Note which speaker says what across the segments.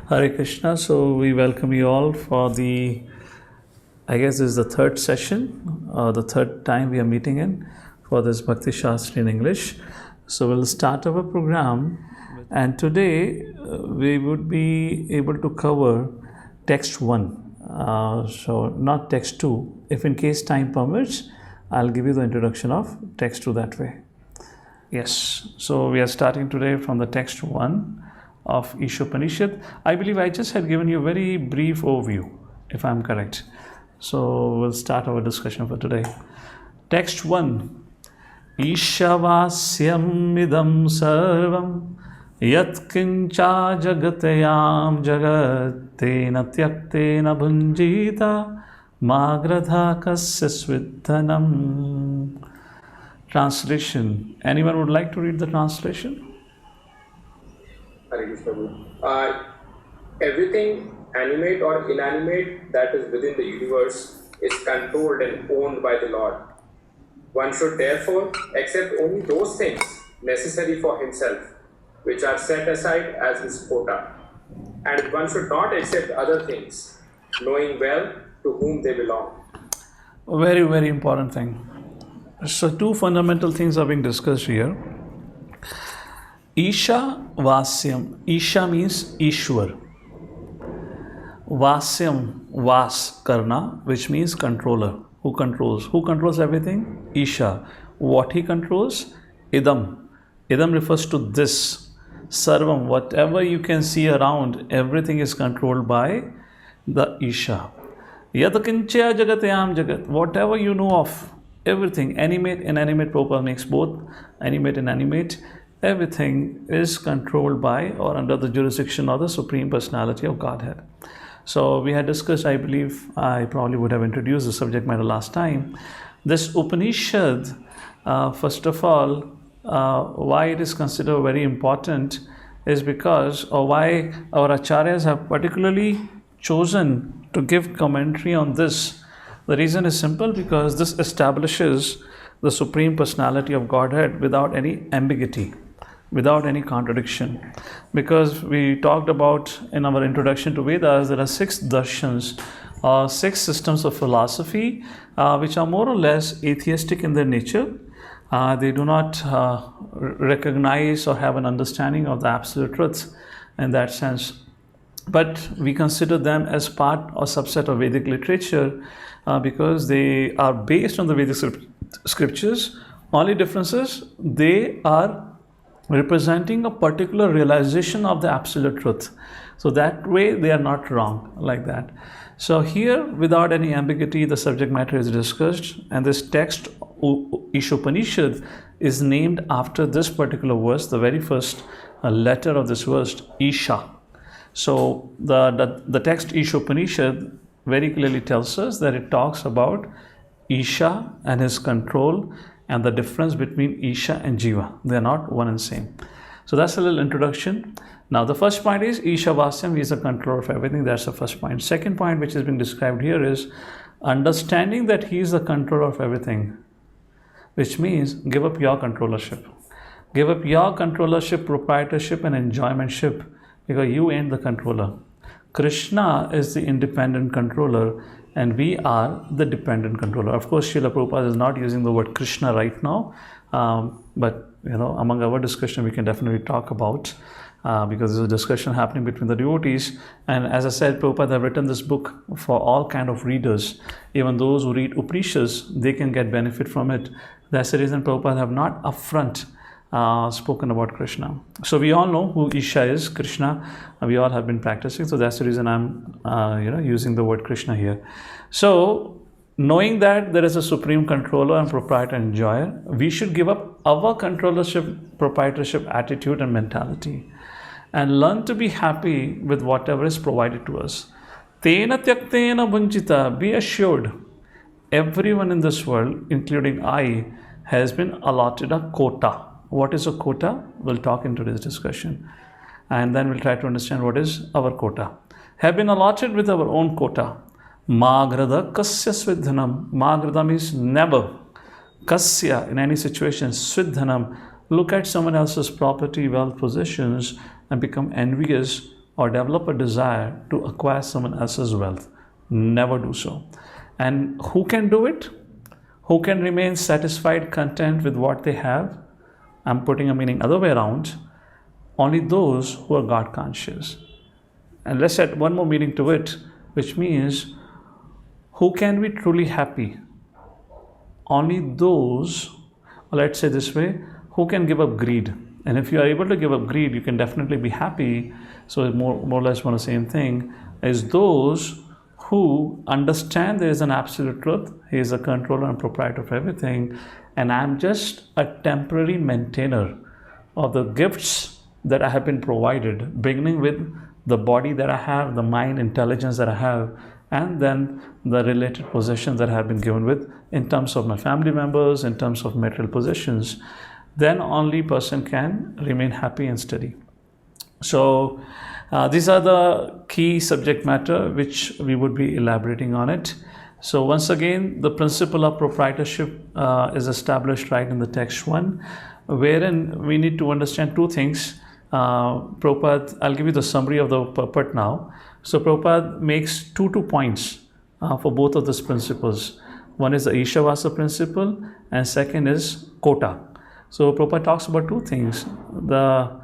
Speaker 1: Hare Krishna. So we welcome you all for I guess this is the third session, the third time we are meeting in for this Bhakti Shastri in English. So we'll start our program, and today we would be able to cover text 1. So not text 2. If in case time permits, I'll give you the introduction of text 2 that way. Yes, so we are starting today from the text 1 of Īśopaniṣad. I believe I just had given you a very brief overview, if I'm correct. So we'll start our discussion for today. Text 1. Ishavasyam idam sarvam yat kincha jagatayam jagatena tyaktena bhunjita magradha kasya svidhanam. Translation. Anyone would like to read the translation?
Speaker 2: Everything animate or inanimate that is within the universe is controlled and owned by the Lord. One should therefore accept only those things necessary for himself, which are set aside as his quota. And one should not accept other things, knowing well to whom they belong.
Speaker 1: A very, very important thing. So two fundamental things are being discussed here. Isha Vasyam. Isha means Ishwar. Vasyam, Vas Karna, which means controller. Who controls? Who controls everything? Isha. What he controls? Idam. Idam refers to this. Sarvam, whatever you can see around, everything is controlled by the Isha. Yadakinchya jagatayam jagat. Whatever you know of, everything, animate, inanimate, Prabhupada makes both, animate, inanimate, everything is controlled by or under the jurisdiction of the Supreme Personality of Godhead. So we had discussed, I believe, I probably would have introduced the subject matter last time. This Upanishad, first of all, why it is considered very important is because, or why our acharyas have particularly chosen to give commentary on this. The reason is simple, because this establishes the Supreme Personality of Godhead without any ambiguity, without any contradiction. Because we talked about in our introduction to Vedas, there are 6 darshans, 6 systems of philosophy, which are more or less atheistic in their nature. They do not recognize or have an understanding of the absolute truth in that sense. But we consider them as part or subset of Vedic literature because they are based on the Vedic scriptures. Only difference is they are representing a particular realization of the absolute truth. So that way they are not wrong like that. So here, without any ambiguity, the subject matter is discussed, and this text, Īśopaniṣad, is named after this particular verse, the very first letter of this verse, Isha. So the text Īśopaniṣad very clearly tells us that it talks about Isha and his control and the difference between Isha and Jiva. They are not one and same. So that's a little introduction. Now the first point is Ishavasyam, he is the controller of everything. That's the first point. Second point which is being described here is understanding that he is the controller of everything, which means give up your controllership. Give up your controllership, proprietorship and enjoymentship, because you ain't the controller. Krishna is the independent controller and we are the dependent controller. Of course, Srila Prabhupada is not using the word Krishna right now, but among our discussion we can definitely talk about because there's a discussion happening between the devotees. And as I said, Prabhupada have written this book for all kind of readers. Even those who read Upanishads, they can get benefit from it. That's the reason Prabhupada have not upfront spoken about Krishna. So we all know who Isha is, Krishna. We all have been practicing, so that's the reason I'm using the word Krishna here. So knowing that there is a supreme controller and proprietor and enjoyer, we should give up our controllership, proprietorship attitude and mentality and learn to be happy with whatever is provided to us. Tena tyaktena bhunjita. Be assured, everyone in this world, including I, has been allotted a quota. What is a quota? We'll talk in today's discussion. And then we'll try to understand what is our quota. Have been allotted with our own quota. Magrada kasya svidhanam. Magrada means never. Kasya, in any situation, svidhanam. Look at someone else's property, wealth, possessions and become envious or develop a desire to acquire someone else's wealth. Never do so. And who can do it? Who can remain satisfied, content with what they have? I'm putting a meaning other way around. Only those who are God conscious. And let's add one more meaning to it, which means who can be truly happy? Only those, or let's say this way, who can give up greed. And if you are able to give up greed, you can definitely be happy. So it's more or less one the same thing as those who understand there is an absolute truth. He is a controller and proprietor of everything, and I'm just a temporary maintainer of the gifts that I have been provided, beginning with the body that I have, the mind, intelligence that I have, and then the related possessions that I have been given with in terms of my family members, in terms of material possessions. Then only person can remain happy and steady. So these are the key subject matter which we would be elaborating on it. So once again, the principle of proprietorship is established right in the text 1, wherein we need to understand two things. Prabhupada, I'll give you the summary of the purport now. So Prabhupada makes two points for both of these principles. One is the Ishavasa principle, and second is Kota. So Prabhupada talks about two things. The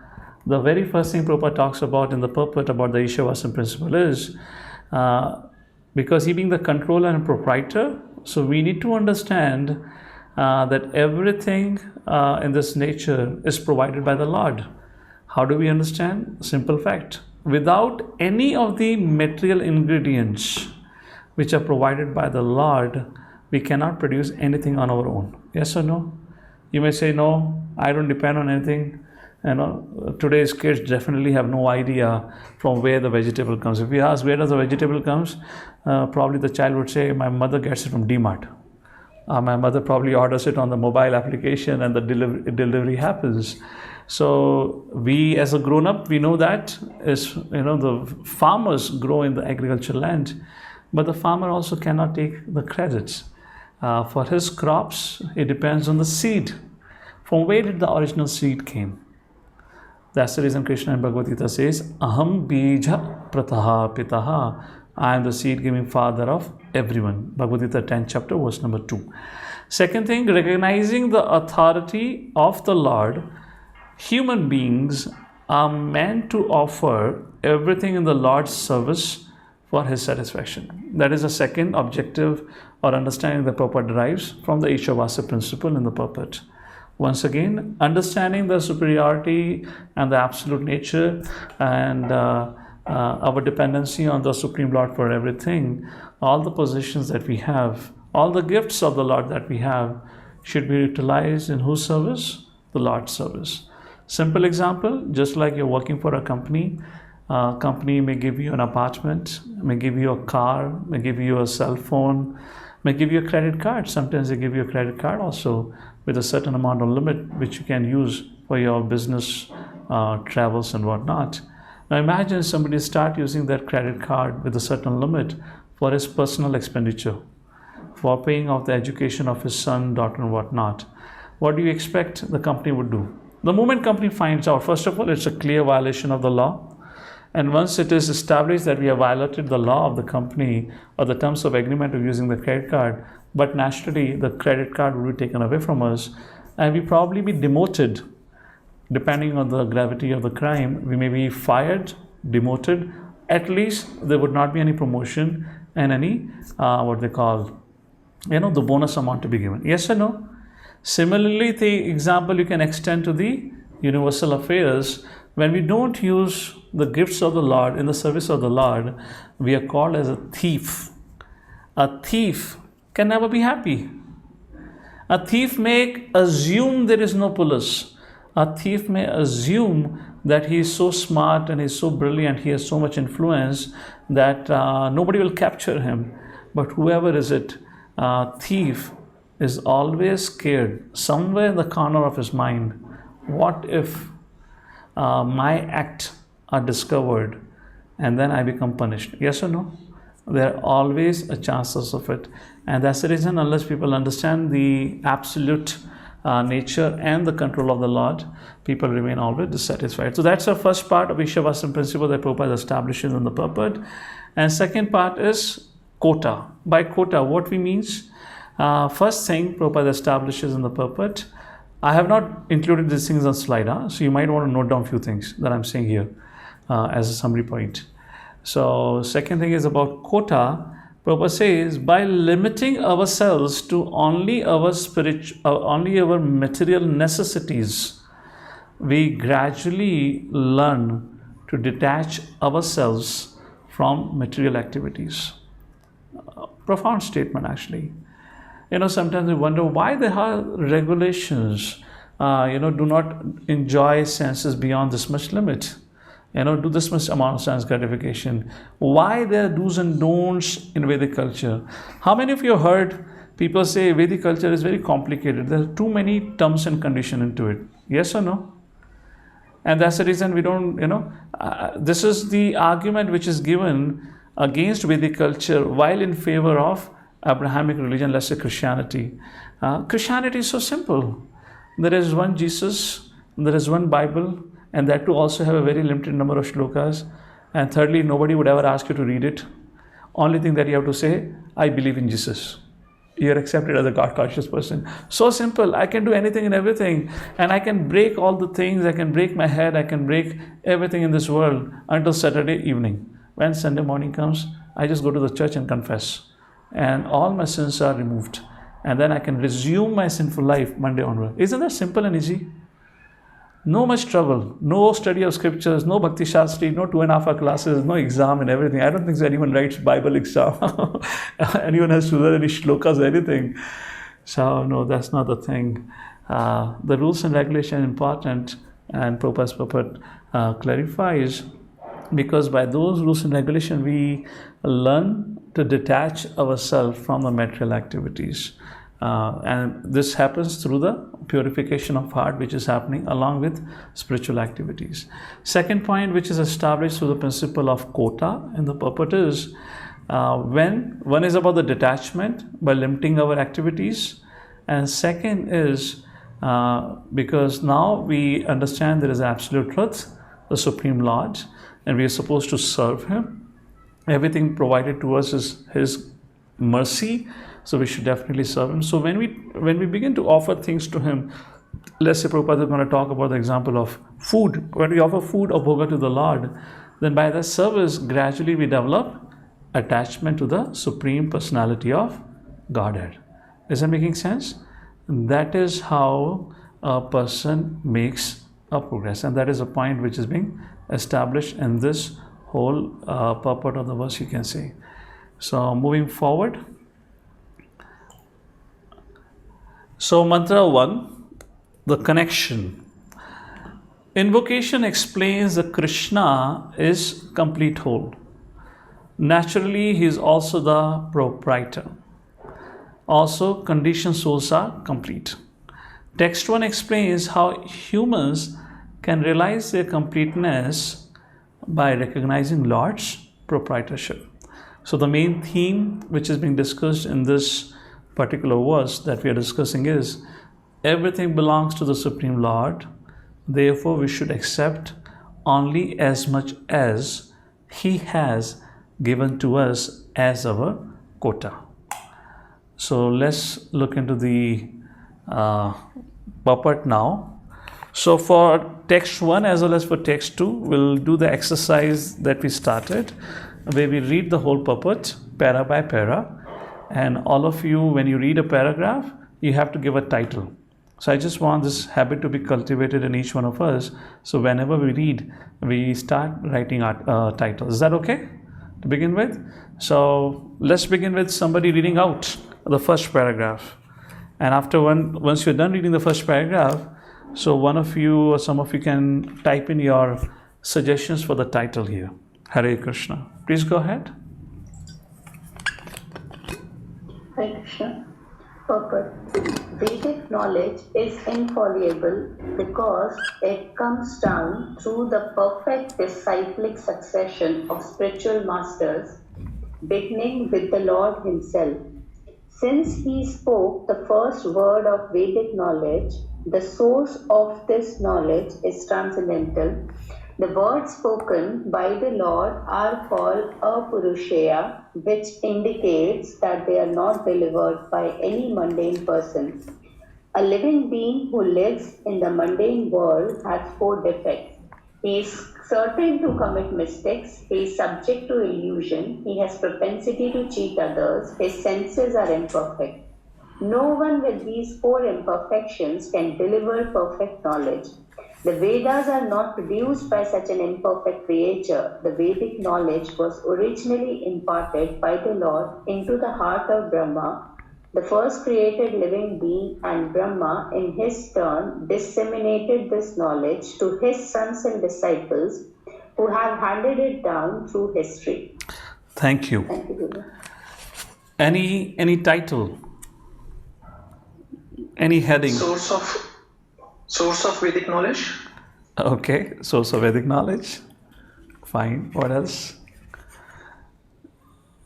Speaker 1: very first thing Prabhupada talks about in the purport about the Ishavasa principle is because he being the controller and proprietor, so we need to understand that everything in this nature is provided by the Lord. How do we understand? Simple fact. Without any of the material ingredients which are provided by the Lord, we cannot produce anything on our own. Yes or no? You may say, no, I don't depend on anything. You know, today's kids definitely have no idea from where the vegetable comes. If we ask where does the vegetable comes, probably the child would say, my mother gets it from DMart. My mother probably orders it on the mobile application and the delivery happens. So we as a grown-up, we know that is, the farmers grow in the agricultural land, but the farmer also cannot take the credits. For his crops, it depends on the seed. From where did the original seed came? That's the reason Krishna in Bhagavad-Gita says, Aham bija prataha pitaha. I am the seed-giving father of everyone. Bhagavad-Gita 10th chapter, verse number 2. Second thing, recognizing the authority of the Lord, human beings are meant to offer everything in the Lord's service for His satisfaction. That is the second objective or understanding that Prabhupada derives from the Ishavasa principle in the purport. Once again, understanding the superiority and the absolute nature and our dependency on the Supreme Lord for everything, all the positions that we have, all the gifts of the Lord that we have should be utilized in whose service? The Lord's service. Simple example, just like you're working for a company may give you an apartment, may give you a car, may give you a cell phone, may give you a credit card. Sometimes they give you a credit card also with a certain amount of limit which you can use for your business travels and whatnot. Now imagine somebody start using that credit card with a certain limit for his personal expenditure, for paying off the education of his son, daughter and whatnot. What do you expect the company would do? The moment company finds out, first of all, it's a clear violation of the law. And once it is established that we have violated the law of the company or the terms of agreement of using the credit card, but naturally the credit card will be taken away from us and we probably be demoted. Depending on the gravity of the crime, we may be fired, demoted. At least there would not be any promotion and any, the bonus amount to be given. Yes or no? Similarly, the example you can extend to the universal affairs. When we don't use the gifts of the Lord in the service of the Lord, we are called as a thief. A thief can never be happy. A thief may assume there is no police. A thief may assume that he is so smart and he is so brilliant, he has so much influence that nobody will capture him. But whoever is it, thief is always scared, somewhere in the corner of his mind, what if my acts are discovered and then I become punished? Yes or no? There are always a chances of it. And that's the reason, unless people understand the absolute nature and the control of the Lord, people remain always dissatisfied. So that's the first part of Ishavasa Principle that Prabhupada establishes in the purport. And second part is quota. By quota, what we means? First thing Prabhupada establishes in the purport. I have not included these things on slide, so you might want to note down a few things that I'm saying here as a summary point. So second thing is about quota. Prabhupada says, by limiting ourselves to only our material necessities, we gradually learn to detach ourselves from material activities. Profound statement, actually. Sometimes we wonder why there are regulations, do not enjoy senses beyond this much limit. Do this much amount of sense gratification. Why there are do's and don'ts in Vedic culture? How many of you heard people say Vedic culture is very complicated? There are too many terms and conditions into it. Yes or no? And that's the reason we don't, this is the argument which is given against Vedic culture while in favor of Abrahamic religion, let's say Christianity. Christianity is so simple. There is one Jesus, there is one Bible, and that too also have a very limited number of shlokas. And thirdly, nobody would ever ask you to read it. Only thing that you have to say, I believe in Jesus. You're accepted as a God-conscious person. So simple. I can do anything and everything. And I can break all the things. I can break my head. I can break everything in this world until Saturday evening. When Sunday morning comes, I just go to the church and confess. And all my sins are removed. And then I can resume my sinful life Monday onward. Isn't that simple and easy? No much trouble, no study of scriptures, no Bhakti Shastri, no 2.5 hour classes, no exam and everything. I don't think so anyone writes Bible exam. Anyone has to learn any shlokas or anything. So no, that's not the thing. The rules and regulations are important, and Prabhupada's purport clarifies, because by those rules and regulations we learn to detach ourselves from the material activities. And this happens through the purification of heart, which is happening along with spiritual activities. Second point, which is established through the principle of quota in the purport, is when one is about the detachment by limiting our activities, and second is because now we understand there is absolute truth, the Supreme Lord, and we are supposed to serve Him. Everything provided to us is His mercy. So we should definitely serve Him. So when we begin to offer things to Him, let's say Prabhupada is going to talk about the example of food. When we offer food or bhoga to the Lord, then by that service, gradually we develop attachment to the Supreme Personality of Godhead. Is that making sense? That is how a person makes a progress. And that is a point which is being established in this whole purport of the verse, you can say. So moving forward. So mantra 1, the connection. Invocation explains that Krishna is complete whole. Naturally, he is also the proprietor. Also, conditioned souls are complete. Text 1 explains how humans can realize their completeness by recognizing Lord's proprietorship. So the main theme which is being discussed in this particular verse that we are discussing is everything belongs to the Supreme Lord. Therefore, we should accept only as much as He has given to us as our quota. So let's look into the purport now. So for text 1 as well as for text 2, we'll do the exercise that we started, where we read the whole purport, para by para. And all of you, when you read a paragraph, you have to give a title. So I just want this habit to be cultivated in each one of us. So whenever we read, we start writing titles. Is that okay to begin with? So let's begin with somebody reading out the first paragraph. And once you're done reading the first paragraph, so one of you or some of you can type in your suggestions for the title here. Hare Krishna. Please go ahead.
Speaker 3: Hare Krishna. Purport. Vedic knowledge is infallible because it comes down through the perfect disciplic succession of spiritual masters, beginning with the Lord Himself. Since he spoke the first word of Vedic knowledge, the source of this knowledge is transcendental. The words spoken by the Lord are called Apurushaya, which indicates that they are not delivered by any mundane person. A living being who lives in the mundane world has 4 defects. He is certain to commit mistakes, he is subject to illusion, he has propensity to cheat others, his senses are imperfect. No one with these 4 imperfections can deliver perfect knowledge. The Vedas are not produced by such an imperfect creature. The Vedic knowledge was originally imparted by the Lord into the heart of Brahma, the first created living being, and Brahma, in his turn, disseminated this knowledge to his sons and disciples who have handed it down through history.
Speaker 1: Thank you.
Speaker 3: Thank you, Guru.
Speaker 1: Any title? Any heading?
Speaker 4: Source of Vedic knowledge.
Speaker 1: Okay, source of Vedic knowledge. Fine. What else?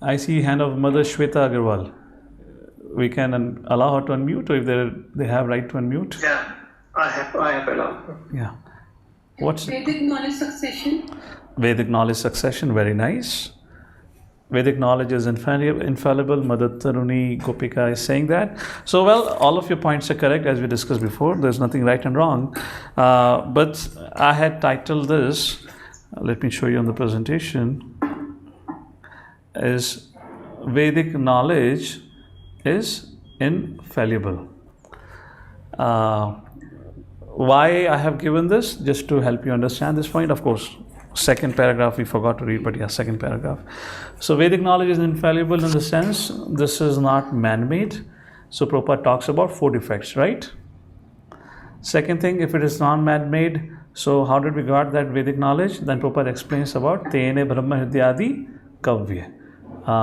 Speaker 1: I see hand of Mother Shweta Agarwal. We can allow her to unmute, or if they have right to unmute.
Speaker 4: Yeah, I have allowed.
Speaker 1: Yeah. What's
Speaker 5: Vedic knowledge succession?
Speaker 1: Vedic knowledge succession? Very nice. Vedic knowledge is infallible. Mother Taruni Gopika is saying that. So, well, all of your points are correct as we discussed before. There's nothing right and wrong. But I had titled this, let me show you on the presentation, is Vedic knowledge is infallible. Why I have given this? Just to help you understand this point. Of course, second paragraph we forgot to read, but yeah, second paragraph. So Vedic knowledge is infallible in the sense this is not man-made. So Prabhupada talks about 4 defects, right? Second thing, if it is not man-made, so how did we got that Vedic knowledge? Then Prabhupada explains about Tene Brahma Hridyadi Kavya.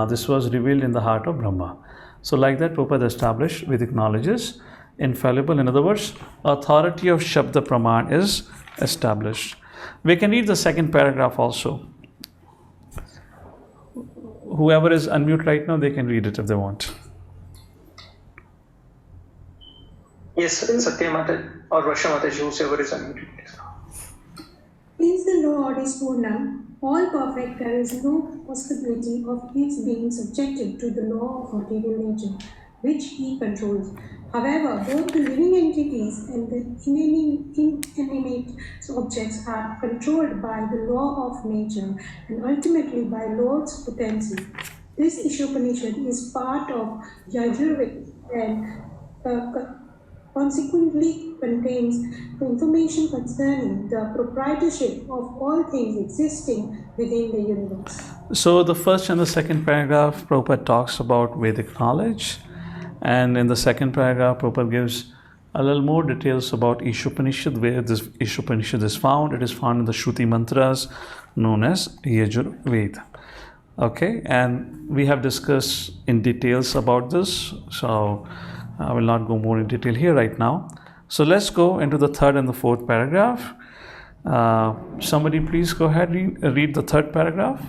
Speaker 1: This was revealed in the heart of Brahma. So like that, Prabhupada established Vedic knowledge is infallible. In other words, authority of Shabda Praman is established. We can read the second paragraph also. Whoever is unmute right now, they can read it if they want.
Speaker 4: Yes, Satya Mata or Vasha Mataji, whoever is unmuted.
Speaker 5: Since the Lord is Purnam, all perfect, there is no possibility of his being subjected to the law of material nature, which he controls. However, both the living entities and the inanimate objects are controlled by the law of nature and ultimately by Lord's potency. This Ishopanishad is part of Yajurveda and consequently contains the information concerning the proprietorship of all things existing within the universe.
Speaker 1: So the first and the second paragraph, Prabhupada talks about Vedic knowledge. And in the second paragraph, Prabhupada gives a little more details about Īśopaniṣad, where this Īśopaniṣad is found. It is found in the Shruti mantras known as Yajurveda. Okay, and we have discussed in details about this, so I will not go more in detail here right now. So let's go into the third and the fourth paragraph. Somebody please go ahead and read the third paragraph.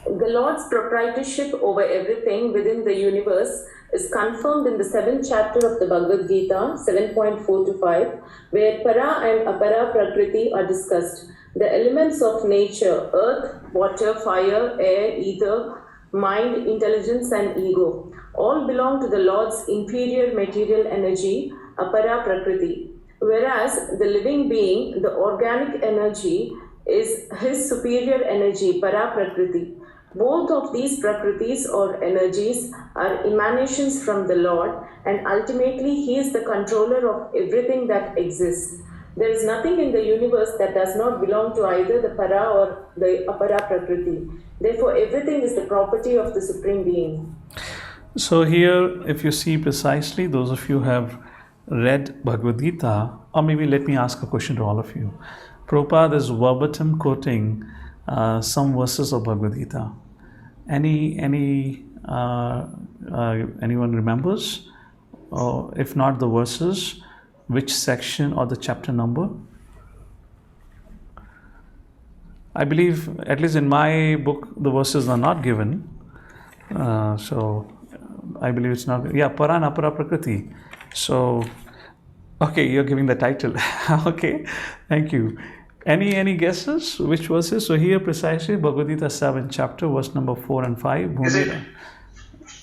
Speaker 6: The Lord's proprietorship over everything within the universe is confirmed in the 7th chapter of the Bhagavad-Gita, 7.4 to 5, where Para and Apara Prakriti are discussed. The elements of nature, earth, water, fire, air, ether, mind, intelligence and ego, all belong to the Lord's inferior material energy, Apara Prakriti, whereas the living being, the organic energy, is his superior energy, Para Prakriti. Both of these Prakritis or energies are emanations from the Lord, and ultimately he is the controller of everything that exists. There is nothing in the universe that does not belong to either the Para or the Apara Prakriti. Therefore, everything is the property of the Supreme Being.
Speaker 1: So here, if you see precisely, those of you who have read Bhagavad-Gita, or maybe let me ask a question to all of you. Prabhupada is verbatim quoting some verses of Bhagavad-Gita. Anyone remembers? Or if not the verses, which section or the chapter number? I believe, at least in my book, the verses are not given. So I believe it's not, yeah, para and apara prakriti. So, okay, you're giving the title. Okay, thank you. Any guesses which verses? So here precisely Bhagavad-Gita 7th chapter, verse number 4 and 5.
Speaker 4: Is it?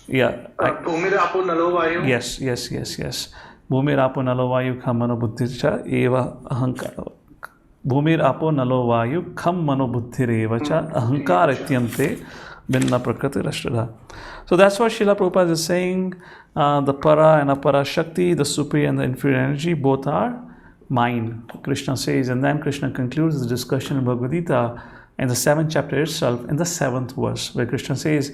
Speaker 1: Yeah.
Speaker 4: Bhumir apo nalo vayu.
Speaker 1: Yes. Bhumir apo nalo vayu kham mano buddhicha eva ahankara. Bhumir apo nalo vayu kham mano buddhireva cha ahankar ityante binna prakriti rashtrada. So that's what Srila Prabhupada is saying. The para and apara shakti, the superior and the inferior energy, both are mine, Krishna says. And then Krishna concludes the discussion in Bhagavad-Gita in the 7th chapter itself, in the 7th verse, where Krishna says,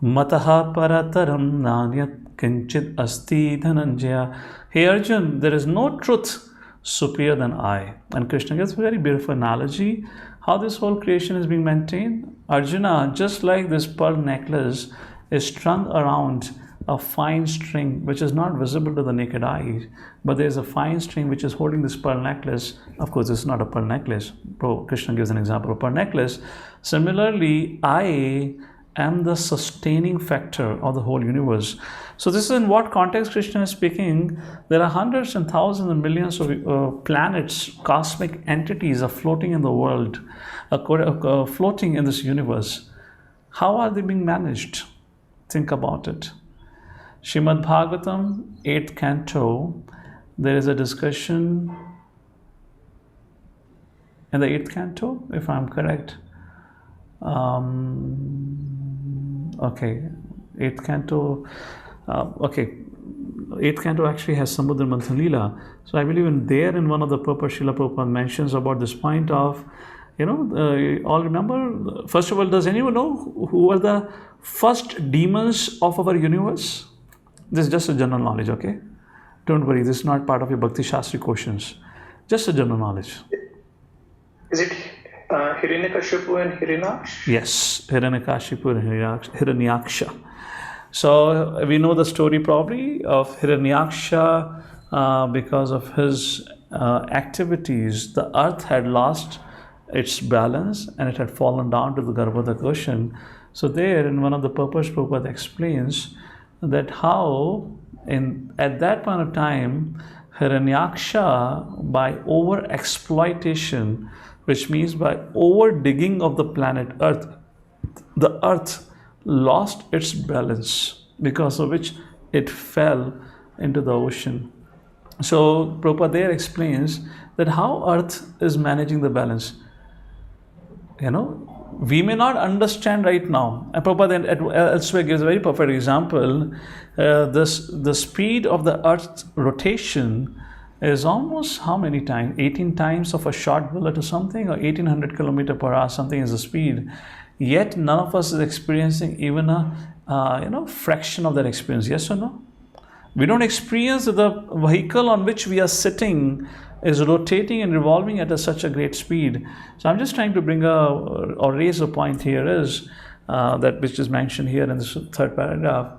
Speaker 1: Mataha parataram nanyat kinchit asti dhananjaya. Hey Arjun, there is no truth superior than I. And Krishna gives a very beautiful analogy how this whole creation is being maintained. Arjuna, just like this pearl necklace is strung around a fine string which is not visible to the naked eye, but there is a fine string which is holding this pearl necklace. Of course, this is not a pearl necklace. Krishna gives an example of pearl necklace. Similarly, I am the sustaining factor of the whole universe. So this is in what context Krishna is speaking. There are hundreds and thousands and millions of planets, cosmic entities are floating in the world, floating in this universe. How are they being managed? Think about it. Srimad Bhagavatam, 8th canto, there is a discussion in the 8th canto, if I'm correct. Okay, 8th canto, 8th canto actually has Samudra Manthan Leela. So I believe in one of the purpose, Srila Prabhupada mentions about this point of, all remember, first of all, does anyone know who were the first demons of our universe? This is just a general knowledge, okay? Don't worry, this is not part of your Bhakti Shastri questions. Just a general knowledge.
Speaker 4: Is it Hiranyakashipu and Hiranyaksha?
Speaker 1: Yes, Hiranyakashipu and Hiranyaksha. So we know the story probably of Hiranyaksha because of his activities. The earth had lost its balance and it had fallen down to the Garbhodak ocean. So there, in one of the purpose, Prabhupada explains that how at that point of time, Hiranyaksha, by over exploitation, which means by over digging of the planet Earth, the earth lost its balance, because of which it fell into the ocean. So Prabhupada there explains that how earth is managing the balance. We may not understand right now. And Prabhupada then elsewhere gives a very perfect example. The speed of the earth's rotation is almost how many times? 18 times of a short bullet or something, or 1800 km per hour, something is the speed. Yet none of us is experiencing even a fraction of that experience. Yes or no? We don't experience the vehicle on which we are sitting is rotating and revolving at such a great speed. So I'm just trying to bring or raise a point here is that which is mentioned here in this 3rd paragraph,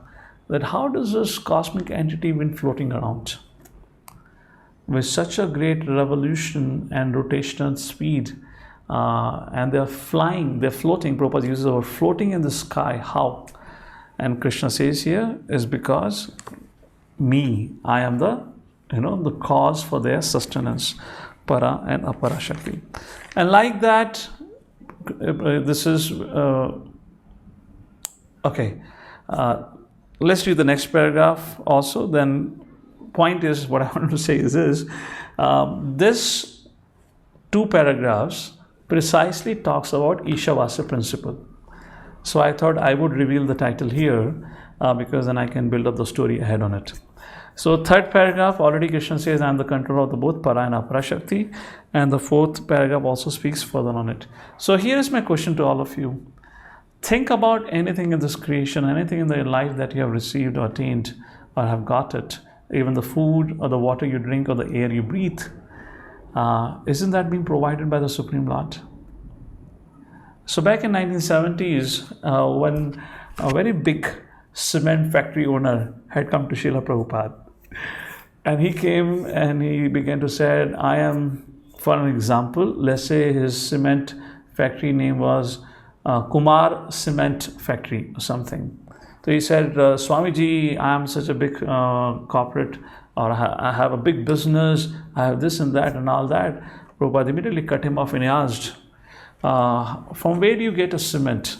Speaker 1: that how does this cosmic entity been floating around with such a great revolution and rotational speed, and they're flying, they're floating. Prabhupada uses the word floating in the sky. How? And Krishna says here is because I am the cause for their sustenance, para and apara shakti. And like that, this is okay. Let's read the next paragraph also. Then point is, what I wanted to say is this: this 2 paragraphs precisely talks about Ishavasa Principle. So I thought I would reveal the title here because then I can build up the story ahead on it. So 3rd paragraph, already Krishna says, I am the controller of the both para and apara shakti. And the 4th paragraph also speaks further on it. So here is my question to all of you. Think about anything in this creation, anything in your life that you have received or attained or have got it, even the food or the water you drink or the air you breathe. Isn't that being provided by the Supreme Lord? So back in 1970s, when a very big cement factory owner had come to Srila Prabhupada, and he came and he began to say, I am, for an example, let's say his cement factory name was Kumar Cement Factory or something. So So he said, Swamiji, I am such a big corporate, or I have a big business, I have this and that and all that. Prabhupada immediately cut him off and he asked, from where do you get a cement?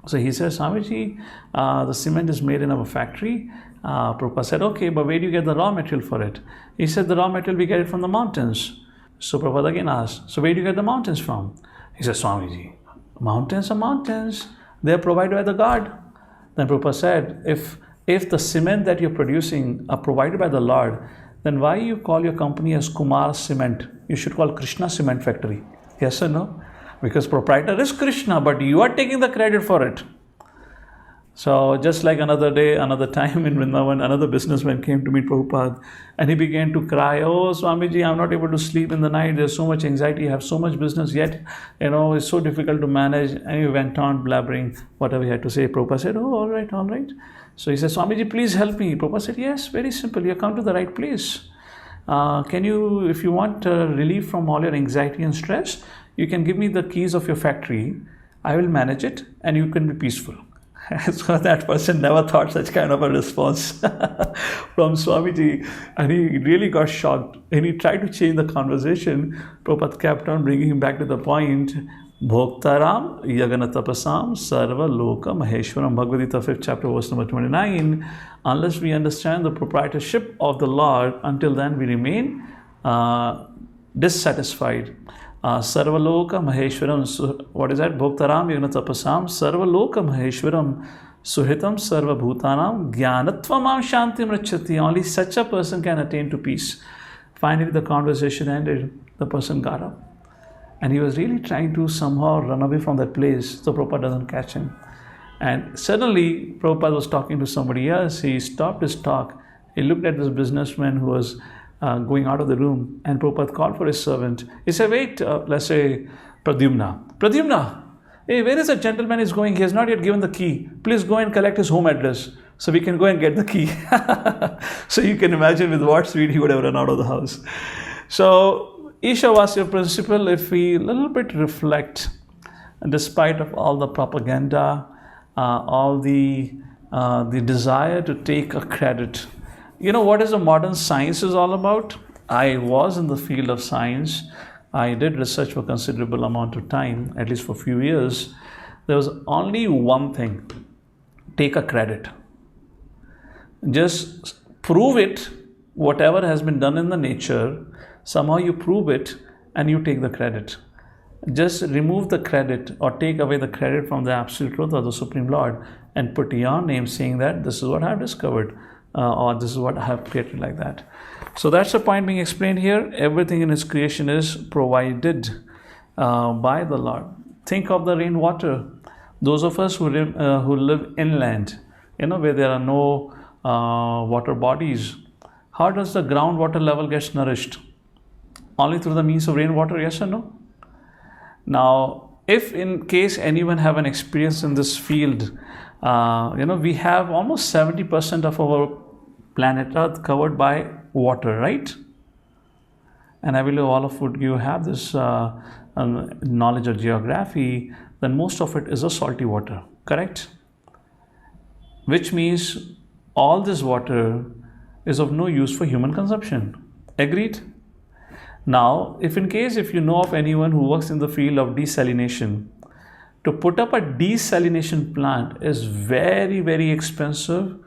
Speaker 1: So he says, Swamiji, the cement is made in our factory. Prabhupada said, okay, but where do you get the raw material for it? He said, the raw material we get it from the mountains. So Prabhupada again asked, so where do you get the mountains from? He said, Swamiji, mountains are mountains. They are provided by the God. Then Prabhupada said, if the cement that you're producing are provided by the Lord, then why you call your company as Kumar Cement? You should call Krishna Cement Factory. Yes or no? Because proprietor is Krishna, but you are taking the credit for it. So just like another day, another time in Vrindavan, another businessman came to meet Prabhupada and he began to cry, oh Swamiji, I'm not able to sleep in the night, there's so much anxiety, I have so much business, yet it's so difficult to manage. And he went on blabbering whatever he had to say. Prabhupada said, oh, all right. So he said, Swamiji, please help me. Prabhupada said, yes, very simple, you have come to the right place. Can you, if you want relief from all your anxiety and stress, you can give me the keys of your factory, I will manage it and you can be peaceful. So that person never thought such kind of a response from Swamiji, and he really got shocked and he tried to change the conversation. Prabhupada kept on bringing him back to the point, Bhoktaram Yagana Tapasam Sarva Loka Maheshwaram, Bhagavad-Gita 5th chapter verse number 29. Unless we understand the proprietorship of the Lord, until then we remain dissatisfied. Sarvaloka Maheshwaram, what is that? Bhoktaram Yagna Tapasam Sarvaloka Maheshwaram Suhitam Sarva Bhutanam Jnanatvamam Shantim Rachati. Only such a person can attain to peace. Finally, the conversation ended. The person got up. And he was really trying to somehow run away from that place so Prabhupada doesn't catch him. And suddenly, Prabhupada was talking to somebody else. He stopped his talk. He looked at this businessman who was going out of the room, and Prabhupada called for his servant. He said, wait, let's say Pradyumna, hey, where is the gentleman is going? He has not yet given the key. Please go and collect his home address so we can go and get the key. So you can imagine with what speed he would have run out of the house. So Ishavasa Principle, if we a little bit reflect, despite of all the propaganda, all the desire to take a credit, what is the modern science is all about? I was in the field of science. I did research for a considerable amount of time, at least for a few years. There was only one thing: take a credit. Just prove it, whatever has been done in the nature, somehow you prove it and you take the credit. Just remove the credit or take away the credit from the Absolute Truth or the Supreme Lord and put your name saying that this is what I have discovered. Or this is what I have created, like that. So that's the point being explained here. Everything in His creation is provided by the Lord. Think of the rainwater. Those of us who live inland, where there are no water bodies, how does the groundwater level get nourished? Only through the means of rainwater, yes or no? Now, if in case anyone have an experience in this field, we have almost 70% of our planet Earth covered by water, right? And I believe all of you have this knowledge of geography, then most of it is a salty water, correct? Which means all this water is of no use for human consumption. Agreed? Now, if you know of anyone who works in the field of desalination, to put up a desalination plant is very, very expensive,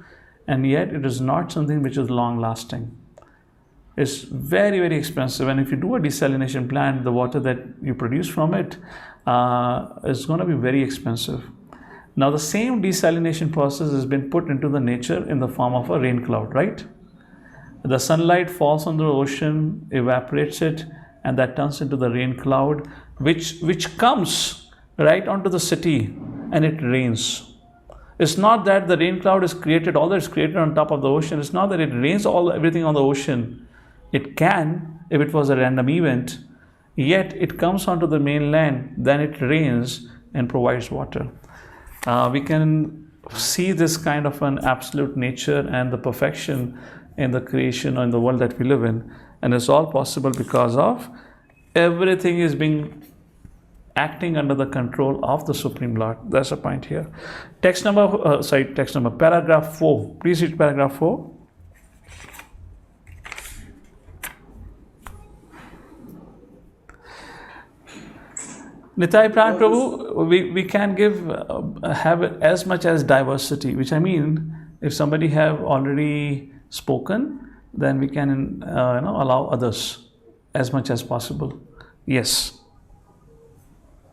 Speaker 1: and yet it is not something which is long lasting. It's very, very expensive, and if you do a desalination plant, the water that you produce from it is going to be very expensive. Now, the same desalination process has been put into the nature in the form of a rain cloud, right? The sunlight falls on the ocean, evaporates it, and that turns into the rain cloud, which comes right onto the city, and it rains. It's not that the rain cloud is created, all that is created on top of the ocean. It's not that it rains everything on the ocean. It can, if it was a random event, yet it comes onto the mainland, then it rains and provides water. We can see this kind of an absolute nature and the perfection in the creation or in the world that we live in. And it's all possible because of everything is being acting under the control of the Supreme Lord. That's the point here. Paragraph 4. Please read paragraph 4. Nitai Pran Prabhu, we can have as much as diversity, which I mean, if somebody have already spoken, then we can allow others as much as possible. Yes.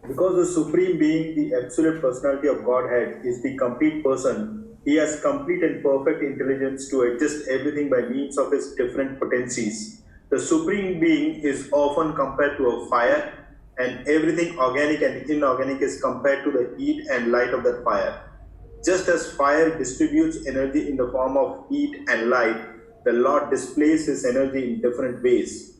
Speaker 7: Because the Supreme Being, the absolute personality of Godhead, is the complete person, he has complete and perfect intelligence to adjust everything by means of his different potencies. The Supreme Being is often compared to a fire, and everything organic and inorganic is compared to the heat and light of that fire. Just as fire distributes energy in the form of heat and light, the Lord displays his energy in different ways.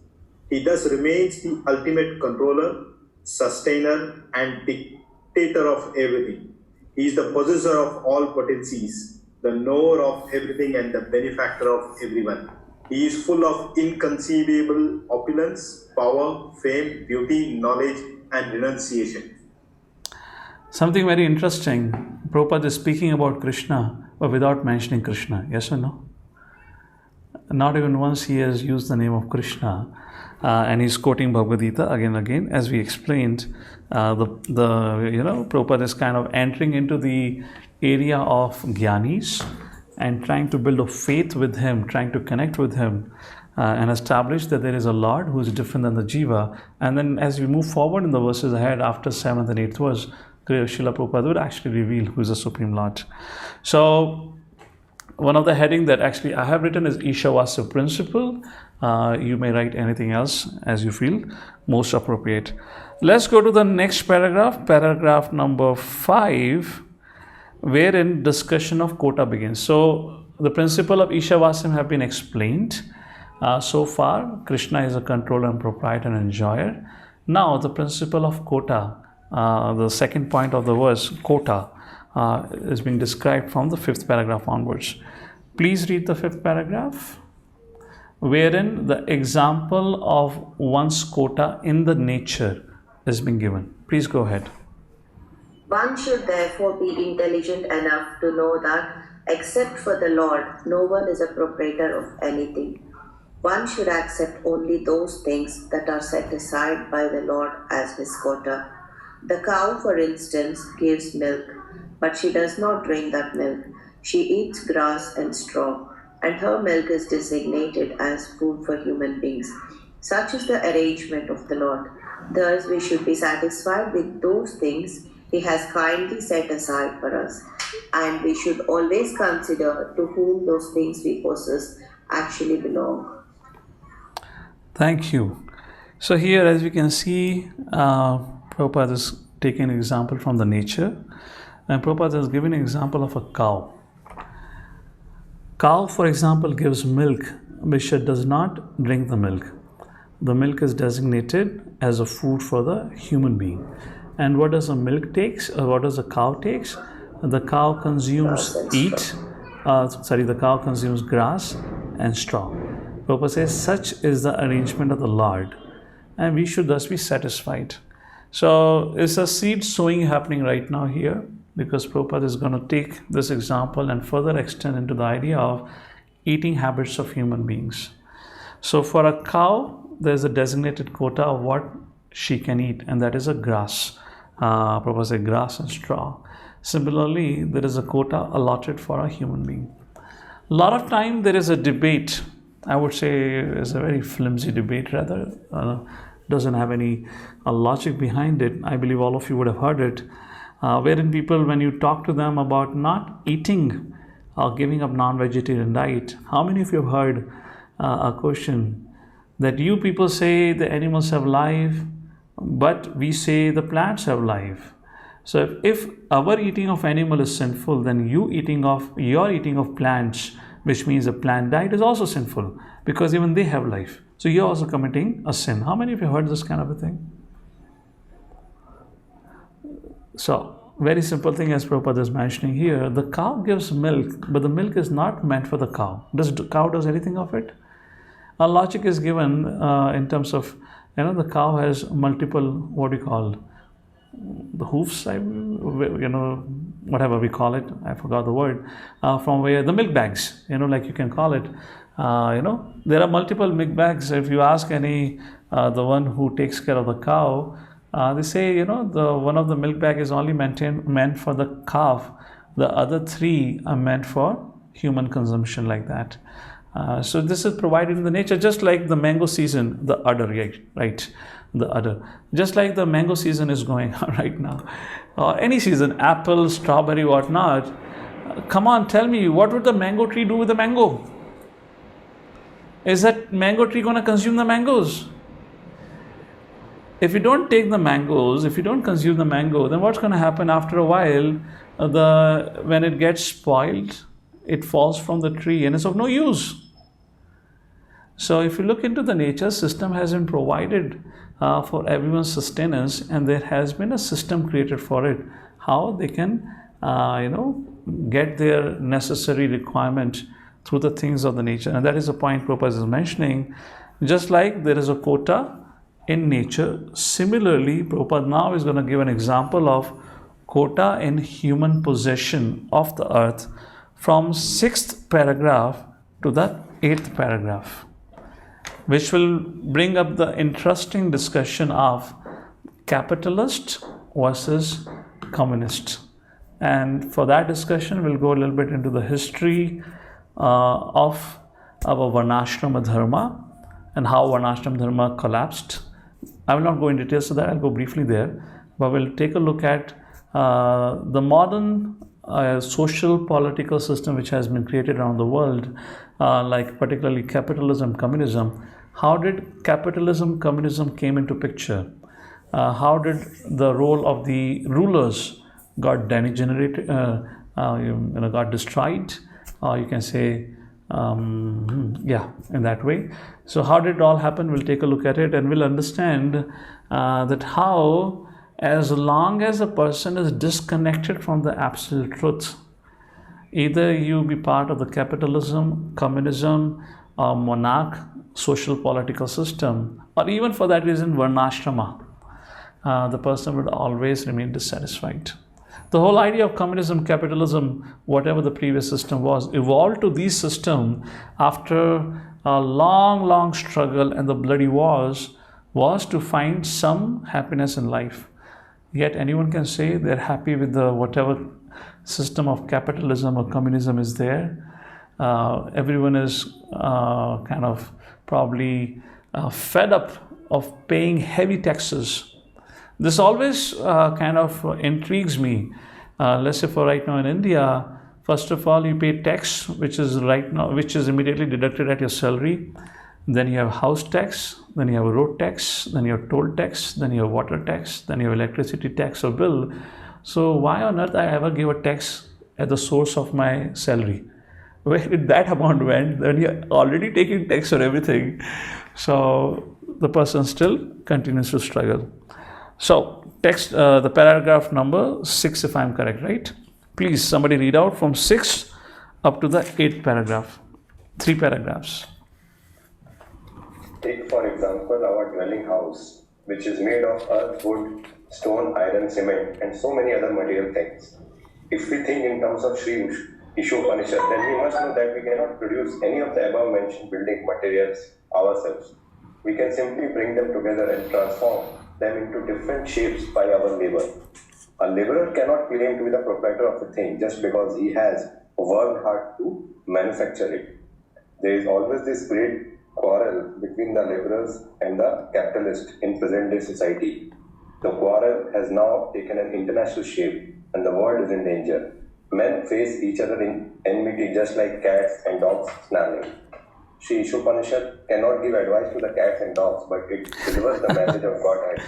Speaker 7: He thus remains the ultimate controller, sustainer, and dictator of everything. He is the possessor of all potencies, the knower of everything, and the benefactor of everyone. He is full of inconceivable opulence, power, fame, beauty, knowledge, and renunciation.
Speaker 1: Something very interesting. Prabhupada is speaking about Krishna, but without mentioning Krishna. Yes or no? Not even once he has used the name of Krishna. And he's quoting Bhagavad-Gita again and again. As we explained, Prabhupada is kind of entering into the area of Gyanis and trying to build a faith with him, trying to connect with him, and establish that there is a Lord who is different than the Jiva. And then as we move forward in the verses ahead, after 7th and 8th verse, Srila Prabhupada would actually reveal who is the Supreme Lord. So, one of the heading that actually I have written is Ishavasa Principle. You may write anything else as you feel most appropriate. Let's go to the next paragraph, paragraph number 5, wherein discussion of quota begins. So, the principle of Ishavasam have been explained. So far, Krishna is a controller and proprietor and enjoyer. Now, the principle of quota, the second point of the verse, quota, is being described from the 5th paragraph onwards. Please read the 5th paragraph, wherein the example of one's quota in the nature is being given. Please go ahead.
Speaker 8: One should therefore be intelligent enough to know that, except for the Lord, no one is a proprietor of anything. One should accept only those things that are set aside by the Lord as his quota. The cow, for instance, gives milk, but she does not drink that milk. She eats grass and straw, and her milk is designated as food for human beings. Such is the arrangement of the Lord. Thus we should be satisfied with those things he has kindly set aside for us, and we should always consider to whom those things we possess actually belong.
Speaker 1: Thank you. So here, as we can see, Prabhupada is taking an example from the nature, and Prabhupada has given an example of a cow. Cow, for example, gives milk, but she does not drink the milk. The milk is designated as a food for the human being. And what does the milk takes, or what does the cow takes? The cow consumes the cow consumes grass and straw. Prabhupada says, such is the arrangement of the Lord, and we should thus be satisfied. So it's a seed sowing happening right now here, because Prabhupada is going to take this example and further extend into the idea of eating habits of human beings. So for a cow, there's a designated quota of what she can eat, and that is a grass. Prabhupada said grass and straw. Similarly, there is a quota allotted for a human being. A lot of time there is a debate. I would say it's a very flimsy debate, rather. Doesn't have any logic behind it. I believe all of you would have heard it. Wherein people, when you talk to them about not eating or giving up non-vegetarian diet, how many of you have heard a question that you people say the animals have life, but we say the plants have life. So if our eating of animal is sinful, then your eating of plants, which means a plant diet, is also sinful, because even they have life. So you're also committing a sin. How many of you heard this kind of a thing? So, very simple thing, as Prabhupada is mentioning here, the cow gives milk, but the milk is not meant for the cow. Does the cow does anything of it? A logic is given in terms of, the cow has multiple, the hoofs, whatever we call it, I forgot the word, from where the milk bags, like you can call it. There are multiple milk bags. If you ask any, the one who takes care of the cow, they say, the one of the milk bag is only meant for the calf. The other 3 are meant for human consumption, like that. So this is provided in the nature, just like the mango season, the udder, right? The udder. Just like the mango season is going on right now. Any season, apple, strawberry, whatnot. Come on, tell me, what would the mango tree do with the mango? Is that mango tree going to consume the mangoes? If you don't take the mangoes, if you don't consume the mango, then what's going to happen after a while? When it gets spoiled, it falls from the tree and it's of no use. So if you look into the nature, system has been provided for everyone's sustenance, and there has been a system created for it, how they can get their necessary requirement through the things of the nature. And that is the point Prabhupada is mentioning. Just like there is a quota in nature, similarly Prabhupada now is going to give an example of quota in human possession of the earth from 6th paragraph to the 8th paragraph, which will bring up the interesting discussion of capitalist versus communist. And for that discussion, we'll go a little bit into the history of our Varnashrama Dharma and how Varnashrama Dharma collapsed. I will not go in details to that, I'll go briefly there, but we'll take a look at the modern social political system which has been created around the world, like particularly capitalism, communism. How did capitalism, communism came into picture? How did the role of the rulers got degenerated, got destroyed? You can say, in that way. So how did it all happen? We'll take a look at it, and we'll understand that how, as long as a person is disconnected from the absolute truth, either you be part of the capitalism, communism, or monarch, social political system, or even for that reason Varnashrama, the person would always remain dissatisfied. The whole idea of communism, capitalism, whatever the previous system was, evolved to this system after a long struggle and the bloody wars, was to find some happiness in life. Yet anyone can say they're happy with the whatever system of capitalism or communism is there. Everyone is kind of probably fed up of paying heavy taxes. This always kind of intrigues me. Let's say for right now in India, first of all, you pay tax, which is immediately deducted at your salary. Then you have house tax, then you have a road tax, then you have toll tax, then you have water tax, then you have electricity tax or bill. So why on earth I ever give a tax at the source of my salary? Where did that amount went? Then you're already taking tax on everything. So the person still continues to struggle. So text, the paragraph number 6, if I'm correct, right? Please, somebody read out from 6 up to the 8th paragraph. 3 paragraphs.
Speaker 9: Take, for example, our dwelling house, which is made of earth, wood, stone, iron, cement, and so many other material things. If we think in terms of Śrī Īśopaniṣad, then we must know that we cannot produce any of the above mentioned building materials ourselves. We can simply bring them together and transform them into different shapes by our labor. A laborer cannot claim to be the proprietor of a thing just because he has worked hard to manufacture it. There is always this great quarrel between the laborers and the capitalists in present-day society. The quarrel has now taken an international shape and the world is in danger. Men face each other in enmity just like cats and dogs snarling. Śrī Īśopaniṣad cannot give advice to the cats and dogs, but it delivers the message of Godhead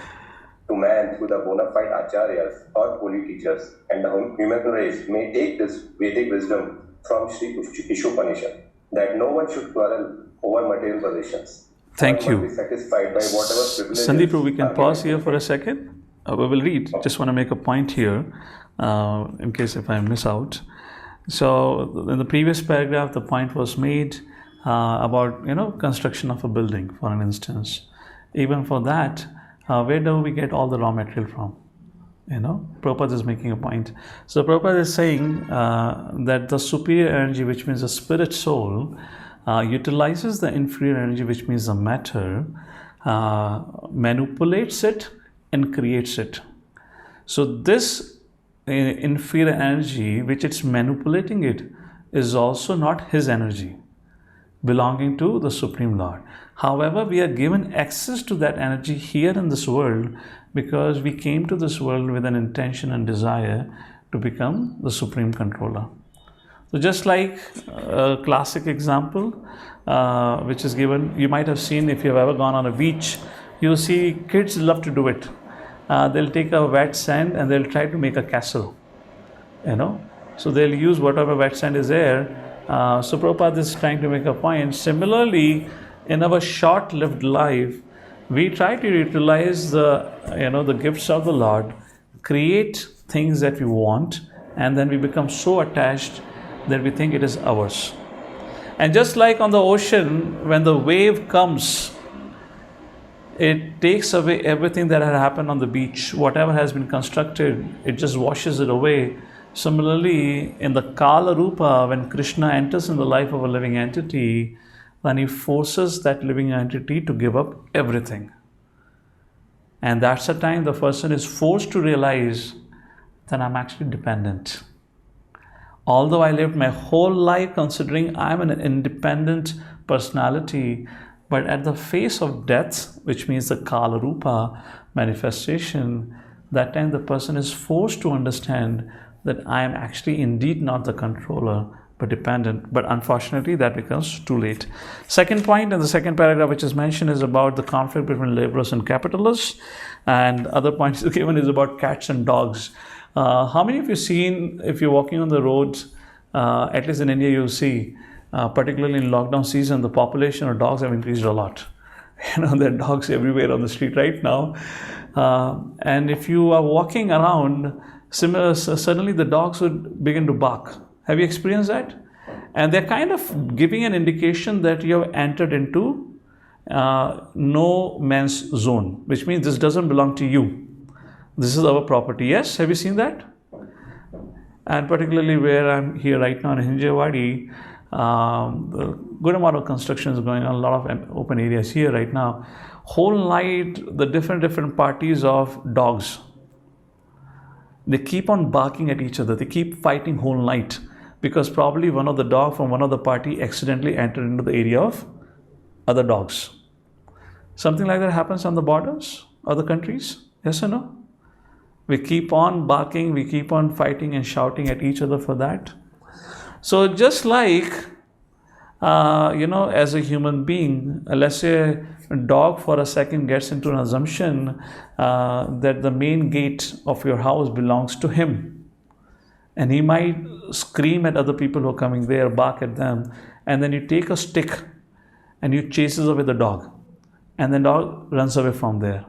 Speaker 9: to man through the bona fide acharyas or holy teachers, and the human race may take this Vedic wisdom from Śrī Īśopaniṣad, that no one should quarrel over material possessions.
Speaker 1: Thank you.
Speaker 9: Be satisfied by whatever privileges.
Speaker 1: Sandeep, we can pause here for a second. We will read. Just want to make a point here, in case if I miss out. So in the previous paragraph, the point was made about construction of a building, for an instance. Even for that, where do we get all the raw material from? Prabhupada is making a point. So Prabhupada is saying that the superior energy, which means the spirit soul, utilizes the inferior energy, which means the matter, manipulates it and creates it. So this inferior energy, which it's manipulating it, is also not his energy, belonging to the Supreme Lord. However, we are given access to that energy here in this world because we came to this world with an intention and desire to become the Supreme Controller. So just like a classic example which is given, you might have seen if you have ever gone on a beach, you'll see kids love to do it. They'll take a wet sand and they'll try to make a castle, So they'll use whatever wet sand is there. So Prabhupada is trying to make a point. Similarly, in our short-lived life, we try to utilize the gifts of the Lord, create things that we want, and then we become so attached that we think it is ours. And just like on the ocean, when the wave comes, it takes away everything that had happened on the beach. Whatever has been constructed, it just washes it away. Similarly, in the Kala Rupa, when Krishna enters in the life of a living entity, then he forces that living entity to give up everything. And that's the time the person is forced to realize that I'm actually dependent. Although I lived my whole life considering I'm an independent personality, but at the face of death, which means the Kala Rupa manifestation, that time the person is forced to understand that I am actually indeed not the controller, but dependent. But unfortunately, that becomes too late. Second point in the second paragraph which is mentioned is about the conflict between laborers and capitalists. And other points given is about cats and dogs. How many of you seen, if you're walking on the roads, at least in India, you'll see, particularly in lockdown season, the population of dogs have increased a lot. There are dogs everywhere on the street right now. And if you are walking around, suddenly the dogs would begin to bark. Have you experienced that? And they're kind of giving an indication that you have entered into no man's zone, which means this doesn't belong to you. This is our property. Yes, have you seen that? And particularly where I'm here right now in Hinjawadi, a good amount of construction is going on, a lot of open areas here right now. Whole night, the different parties of dogs, they keep on barking at each other. They keep fighting whole night because probably one of the dog from one of the party accidentally entered into the area of other dogs. Something like that happens on the borders, other countries, yes or no? We keep on barking, we keep on fighting and shouting at each other for that. So just like, as a human being, let's say a dog for a second gets into an assumption that the main gate of your house belongs to him. And he might scream at other people who are coming there, bark at them. And then you take a stick and you chases away the dog. And the dog runs away from there.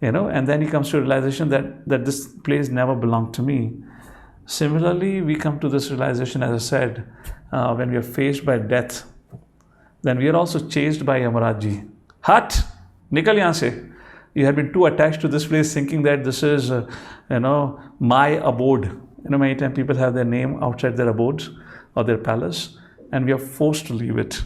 Speaker 1: And then he comes to a realization that this place never belonged to me. Similarly, we come to this realization, as I said, when we are faced by death, then we are also chased by Yamaraj. Hat! Nikal yahan se. You have been too attached to this place thinking that this is, my abode. Many times people have their name outside their abodes or their palace, and we are forced to leave it.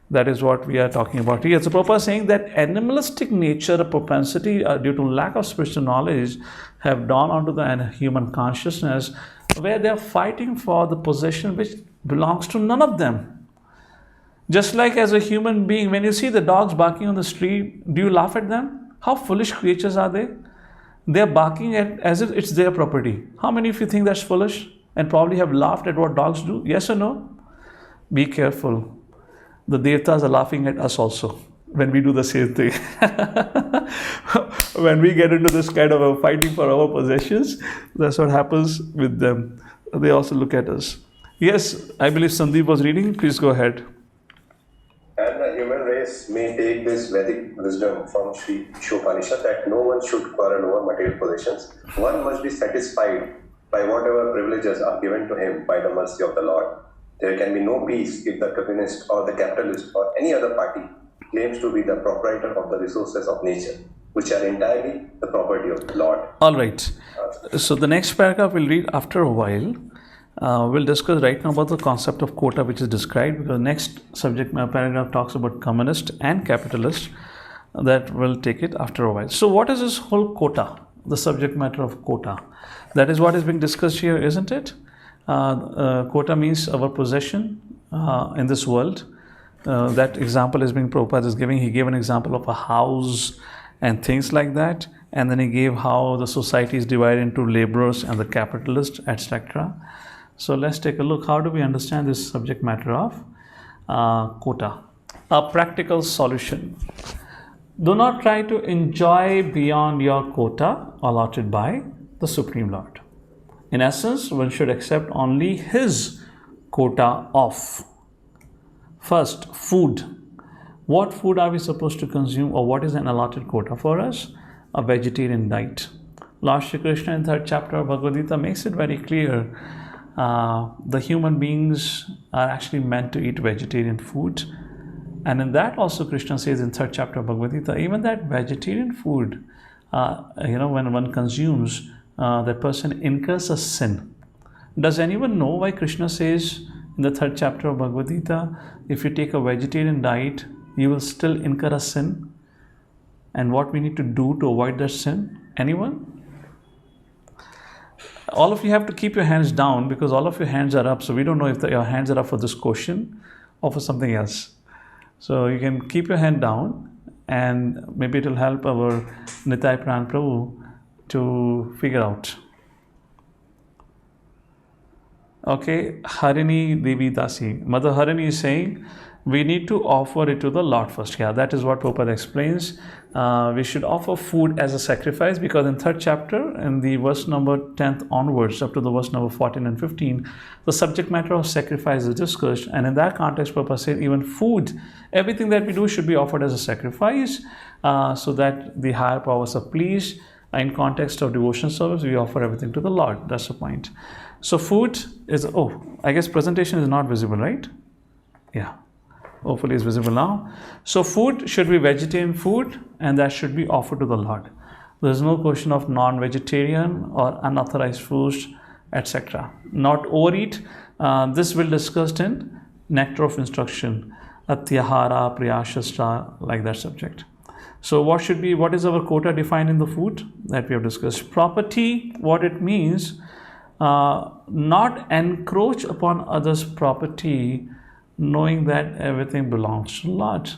Speaker 1: That is what we are talking about here. So Prabhupada is saying that animalistic nature, a propensity due to lack of spiritual knowledge have dawned onto the human consciousness where they are fighting for the possession which belongs to none of them. Just like as a human being, when you see the dogs barking on the street, do you laugh at them? How foolish creatures are they? They are barking as if it's their property. How many of you think that's foolish and probably have laughed at what dogs do? Yes or no? Be careful. The Devatas are laughing at us also when we do the same thing. When we get into this kind of a fighting for our possessions, that's what happens with them. They also look at us. Yes, I believe Sandeep was reading. Please go ahead.
Speaker 9: And the human race may take this Vedic wisdom from Śrī Īśopaniṣad that no one should quarrel over material possessions. One must be satisfied by whatever privileges are given to him by the mercy of the Lord. There can be no peace if the communist or the capitalist or any other party claims to be the proprietor of the resources of nature. which are entirely the property of the Lord.
Speaker 1: All right. So the next paragraph we'll read after a while. We'll discuss right now about the concept of quota, which is described, because next subject paragraph talks about communist and capitalist. That will take it after a while. So what is this whole quota, the subject matter of quota? That is what is being discussed here, isn't it? Quota means our possession in this world. That example is being Prabhupada is giving. He gave an example of a house and things like that, and then he gave how the society is divided into laborers and the capitalists, etc. So let's take a look. How do we understand this subject matter of quota? A practical solution. Do not try to enjoy beyond your quota allotted by the Supreme Lord. In essence, one should accept only his quota of. First, food. What food are we supposed to consume, or what is an allotted quota for us? A vegetarian diet. Lord Shri Krishna in 3rd chapter of Bhagavad-Gita makes it very clear. The human beings are actually meant to eat vegetarian food. And in that also Krishna says in 3rd chapter of Bhagavad-Gita, even that vegetarian food, when one consumes, that person incurs a sin. Does anyone know why Krishna says in the 3rd chapter of Bhagavad-Gita, if you take a vegetarian diet, you will still incur a sin? And what we need to do to avoid that sin? Anyone? All of you have to keep your hands down, because all of your hands are up. So we don't know if your hands are up for this question or for something else. So you can keep your hand down, and maybe it will help our Nitai Pran Prabhu to figure out. Okay, Harini Devi Dasi. Mother Harini is saying we need to offer it to the Lord first. Yeah, that is what Prabhupada explains. We should offer food as a sacrifice, because in 3rd chapter, in the verse number 10th onwards, up to the verse number 14 and 15, the subject matter of sacrifice is discussed. And in that context, Prabhupada said even food, everything that we do should be offered as a sacrifice, so that the higher powers are pleased. In context of devotion service, we offer everything to the Lord. That's the point. So food is, I guess presentation is not visible, right? Yeah. Hopefully it's visible now. So food should be vegetarian food, and that should be offered to the Lord. There is no question of non-vegetarian or unauthorized foods, etc. Not overeat. This will discussed in Nectar of Instruction, Atyahara, Priyashastra, like that subject. So what is our quota defined in the food that we have discussed? Property, what it means, not encroach upon others' property, knowing that everything belongs to the Lord.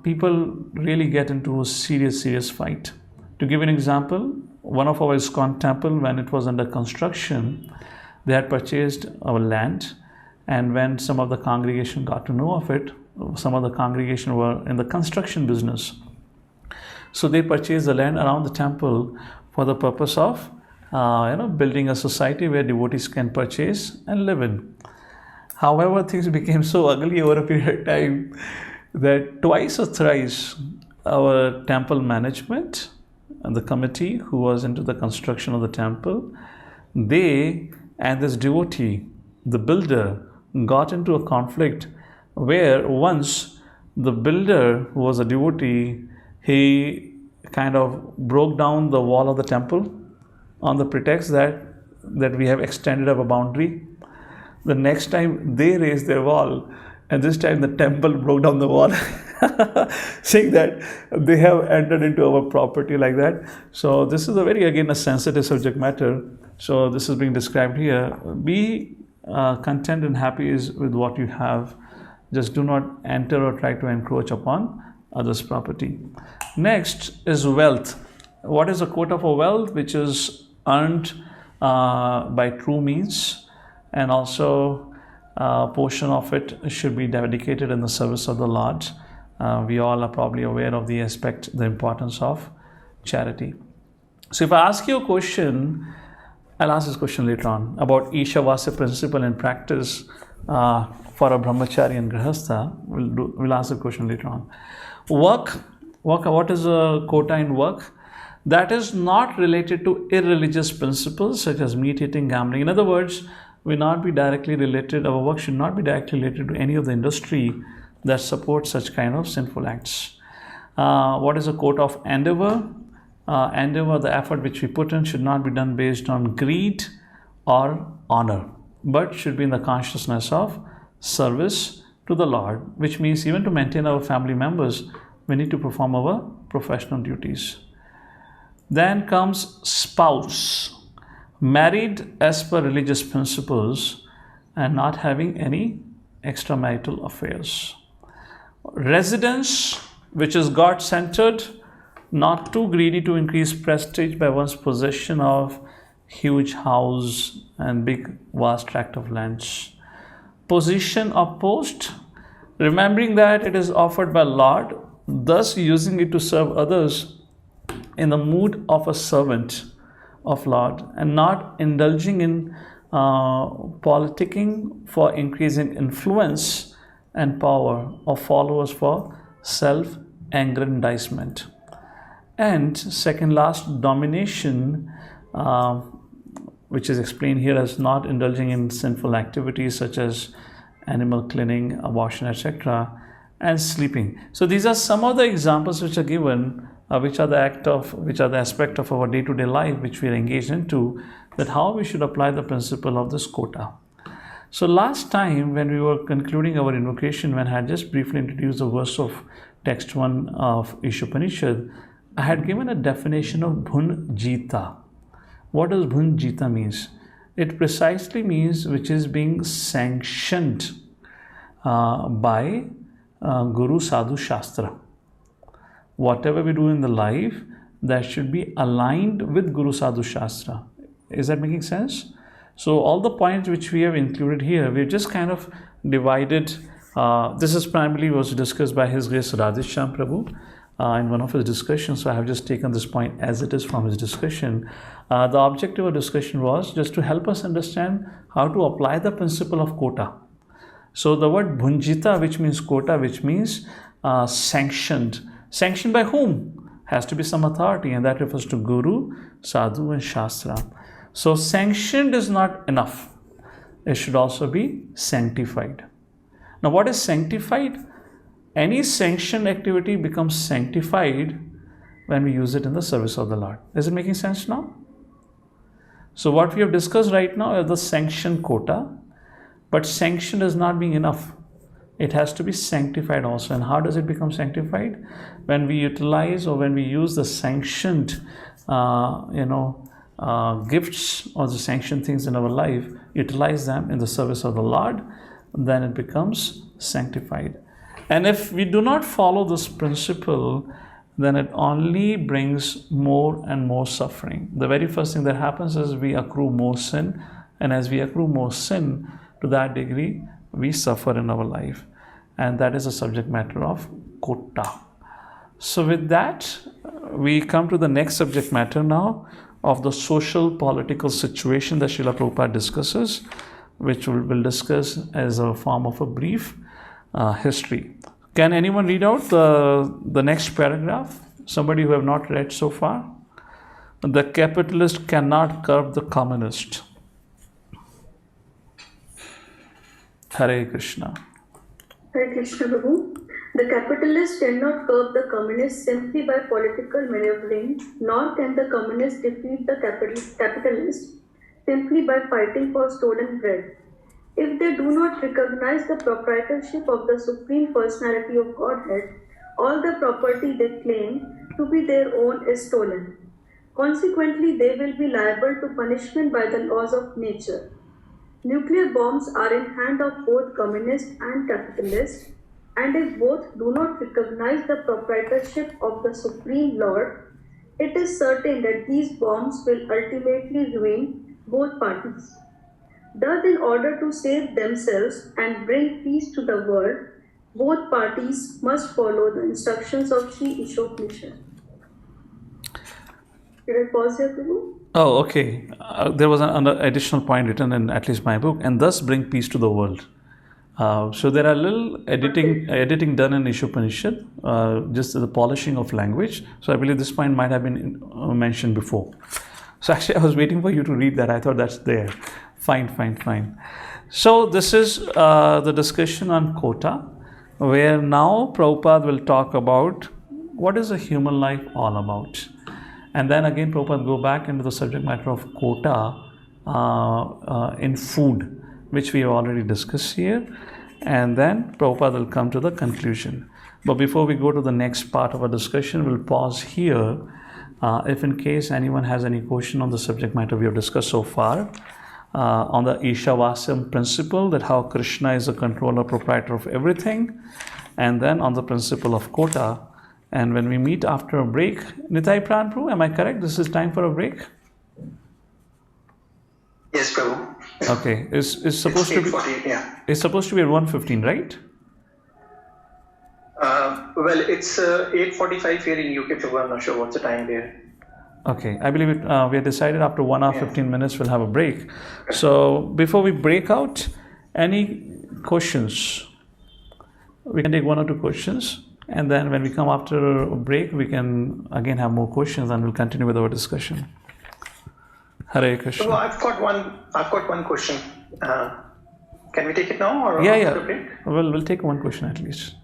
Speaker 1: People really get into a serious fight. To give an example, one of our ISKCON temple, when it was under construction, they had purchased our land, and when some of the congregation got to know of it, some of the congregation were in the construction business. So they purchased the land around the temple for the purpose of building a society where devotees can purchase and live in. However, things became so ugly over a period of time that twice or thrice our temple management and the committee who was into the construction of the temple, they and this devotee, the builder, got into a conflict where once the builder, who was a devotee, he kind of broke down the wall of the temple on the pretext that we have extended our boundary. The next time they raised their wall, and this time the temple broke down the wall, saying that they have entered into our property like that. So this is a sensitive subject matter. So this is being described here. Be content and happy with what you have. Just do not enter or try to encroach upon others' property. Next is wealth. What is a quota for wealth? Which is earned by true means, and also a portion of it should be dedicated in the service of the Lord. We all are probably aware of the importance of charity. So if I ask you a question, I'll ask this question later on about Ishavasa Principle in practice for a brahmachari and grihastha. We'll ask the question later on. Work, what is a quota in work? That is not related to irreligious principles such as meat eating, gambling. In other words, our work should not be directly related to any of the industry that supports such kind of sinful acts. What is a quota of endeavor? Endeavor, the effort which we put in, should not be done based on greed or honor, but should be in the consciousness of service to the Lord, which means even to maintain our family members, we need to perform our professional duties. Then comes spouse, married as per religious principles and not having any extramarital affairs. Residence, which is God-centered, not too greedy to increase prestige by one's possession of huge house and big vast tract of lands. Position or post, remembering that it is offered by Lord, thus using it to serve others in the mood of a servant of Lord, and not indulging in politicking for increasing influence and power of followers for self-aggrandizement. And second last, domination, which is explained here as not indulging in sinful activities such as animal cleaning, abortion, etc., and sleeping. So these are some of the examples which are given, which are the aspect of our day-to-day life which we are engaged into, that how we should apply the principle of this quota. So last time when we were concluding our invocation, when I had just briefly introduced the verse of text 1 of Īśopaniṣad, I had given a definition of bhunjita. What does bhunjita means? It precisely means which is being sanctioned by Guru Sadhu Shastra. Whatever we do in the life, that should be aligned with Guru Sadhu Shastra. Is that making sense? So all the points which we have included here, we've just kind of divided. This is primarily was discussed by His Grace Radhesham Prabhu in one of his discussions. So I have just taken this point as it is from his discussion. The objective of discussion was just to help us understand how to apply the principle of quota. So the word bhunjita, which means quota, which means sanctioned. Sanctioned by whom? Has to be some authority, and that refers to Guru, Sadhu and Shastra. So sanctioned is not enough. It should also be sanctified. Now what is sanctified? Any sanctioned activity becomes sanctified when we use it in the service of the Lord. Is it making sense now? So what we have discussed right now is the sanction quota, but sanction is not being enough. It has to be sanctified also. And how does it become sanctified? When we utilize or when we use the sanctioned gifts or the sanctioned things in our life, utilize them in the service of the Lord, then it becomes sanctified. And if we do not follow this principle, then it only brings more and more suffering. The very first thing that happens is we accrue more sin, and as we accrue more sin, to that degree we suffer in our life, and that is the subject matter of quota. So with that, we come to the next subject matter now of the social political situation that Srila Prabhupada discusses, which we will discuss as a form of a brief history. Can anyone read out the next paragraph? Somebody who have not read so far? The capitalist cannot curb the communist. Hare Krishna.
Speaker 5: Hare Krishna, Prabhu. The capitalist cannot curb the communist simply by political maneuvering, nor can the communist defeat the capitalist simply by fighting for stolen bread. If they do not recognize the proprietorship of the Supreme Personality of Godhead, all the property they claim to be their own is stolen. Consequently, they will be liable to punishment by the laws of nature. Nuclear bombs are in hand of both communist and capitalist, and if both do not recognize the proprietorship of the Supreme Lord, it is certain that these bombs will ultimately ruin both parties. Thus, in order to save themselves and bring peace to the world, both parties must follow the instructions of Śrī Īśopaniṣad. Did I pause here, Prabhu?
Speaker 1: Oh, okay. There was an additional point written in at least my book, and thus bring peace to the world. So there are little editing done in Īśopaniṣad, just the polishing of language. So I believe this point might have been mentioned before. So actually I was waiting for you to read that. I thought that's there. Fine. So this is the discussion on quota, where now Prabhupada will talk about What is a human life all about? And then again, Prabhupada go back into the subject matter of quota in food, which we have already discussed here. And then Prabhupada will come to the conclusion. But before we go to the next part of our discussion, we'll pause here. If in case anyone has any question on the subject matter we have discussed so far, on the Ishavasa Principle, that how Krishna is the controller, proprietor of everything, and then on the principle of quota. And when we meet after a break, Nitai Pran Prabhu, am I correct? This is time for a break?
Speaker 4: Yes, Prabhu.
Speaker 1: Okay, it's supposed to be.
Speaker 4: Yeah.
Speaker 1: It's supposed to be at 1:15, right?
Speaker 4: Well, it's 8:45 here in UK, Prabhu. I'm not sure what's the time there.
Speaker 1: Okay, I believe we have decided after 1 hour 15 minutes we'll have a break. So before we break out, any questions? We can take 1 or 2 questions, and then when we come after a break, we can again have more questions, and we'll continue with our discussion. Hare Krishna.
Speaker 4: Well, I've got one question. Can we take it now or after the break?
Speaker 1: Well, we'll take 1 question at least.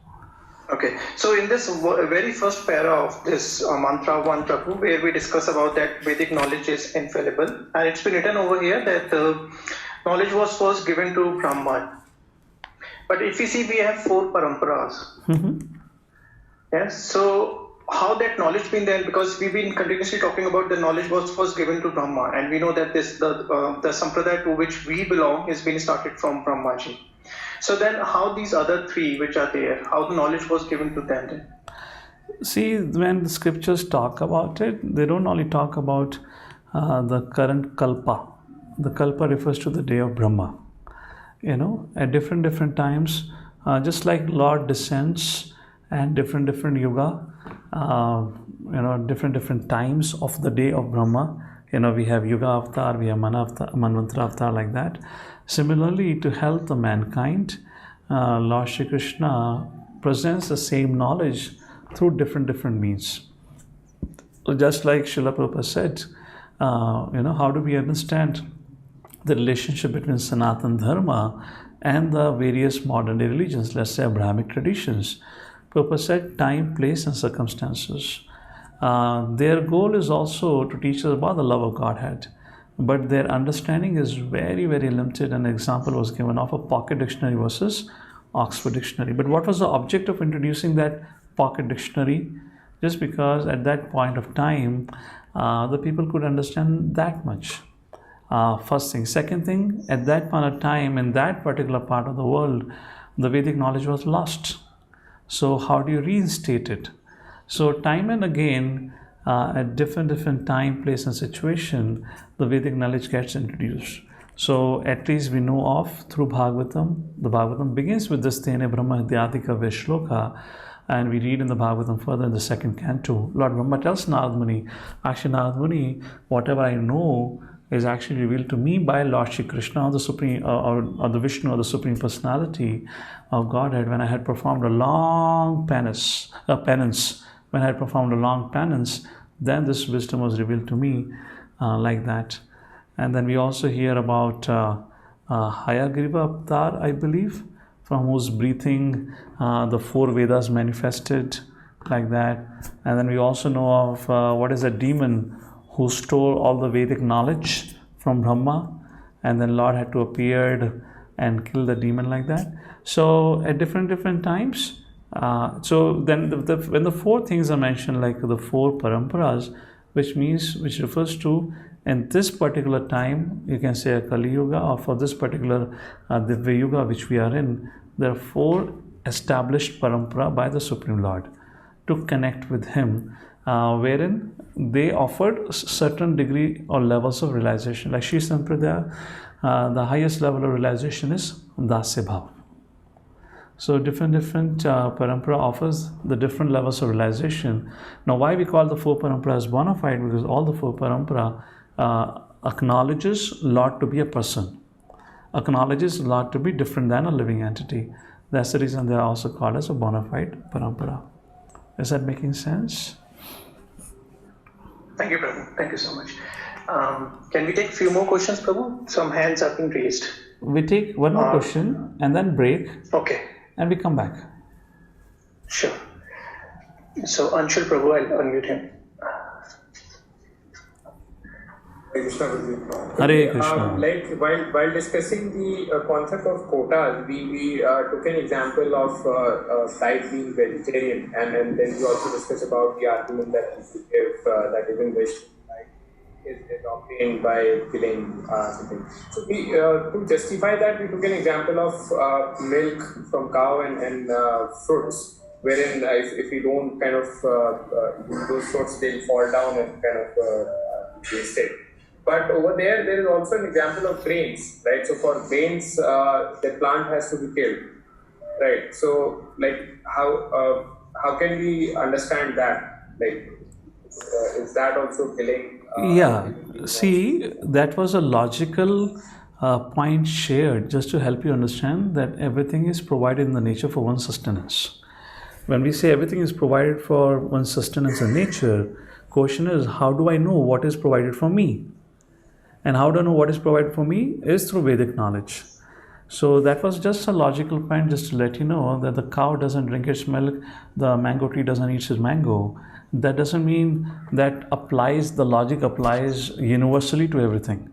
Speaker 4: Okay, so in this very first para of this mantra 1, Prabhu, where we discuss about that Vedic knowledge is infallible, and it's been written over here that knowledge was first given to Brahma. But if we see, we have 4 paramparas. Yes, so how that knowledge been there? Because we've been continuously talking about the knowledge was first given to Brahma, and we know that the sampradaya to which we belong is being started from Brahmaji. So then how these other 3 which are there, how the knowledge was given to them then?
Speaker 1: See, when the scriptures talk about it, they don't only talk about the current kalpa. The kalpa refers to the day of Brahma. You know, at different times, just like Lord descends and different yuga, different times of the day of Brahma. You know, we have Yuga Avatar, we have Manvantara Avatar, like that. Similarly, to help the mankind, Lord Shri Krishna presents the same knowledge through different means. So just like Srila Prabhupada said, how do we understand the relationship between Sanatana Dharma and the various modern day religions, let's say Abrahamic traditions? Prabhupada said time, place and circumstances. Their goal is also to teach us about the love of Godhead, but their understanding is very limited. An example was given of a pocket dictionary versus Oxford Dictionary. But what was the object of introducing that pocket dictionary? Just because at that point of time, the people could understand that much. First thing. Second thing, at that point of time, in that particular part of the world, the Vedic knowledge was lost. So how do you reinstate it? So time and again, at different time, place and situation, the Vedic knowledge gets introduced. So at least we know of through Bhagavatam. The Bhagavatam begins with this Tene Brahma Hridyadika Veshloka, and we read in the Bhagavatam further in the 2nd canto. Lord Brahma tells Narad Muni, actually Narad Muni, whatever I know is actually revealed to me by Lord Shri Krishna, or the Supreme, or the Vishnu, or the Supreme Personality of Godhead, when I had performed a long penance, when I had performed a long penance, then this wisdom was revealed to me like that. And then we also hear about Hayagriva Avatar, I believe, from whose breathing the 4 Vedas manifested, like that. And then we also know of what is a demon who stole all the Vedic knowledge from Brahma, and then Lord had to appear and kill the demon, like that. So at different times, so then when the 4 things are mentioned, like the 4 paramparas, which refers to in this particular time, you can say a Kali Yuga, or for this particular Divya Yuga which we are in, there are 4 established parampara by the Supreme Lord to connect with Him, wherein they offered certain degree or levels of realization. Like Shri Sampradaya, the highest level of realization is Dasya Bhava. So different parampara offers the different levels of realization. Now, why we call the 4 paramparas bona fide? Because all the 4 parampara acknowledges Lord to be a person, acknowledges Lord to be different than a living entity. That's the reason they are also called as a bona fide parampara. Is that making sense?
Speaker 4: Thank you, Prabhu. Thank you so much. Can we take a few more questions, Prabhu? Some hands have been raised.
Speaker 1: We take 1 more question and then break.
Speaker 4: Okay.
Speaker 1: And we come back.
Speaker 4: Sure. So Anshul Prabhu, I'll unmute him.
Speaker 1: Hare Krishna.
Speaker 2: Like while discussing the concept of quotas, we took an example of Sai being vegetarian, and then we also discussed about the argument that if that even vegetarian is obtained by killing something. So we to justify that, we took an example of milk from cow and fruits, wherein if you don't kind of use those fruits, they'll fall down and kind of waste it. But over there is also an example of grains, right? So for grains, the plant has to be killed, right? So like how can we understand that? Like is that also killing?
Speaker 1: Yeah, see, that was a logical point shared just to help you understand that everything is provided in the nature for one's sustenance. When we say everything is provided for one's sustenance in nature, question is, how do I know what is provided for me? And how do I know what is provided for me is through Vedic knowledge. So that was just a logical point just to let you know that the cow doesn't drink its milk, the mango tree doesn't eat its mango. That doesn't mean that the logic applies universally to everything.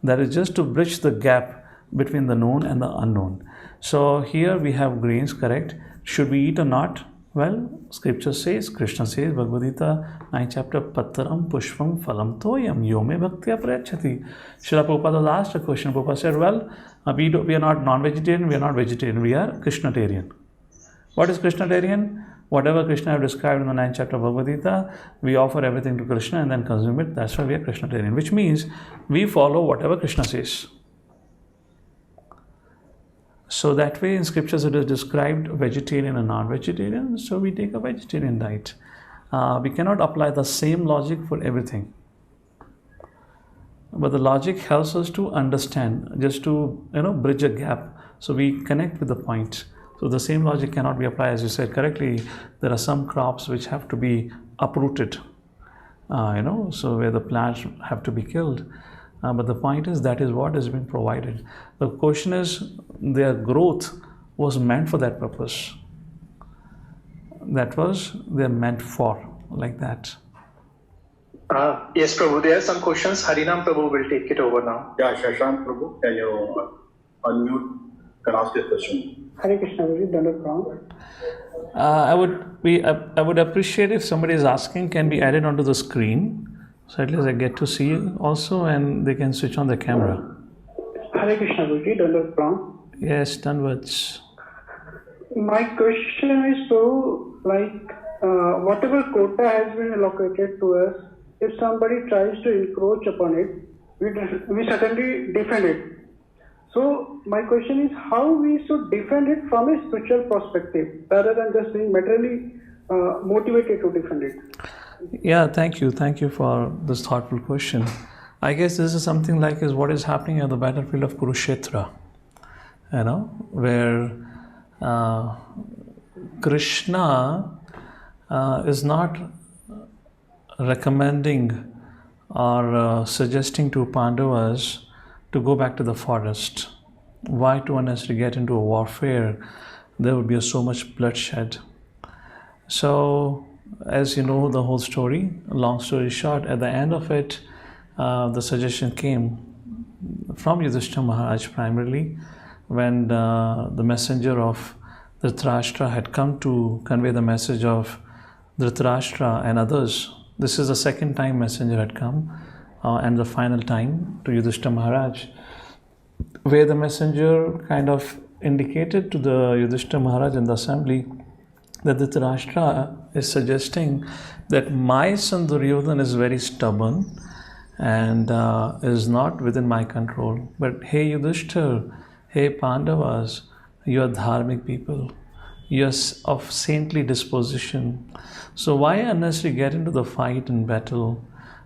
Speaker 1: That is just to bridge the gap between the known and the unknown. So here we have grains, correct? Should we eat or not? Well, scripture says, Krishna says, Bhagavad-Gita, 9th chapter, Pattaram Pushpam Phalam Toyam Yome Bhaktya Prayachati. Srila Prabhupada asked a question. Prabhupada said, well, we are not non-vegetarian, we are not vegetarian, we are Krishnatarian. What is Krishnatarian? Whatever Krishna have described in the 9th chapter of Bhagavad-Gita, we offer everything to Krishna and then consume it. That's why we are Krishnatarian, which means we follow whatever Krishna says. So that way in scriptures it is described vegetarian and non-vegetarian, so we take a vegetarian diet. We cannot apply the same logic for everything. But the logic helps us to understand, just to bridge a gap. So we connect with the point. So the same logic cannot be applied, as you said correctly. There are some crops which have to be uprooted, so where the plants have to be killed. But the point is that is what is being provided. The question is, their growth was meant for that purpose. That was they're meant for, like that.
Speaker 4: Yes, Prabhu, there are some questions. Harinam Prabhu will take it over now.
Speaker 7: Yeah, Shashank Prabhu, can you unmute, can ask your question?
Speaker 10: Hare Krishna, have you done it wrong?
Speaker 1: I would appreciate if somebody is asking, can be added onto the screen. So at least I get to see also, and they can switch on the camera.
Speaker 10: Hare Krishna, Guruji, done it wrong?
Speaker 1: Yes, Tanvats.
Speaker 10: My question is, so, whatever quota has been allocated to us, if somebody tries to encroach upon it, we certainly defend it. So my question is, how we should defend it from a spiritual perspective, rather than just being materially motivated to defend it.
Speaker 1: Yeah, thank you for this thoughtful question. I guess this is something like is what is happening at the battlefield of Kurukshetra, where Krishna is not recommending or suggesting to Pandavas to go back to the forest. Why to unnecessarily get into a warfare? There would be so much bloodshed. So, as you know the whole story, long story short, at the end of it, the suggestion came from Yudhishthira Maharaj primarily, when the messenger of Dhritarashtra had come to convey the message of Dhritarashtra and others. This is the second time messenger had come, and the final time to Yudhishthira Maharaj, where the messenger kind of indicated to the Yudhishthira Maharaj in the assembly that Dhritarashtra is suggesting that my son Duryodhana is very stubborn and is not within my control. But hey Yudhishthira, hey Pandavas, you are dharmic people, you are of saintly disposition. So why unnecessarily get into the fight and battle?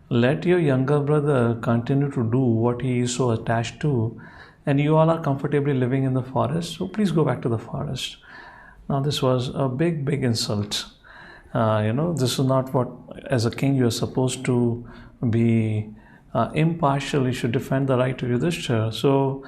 Speaker 1: Let your younger brother continue to do what he is so attached to, and you all are comfortably living in the forest, so please go back to the forest. Now this was a big insult. This is not what, as a king, you are supposed to be impartial. You should defend the right of Yudhishthira. So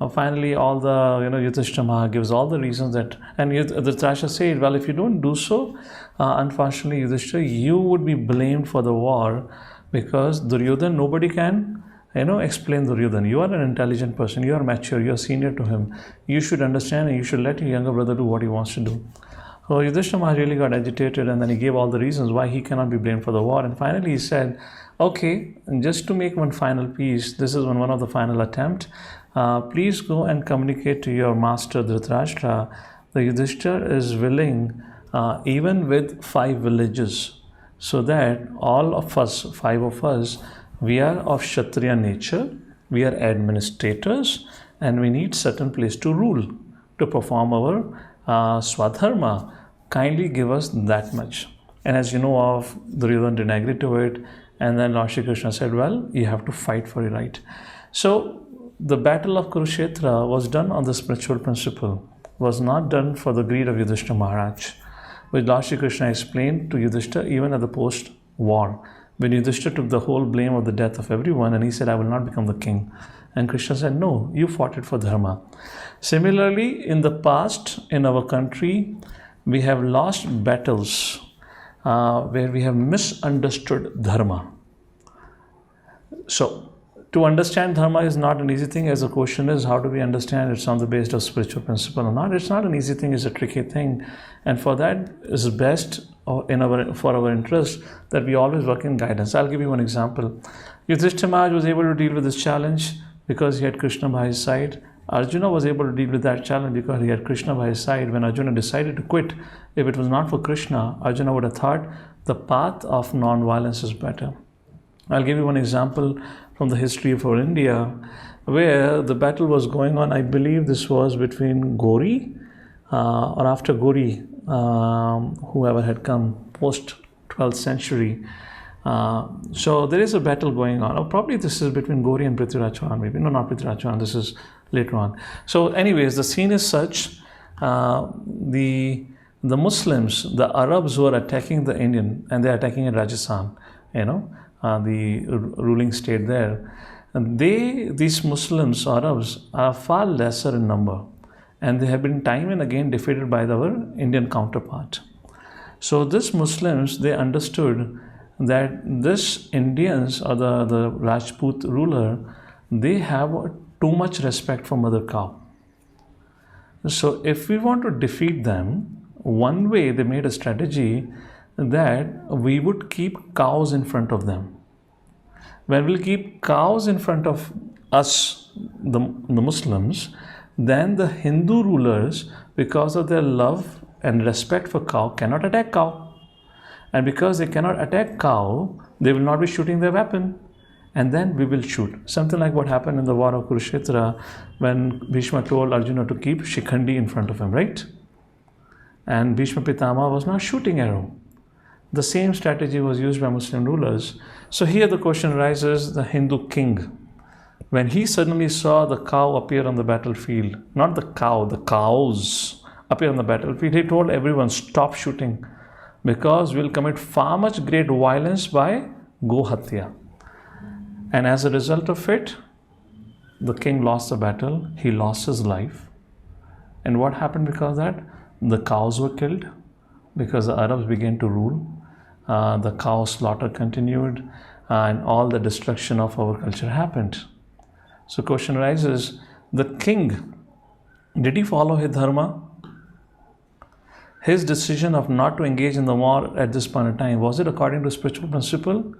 Speaker 1: Finally, all the Yudhishthira gives all the reasons that, and Dhritarashtra said, well, if you don't do so, unfortunately, Yudhishthira, you would be blamed for the war, because Duryodhana, nobody can explain Duryodhana. You are an intelligent person, you are mature, you are senior to him. You should understand, and you should let your younger brother do what he wants to do. So Yudhishthira really got agitated, and then he gave all the reasons why he cannot be blamed for the war. And finally he said, okay, just to make one final peace, this is one of the final attempt. Please go and communicate to your master Dhritarashtra that Yudhishthira is willing, even with 5 villages, so that all of us, 5 of us, we are of Kshatriya nature, we are administrators, and we need certain place to rule, to perform our Swadharma. Kindly give us that much. And as you know of, Duryodhana didn't agree to it, and then Lord Shri Krishna said, well, you have to fight for your right. So the battle of Kurukshetra was done on the spiritual principle, was not done for the greed of Yudhishthira Maharaj, which Lord Shri Krishna explained to Yudhishthira even at the post-war, when Yudhishthira took the whole blame of the death of everyone, and he said, I will not become the king. And Krishna said, no, you fought it for dharma. Similarly, in the past, in our country, we have lost battles where we have misunderstood dharma. So, to understand dharma is not an easy thing, as the question is, how do we understand it's on the basis of spiritual principle or not? It's not an easy thing, it's a tricky thing. And for that, it's best for our interest that we always work in guidance. I'll give you one example. Yudhishthira Maharaj was able to deal with this challenge because he had Krishna by his side. Arjuna was able to deal with that challenge because he had Krishna by his side. When Arjuna decided to quit, if it was not for Krishna, Arjuna would have thought the path of non-violence is better. I'll give you one example from the history of our India, where the battle was going on. I believe this was between Gori or after Gori, whoever had come post 12th century. So there is a battle going on. Or probably this is between Gori and Prithviraj Chauhan, maybe. No, not Prithviraj Chauhan, this is later on. So anyways, the scene is such, the Muslims, the Arabs who are attacking the Indian, and they are attacking in Rajasthan, the ruling state there, and these Muslims, Arabs, are far lesser in number, and they have been time and again defeated by our Indian counterpart. So these Muslims, they understood that this Indians, or the Rajput ruler, they have too much respect for mother cow. So if we want to defeat them, one way they made a strategy that we would keep cows in front of them. When we'll keep cows in front of us, the Muslims, then the Hindu rulers, because of their love and respect for cow, cannot attack cow. And because they cannot attack cow, they will not be shooting their weapon. And then we will shoot. Something like what happened in the war of Kurukshetra, when Bhishma told Arjuna to keep Shikhandi in front of him, right? And Bhishma Pitama was not shooting arrow. The same strategy was used by Muslim rulers. So here the question arises, the Hindu king, when he suddenly saw the cow appear on the battlefield, not the cow, the cows appear on the battlefield, he told everyone, stop shooting, because we'll commit far much great violence by Gohatya. And as a result of it, the king lost the battle, he lost his life. And what happened because of that? The cows were killed, because the Arabs began to rule. The cow slaughter continued, and all the destruction of our culture happened. So question arises, the king, did he follow his dharma? His decision of not to engage in the war at this point in time, was it according to spiritual principle?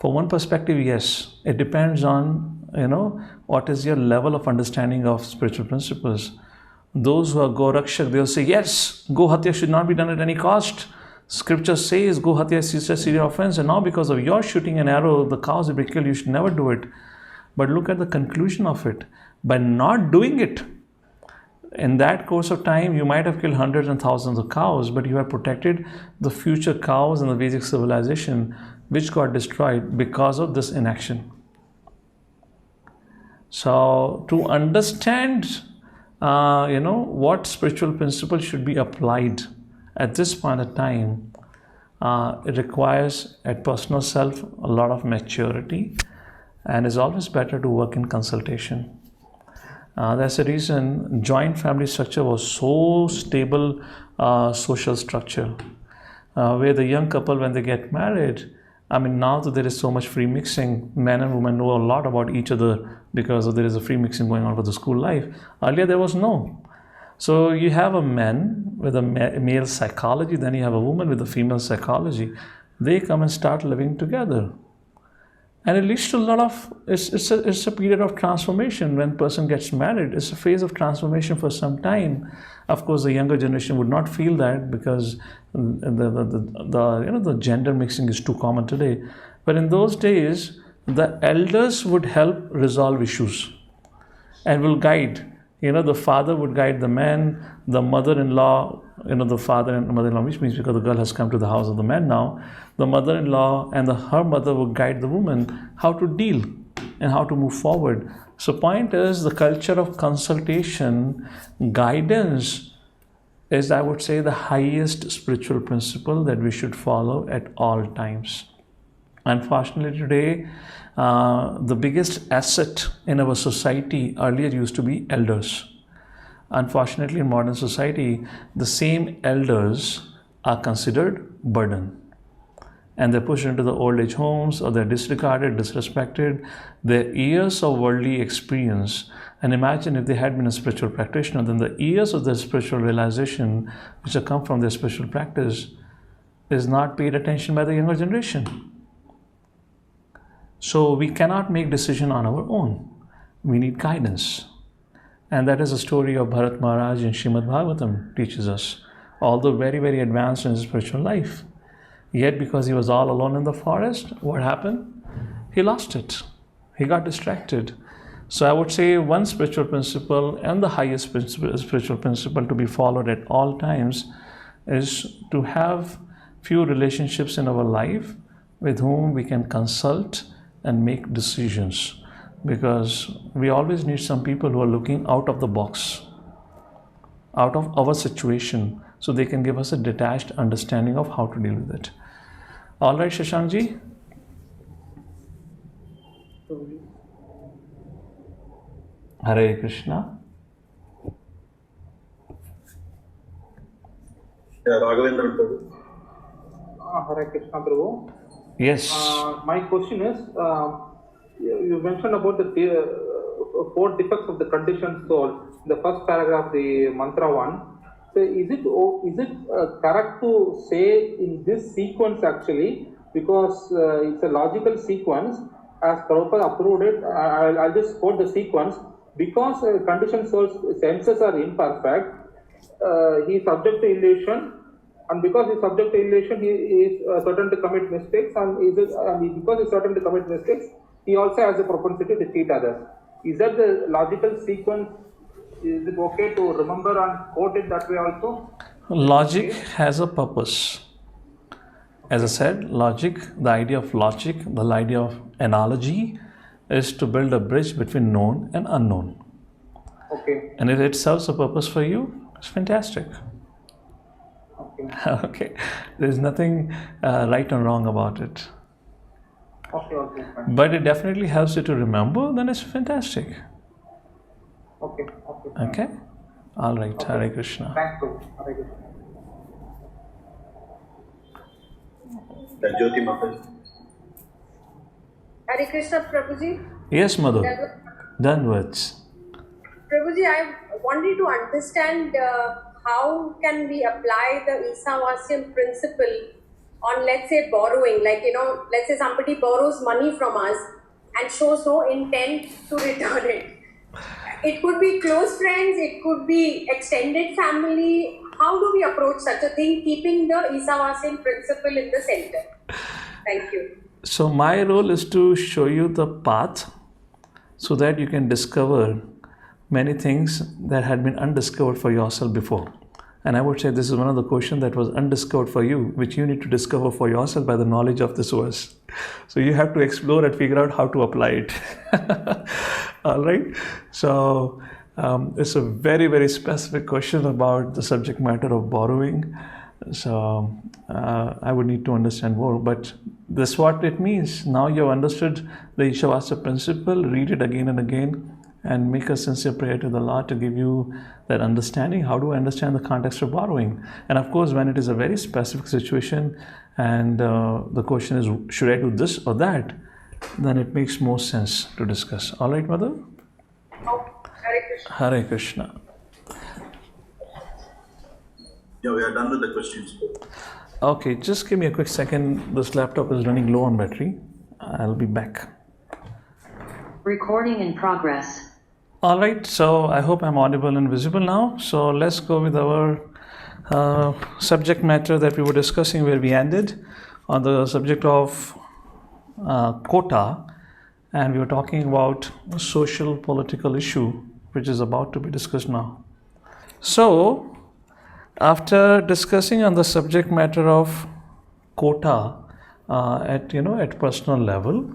Speaker 1: For one perspective, yes. It depends on, what is your level of understanding of spiritual principles. Those who are Gorakshak, they'll say, yes, Gohatya should not be done at any cost. Scripture says Gohatya is a serious offense, and now because of your shooting an arrow, the cows will be killed, you should never do it. But look at the conclusion of it. By not doing it, in that course of time, you might have killed hundreds and thousands of cows, but you have protected the future cows in the Vedic civilization, which got destroyed because of this inaction. So to understand, what spiritual principle should be applied at this point of time, it requires at personal self a lot of maturity, and is always better to work in consultation. That's the reason joint family structure was so stable social structure, where the young couple, when they get married, I mean, now that there is so much free mixing, men and women know a lot about each other because there is a free mixing going on for the school life. Earlier there was no. So you have a man with a male psychology, then you have a woman with a female psychology. They come and start living together. And it leads to a lot of, it's a period of transformation. When a person gets married, it's a phase of transformation for some time. Of course, the younger generation would not feel that because the gender mixing is too common today. But in those days, the elders would help resolve issues and will guide. The father would guide the man, the mother-in-law, the father and mother-in-law, which means because the girl has come to the house of the man now, the mother-in-law and her mother would guide the woman how to deal and how to move forward. So point is, the culture of consultation, guidance is, I would say, the highest spiritual principle that we should follow at all times. Unfortunately today, the biggest asset in our society earlier used to be elders. Unfortunately, in modern society, the same elders are considered burden. And they're pushed into the old age homes, or they're disregarded, disrespected. Their years of worldly experience, and imagine if they had been a spiritual practitioner, then the years of their spiritual realization, which have come from their spiritual practice, is not paid attention by the younger generation. So we cannot make decision on our own. We need guidance. And that is the story of Bharat Maharaj in Srimad Bhagavatam teaches us. Although very, very advanced in his spiritual life, yet because he was all alone in the forest, what happened? He lost it. He got distracted. So I would say one spiritual principle and the highest spiritual principle to be followed at all times is to have few relationships in our life with whom we can consult and make decisions, because we always need some people who are looking out of the box, out of our situation, so they can give us a detached understanding of how to deal with it. All right, Shashankji? Hare Krishna.
Speaker 7: Raghavendra Prabhu.
Speaker 10: Hare Krishna Prabhu.
Speaker 1: Yes.
Speaker 10: My question is, you mentioned about the 4 defects of the conditioned soul. The first paragraph, the mantra 1. So is it correct to say in this sequence actually, because it's a logical sequence, as Prabhupada approved it? I'll just quote the sequence. Because conditioned soul's senses are imperfect, he is subject to illusion. And because he is subject to illusion, he is certain to commit mistakes, and because he is certain to commit mistakes, he also has a propensity to cheat others. Is that the logical sequence? Is it okay to remember and quote it that way also?
Speaker 1: Logic has a purpose. As I said, logic, the idea of logic, the idea of analogy is to build a bridge between known and unknown.
Speaker 10: Okay.
Speaker 1: And if it serves a purpose for you, it's fantastic. Okay, there's nothing right or wrong about it.
Speaker 10: Okay.
Speaker 1: But it definitely helps you to remember, then it's fantastic. Okay? All right, okay. Hare Krishna.
Speaker 10: Thank you. Hare Krishna.
Speaker 7: Jyoti Mataji.
Speaker 11: Hare Krishna, Prabhuji.
Speaker 1: Yes, Madhu. Done words.
Speaker 11: Prabhuji, I wanted to understand how can we apply the Ishavasa Principle on, let's say, borrowing. Like, let's say somebody borrows money from us and shows no intent to return it. It could be close friends, it could be extended family. How do we approach such a thing, keeping the Ishavasa Principle in the center? Thank you.
Speaker 1: So my role is to show you the path so that you can discover many things that had been undiscovered for yourself before. And I would say this is one of the questions that was undiscovered for you, which you need to discover for yourself by the knowledge of this verse. So you have to explore and figure out how to apply it. All right. So it's a very, very specific question about the subject matter of borrowing. So I would need to understand more, but this is what it means. Now you have understood the Ishavasa principle, read it again and again, and make a sincere prayer to the Lord to give you that understanding. How do I understand the context of borrowing? And of course, when it is a very specific situation and the question is, should I do this or that? Then it makes more sense to discuss. All right, Mother?
Speaker 11: Hare Krishna.
Speaker 1: Hare Krishna.
Speaker 7: Yeah, we are done with the questions.
Speaker 1: Okay, just give me a quick second. This laptop is running low on battery. I'll be back.
Speaker 12: Recording in progress.
Speaker 1: All right, so I hope I'm audible and visible now. So let's go with our subject matter that we were discussing, where we ended on the subject of quota, and we were talking about a social political issue which is about to be discussed now. So after discussing on the subject matter of quota at personal level,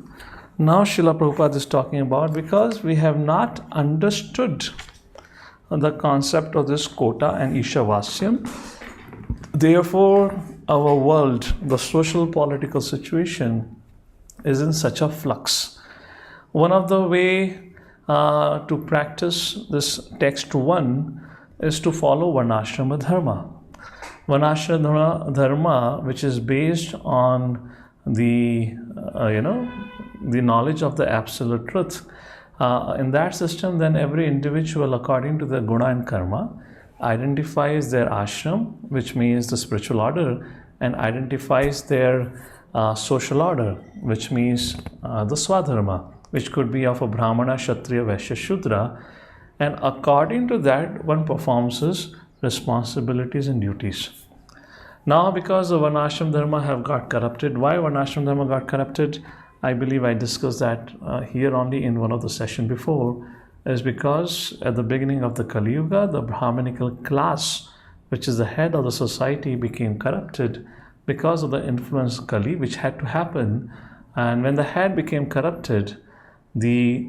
Speaker 1: now Srila Prabhupada is talking about, because we have not understood the concept of this quota and Ishavasyam, therefore our world, the social political situation, is in such a flux. One of the way to practice this text 1 is to follow Varnashrama Dharma. Varnashrama Dharma, which is based on the knowledge of the absolute truth. In that system, then every individual, according to their guna and karma, identifies their ashram, which means the spiritual order, and identifies their social order, which means the swadharma, which could be of a brahmana, kshatriya, vaishya, shudra, and according to that one performs his responsibilities and duties. Now, because the Varnashram Dharma have got corrupted, why Varnashram Dharma got corrupted? I believe I discussed that here only in one of the sessions before, is because at the beginning of the Kali Yuga, the Brahmanical class, which is the head of the society, became corrupted because of the influence of Kali, which had to happen. And when the head became corrupted, the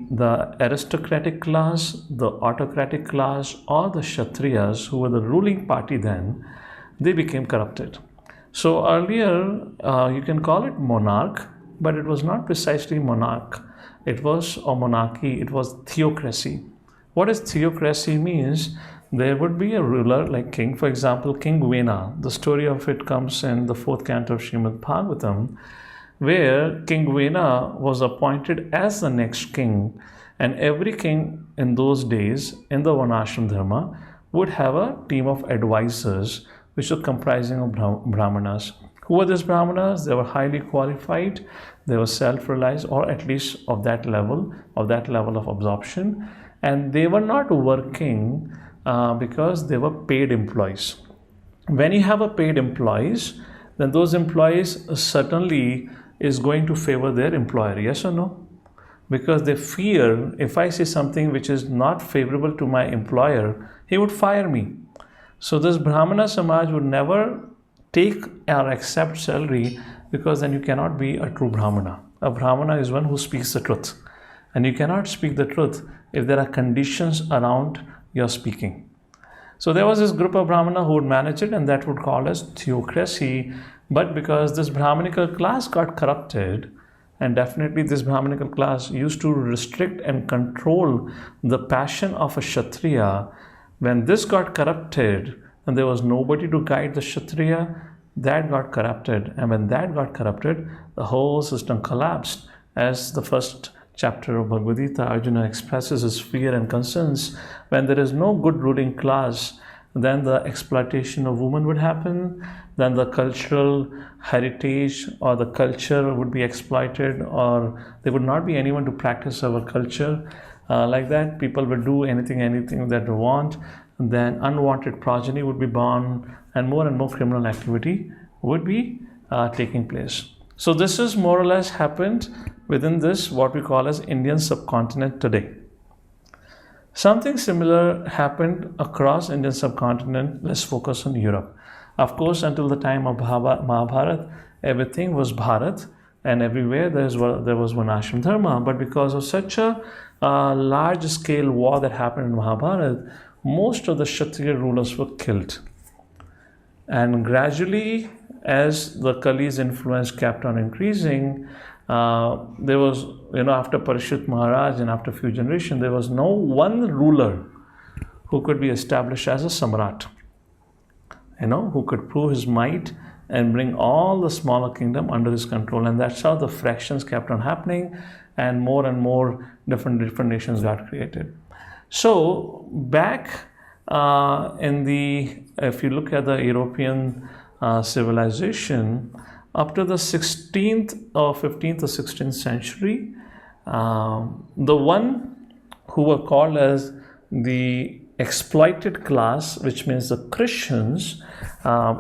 Speaker 1: aristocratic class, the autocratic class, or the Kshatriyas, who were the ruling party then, they became corrupted. So earlier, you can call it monarch, but it was not precisely monarch. It was a monarchy, it was theocracy. What is theocracy means? There would be a ruler like king. For example, King Vena. The story of it comes in the 4th canto of Srimad Bhagavatam, where King Vena was appointed as the next king, and every king in those days in the Varnashram Dharma would have a team of advisors which were comprising of brahmanas. Who were these brahmanas? They were highly qualified, they were self-realized, or at least of that level of absorption, and they were not working because they were paid employees. When you have a paid employees, then those employees certainly is going to favor their employer, yes or no? Because they fear, if I say something which is not favorable to my employer, he would fire me. So this Brahmana Samaj would never take or accept salary, because then you cannot be a true Brahmana. A Brahmana is one who speaks the truth, and you cannot speak the truth if there are conditions around your speaking. So there was this group of Brahmana who would manage it, and that would call as theocracy. But because this Brahmanical class got corrupted, and definitely this Brahmanical class used to restrict and control the passion of a Kshatriya, when this got corrupted and there was nobody to guide the Kshatriya, that got corrupted. And when that got corrupted, the whole system collapsed. As the 1st chapter of Bhagavad-Gita, Arjuna expresses his fear and concerns. When there is no good ruling class, then the exploitation of women would happen, then the cultural heritage or the culture would be exploited, or there would not be anyone to practice our culture. Like that, people would do anything that they want, and then unwanted progeny would be born, and more criminal activity would be taking place. So this is more or less happened within this what we call as Indian subcontinent today. Something similar happened across Indian subcontinent. Let's focus on Europe. Of course, until the time of Mahabharata, everything was Bharat, and everywhere there was one Ashram Dharma. But because of such a large-scale war that happened in Mahabharata, most of the Kshatriya rulers were killed. And gradually, as the Kali's influence kept on increasing, There was, after Parishit Maharaj and after a few generations, there was no one ruler who could be established as a Samrat, who could prove his might and bring all the smaller kingdom under his control. And that's how the fractions kept on happening, and more different nations got created. So back if you look at the European civilization, up to the 16th or 15th or 16th century, the one who were called as the exploited class, which means the Christians,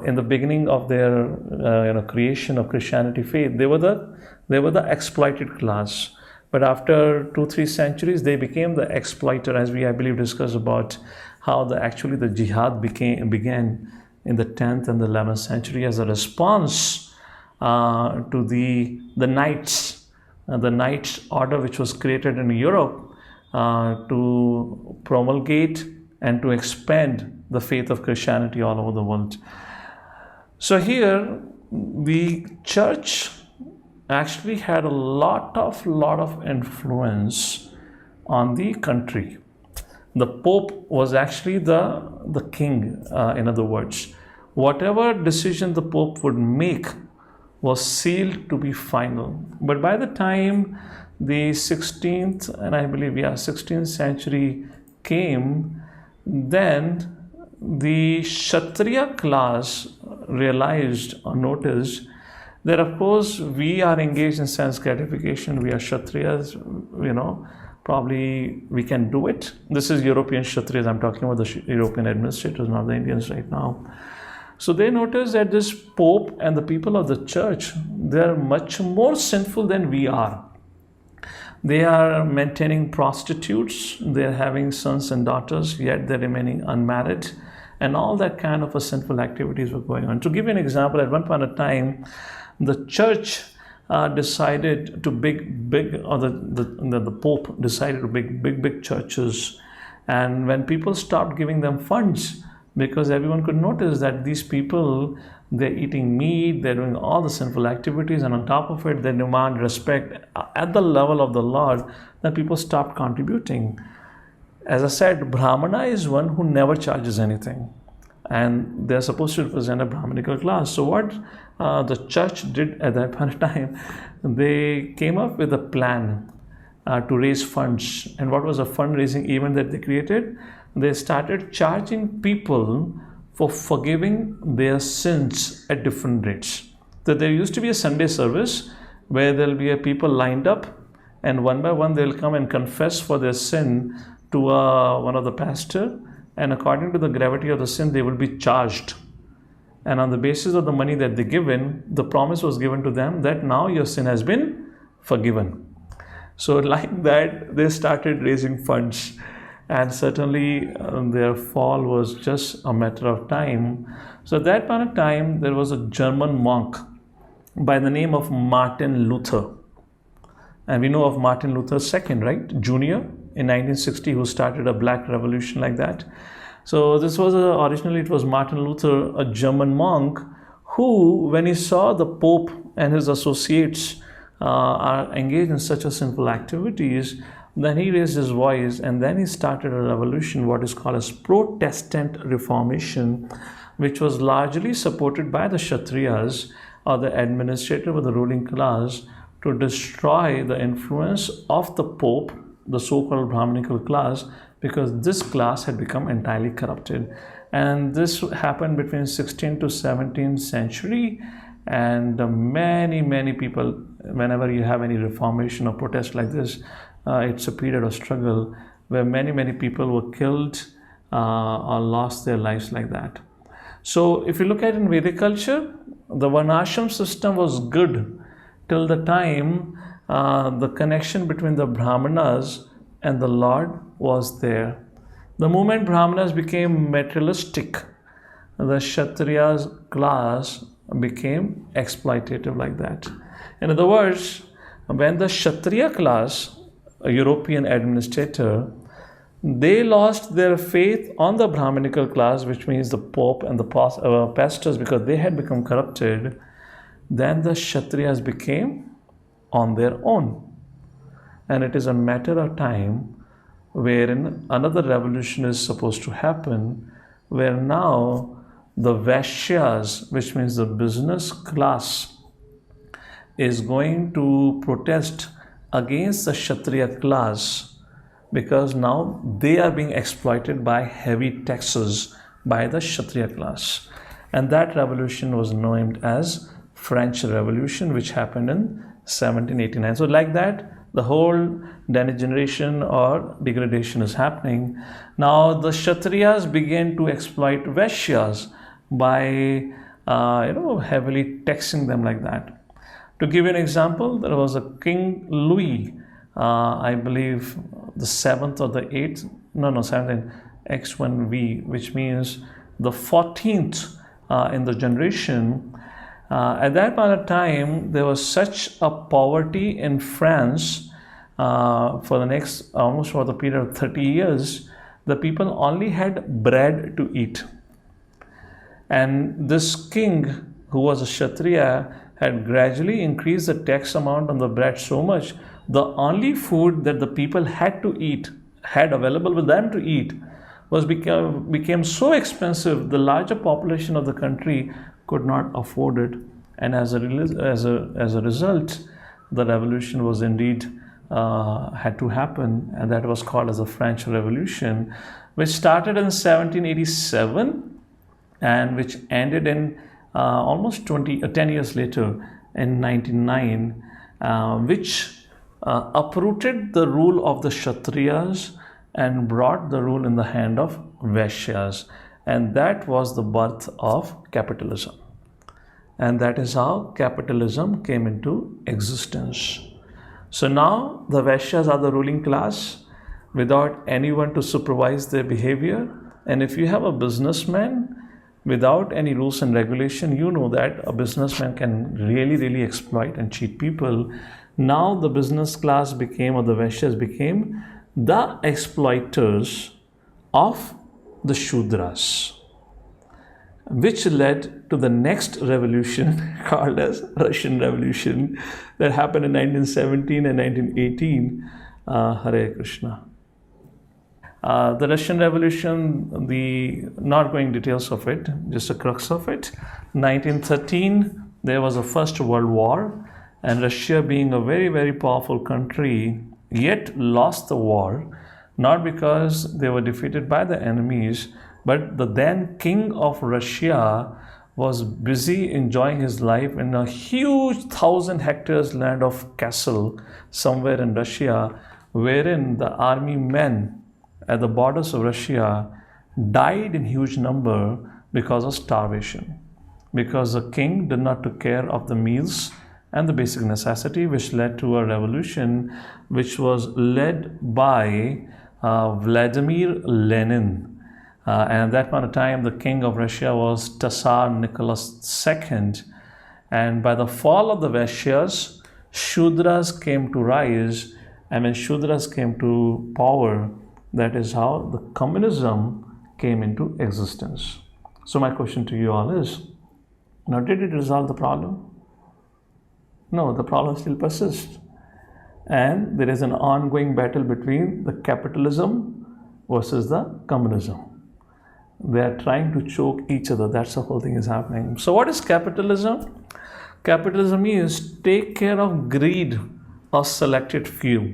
Speaker 1: in the beginning of their creation of Christianity faith, they were the exploited class. But after 2-3 centuries, they became the exploiter, as I believe discussed about how the jihad began in the 10th and the 11th century as a response to the knights, the knights order which was created in Europe to promulgate and to expand the faith of Christianity all over the world. So here, the church actually had a lot of influence on the country. The Pope was actually the king, in other words. Whatever decision the Pope would make was sealed to be final. But by the time the 16th and I believe 16th century came, then the Kshatriya class realized or noticed that of course we are engaged in sense gratification, we are Kshatriyas, probably we can do it. This is European Kshatriyas, I'm talking about the European administrators, not the Indians right now. So they noticed that this Pope and the people of the church, they are much more sinful than we are. They are maintaining prostitutes, they are having sons and daughters, yet they're remaining unmarried, and all that kind of sinful activities were going on. To give you an example, at one point in time, the church decided to the Pope decided to big churches, and when people stopped giving them funds, because everyone could notice that these people, they're eating meat, they're doing all the sinful activities, and on top of it, they demand respect at the level of the Lord, then people stopped contributing. As I said, Brahmana is one who never charges anything, and they're supposed to represent a Brahmanical class. So what the church did at that point of time, they came up with a plan to raise funds. And what was a fundraising event that they created? They started charging people for forgiving their sins at different rates. So there used to be a Sunday service where there'll be people lined up, and one by one they'll come and confess for their sin to one of the pastor, and according to the gravity of the sin, they will be charged. And on the basis of the money that they given, the promise was given to them that now your sin has been forgiven. So like that, they started raising funds. And certainly their fall was just a matter of time. So at that point of time, there was a German monk by the name of Martin Luther. And we know of Martin Luther II, right? Junior in 1960, who started a black revolution like that. So this was originally it was Martin Luther, a German monk, who, when he saw the Pope and his associates are engaged in such a sinful activities, then he raised his voice, and then he started a revolution, what is called as Protestant Reformation, which was largely supported by the Kshatriyas, or the administrative or the ruling class, to destroy the influence of the Pope, the so-called Brahmanical class, because this class had become entirely corrupted. And this happened between 16th to 17th century, and many people, whenever you have any reformation or protest like this, it's a period of struggle where many people were killed or lost their lives like that. So if you look at in Vedic culture, the Varnashram system was good till the time the connection between the Brahmanas and the Lord was there. The moment Brahmanas became materialistic, the Kshatriyas class became exploitative like that. In other words, when the Kshatriya class, a European administrator, they lost their faith on the Brahmanical class, which means the Pope and the pastors, because they had become corrupted, then the Kshatriyas became on their own. And it is a matter of time wherein another revolution is supposed to happen, where now the Vaishyas, which means the business class, is going to protest against the Kshatriya class, because now they are being exploited by heavy taxes by the Kshatriya class. And that revolution was named as French Revolution, which happened in 1789. So like that, the whole degeneration or degradation is happening. Now the Kshatriyas began to exploit Vaishyas by heavily taxing them like that. To give you an example, there was a King Louis, I believe the 7th or the 8th, 7th, X1V, which means the 14th in the generation. At that point of time, there was such a poverty in France for the next, almost for the period of 30 years, the people only had bread to eat. And this king, who was a Kshatriya, had gradually increased the tax amount on the bread so much, the only food that the people had to eat, had available with them to eat, was became so expensive, the larger population of the country could not afford it. And as a result, the revolution was indeed had to happen, and that was called as the French Revolution, which started in 1787 and which ended in almost 10 years later in 1909, which uprooted the rule of the Kshatriyas and brought the rule in the hand of Vaishyas. And that was the birth of capitalism. And that is how capitalism came into existence. So now the Vaishyas are the ruling class without anyone to supervise their behavior. And if you have a businessman without any rules and regulation, you know that a businessman can really exploit and cheat people. Now the business class became, or the Vaishyas became, the exploiters of the Shudras, which led to the next revolution called as Russian Revolution that happened in 1917 and 1918. Hare Krishna. The Russian Revolution, not going details of it, just a crux of it. 1913, there was a First World War, and Russia, being a very powerful country, yet lost the war, not because they were defeated by the enemies, but the then king of Russia was busy enjoying his life in a huge 1,000 hectares land of castle somewhere in Russia, wherein the army men at the borders of Russia died in huge number because of starvation, because the king did not take care of the meals and the basic necessity, which led to a revolution which was led by Vladimir Lenin. And at that point of time, the king of Russia was Tsar Nicholas II. And by the fall of the Vaishyas, Shudras came to rise, and when Shudras came to power, that is how the communism came into existence. So my question to you all is, now did it resolve the problem? No, the problem still persists. And there is an ongoing battle between the capitalism versus the communism. They are trying to choke each other. That's the whole thing is happening. So what is capitalism? Capitalism means take care of greed of selected few,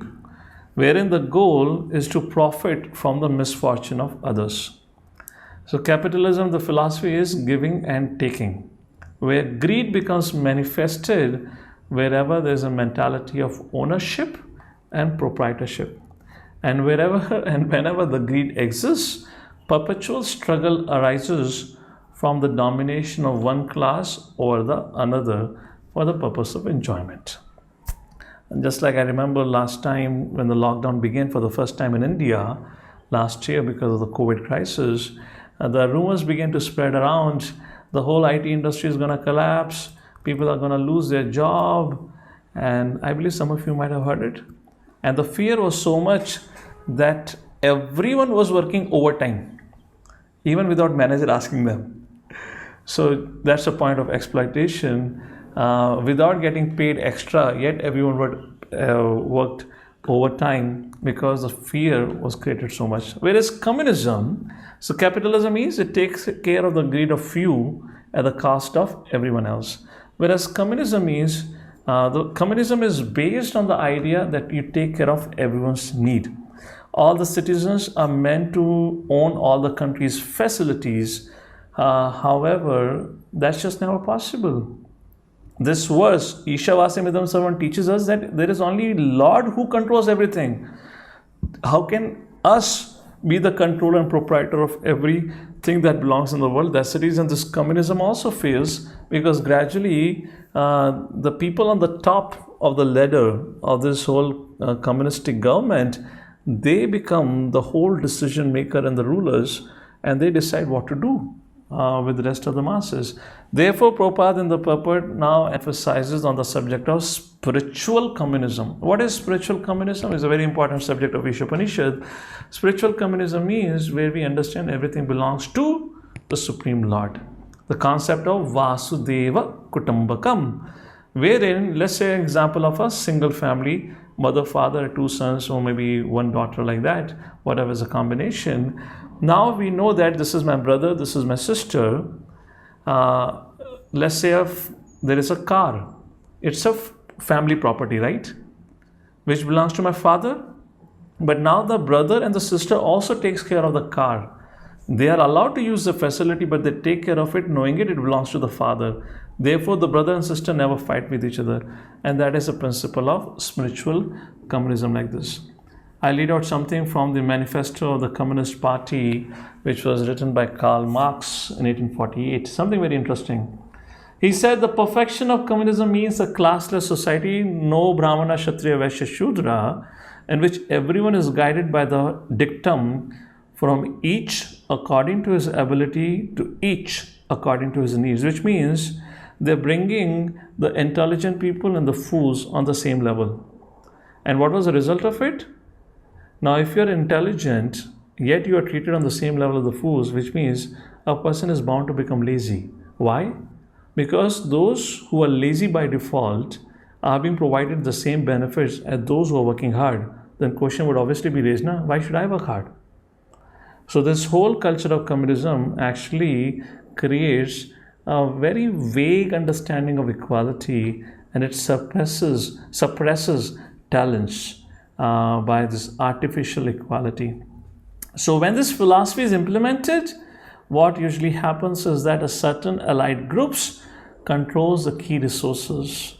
Speaker 1: wherein the goal is to profit from the misfortune of others. So capitalism, the philosophy is giving and taking, where greed becomes manifested wherever there's a mentality of ownership and proprietorship. And wherever and whenever the greed exists, perpetual struggle arises from the domination of one class over the another for the purpose of enjoyment. And just like I remember last time when the lockdown began for the first time in India last year because of the COVID crisis, the rumors began to spread around. The whole IT industry is going to collapse. People are going to lose their job. And I believe some of you might have heard it. And the fear was so much that everyone was working overtime, even without manager asking them. So that's a point of exploitation. without getting paid extra, yet everyone worked overtime because the fear was created so much. Whereas communism, so capitalism is, it takes care of the greed of few at the cost of everyone else. Whereas communism is, communism is based on the idea that you take care of everyone's need. All the citizens are meant to own all the country's facilities. However, that's just never possible. This verse, Ishavasa Principle, teaches us that there is only Lord who controls everything. How can us be the controller and proprietor of everything that belongs in the world? That's the reason this communism also fails, because gradually the people on the top of the ladder of this whole communistic government, they become the whole decision maker and the rulers, and they decide what to do with the rest of the masses. Therefore, Prabhupada in the purport now emphasizes on the subject of spiritual communism. What is spiritual communism? Is a very important subject of Ishopanishad. Spiritual communism means where we understand everything belongs to the Supreme Lord. The concept of Vasudeva Kutumbakam, wherein, let's say, an example of a single family, mother, father, two sons, or maybe one daughter, like that, whatever is the combination. Now we know that this is my brother, this is my sister. Let's say there is a car. It's a family property, right? Which belongs to my father. But now the brother and the sister also takes care of the car. They are allowed to use the facility, but they take care of it, knowing it belongs to the father. Therefore, the brother and sister never fight with each other. And that is the principle of spiritual communism like this. I read out something from the manifesto of the Communist Party, which was written by Karl Marx in 1848. Something very interesting. He said the perfection of communism means a classless society, no Brahmana, Kshatriya, Vaishya, Shudra, in which everyone is guided by the dictum from each according to his ability to each according to his needs, which means they're bringing the intelligent people and the fools on the same level. And what was the result of it? Now, if you're intelligent, yet you are treated on the same level as the fools, which means a person is bound to become lazy. Why? Because those who are lazy by default are being provided the same benefits as those who are working hard. Then question would obviously be raised, na, why should I work hard? So this whole culture of communism actually creates a very vague understanding of equality, and it suppresses talents by this artificial equality. So when this philosophy is implemented, what usually happens is that a certain allied groups controls the key resources,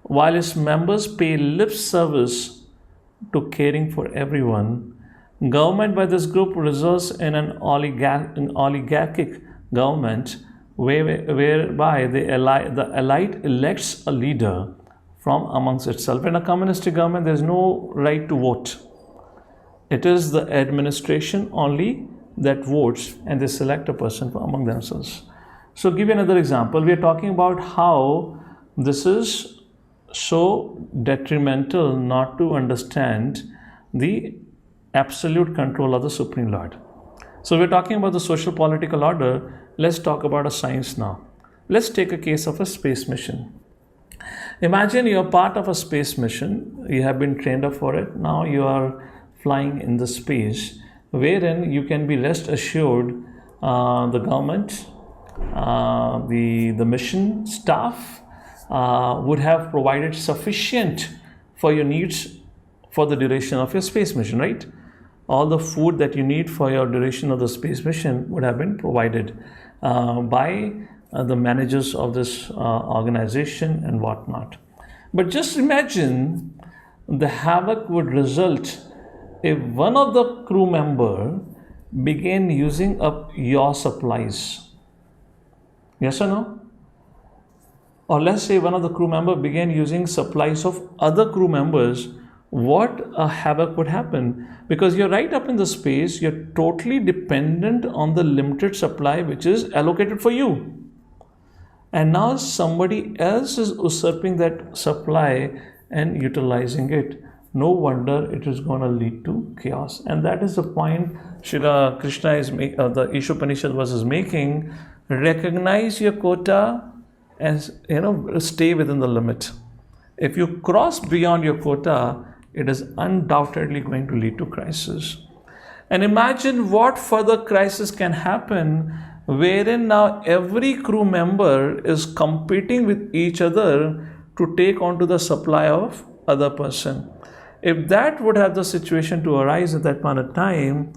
Speaker 1: while its members pay lip service to caring for everyone. Government by this group results in an oligarchic government whereby the elite elects a leader from amongst itself. In a communistic government, there is no right to vote. It is the administration only that votes, and they select a person from among themselves. So, give you another example. We are talking about how this is so detrimental not to understand the absolute control of the Supreme Lord. So, we're talking about the social political order. Let's talk about a science now. Let's take a case of a space mission. Imagine you're part of a space mission, you have been trained up for it, now you are flying in the space, wherein you can be rest assured the government, the mission staff would have provided sufficient for your needs for the duration of your space mission, right? All the food that you need for your duration of the space mission would have been provided by the managers of this organization and whatnot. But just imagine the havoc would result if one of the crew member began using up your supplies. Yes or no? Or let's say one of the crew member began using supplies of other crew members, what a havoc would happen. Because you're right up in the space, you're totally dependent on the limited supply which is allocated for you. And now somebody else is usurping that supply and utilizing it. No wonder it is going to lead to chaos. And that is the point Shri Krishna is the Ishopanishad was making. Recognize your quota and stay within the limit. If you cross beyond your quota, it is undoubtedly going to lead to crisis. And imagine what further crisis can happen, wherein now every crew member is competing with each other to take onto the supply of other person. If that would have the situation to arise at that point of time,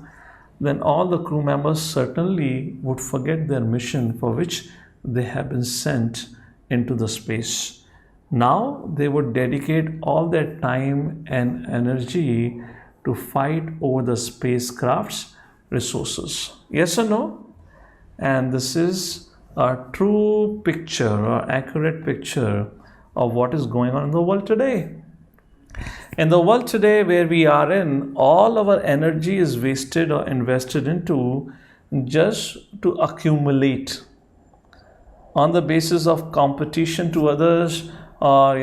Speaker 1: then all the crew members certainly would forget their mission for which they have been sent into the space. Now they would dedicate all their time and energy to fight over the spacecraft's resources. Yes or no? And this is a true picture or accurate picture of what is going on in the world today. In the world today where we are in, all our energy is wasted or invested into just to accumulate on the basis of competition to others, or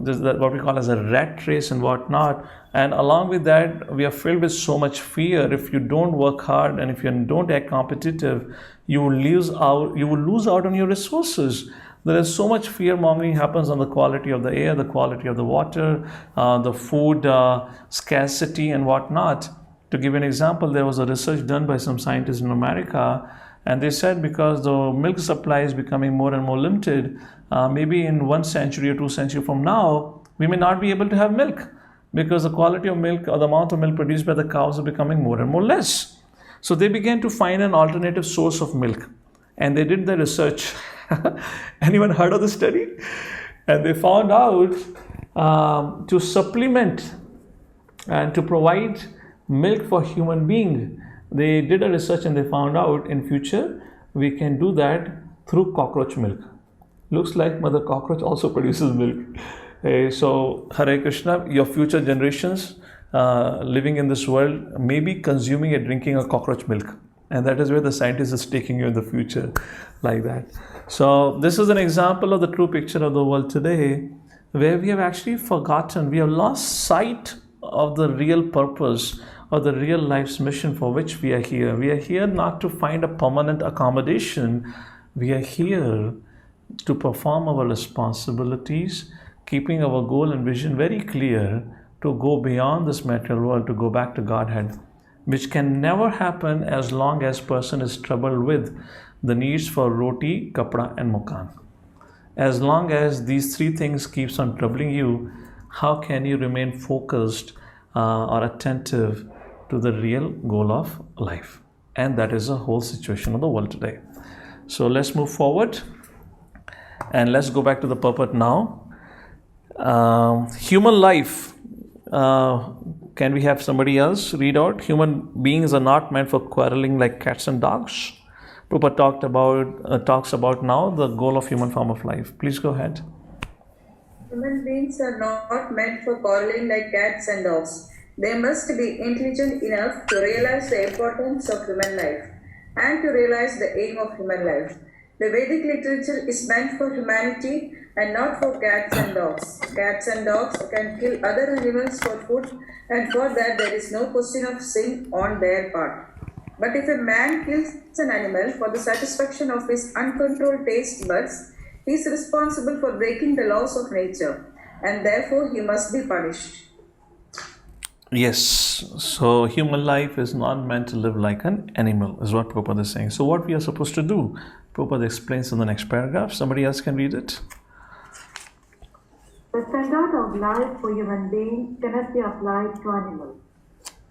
Speaker 1: this is what we call as a rat race and whatnot. And along with that, we are filled with so much fear. If you don't work hard and if you don't act competitive, you will lose out on your resources. There is so much fear mongering happens on the quality of the air, the quality of the water, the food scarcity and whatnot. To give an example, there was a research done by some scientists in America, and they said because the milk supply is becoming more and more limited, maybe in 1 century or 2 centuries from now, we may not be able to have milk because the quality of milk or the amount of milk produced by the cows is becoming more and more less. So they began to find an alternative source of milk, and they did the research. Anyone heard of the study? And they found out to supplement and to provide milk for human being. They did a research and they found out in future we can do that through cockroach milk. Looks like Mother Cockroach also produces milk. So Hare Krishna, your future generations living in this world may be consuming and drinking a cockroach milk. And that is where the scientist is taking you in the future, like that. So this is an example of the true picture of the world today, where we have actually forgotten, we have lost sight of the real purpose or the real life's mission for which we are here. We are here not to find a permanent accommodation. We are here to perform our responsibilities, keeping our goal and vision very clear, to go beyond this material world, to go back to Godhead, which can never happen as long as person is troubled with the needs for roti, kapda and makan. As long as these three things keeps on troubling you, how can you remain focused or attentive to the real goal of life? And that is the whole situation of the world today. So let's move forward and let's go back to the purport now. Human life. Can we have somebody else read out? Human beings are not meant for quarreling like cats and dogs. Prabhupada talks about now the goal of human form of life. Please go ahead.
Speaker 12: Human beings are not meant for quarreling like cats and dogs. They must be intelligent enough to realize the importance of human life and to realize the aim of human life. The Vedic literature is meant for humanity and not for cats and dogs. Cats and dogs can kill other animals for food, and for that there is no question of sin on their part. But if a man kills an animal for the satisfaction of his uncontrolled taste buds, he is responsible for breaking the laws of nature, and therefore he must be punished.
Speaker 1: Yes, so human life is not meant to live like an animal, is what Prabhupada is saying. So what we are supposed to do, Prabhupada explains in the next paragraph. Somebody else can read it.
Speaker 13: The standard of life for human beings cannot be applied to animals.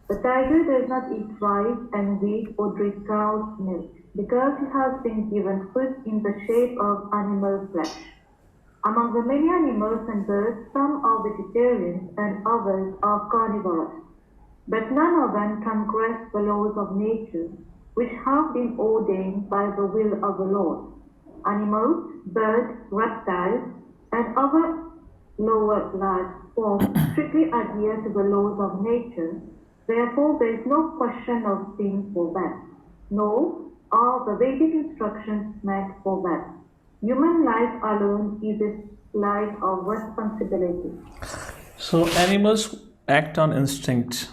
Speaker 13: The tiger does not eat rice and wheat or drink cow's milk because he has been given food in the shape of animal flesh. Among the many animals and birds, some are vegetarians and others are carnivorous, but none of them transgress the laws of nature, which have been ordained by the will of the Lord. Animals, birds, reptiles, and other lower life forms strictly adhere to the laws of nature. Therefore, there is no question of sin for them, nor are the Vedic instructions meant for them. Human life alone is a life of responsibility.
Speaker 1: So animals act on instinct.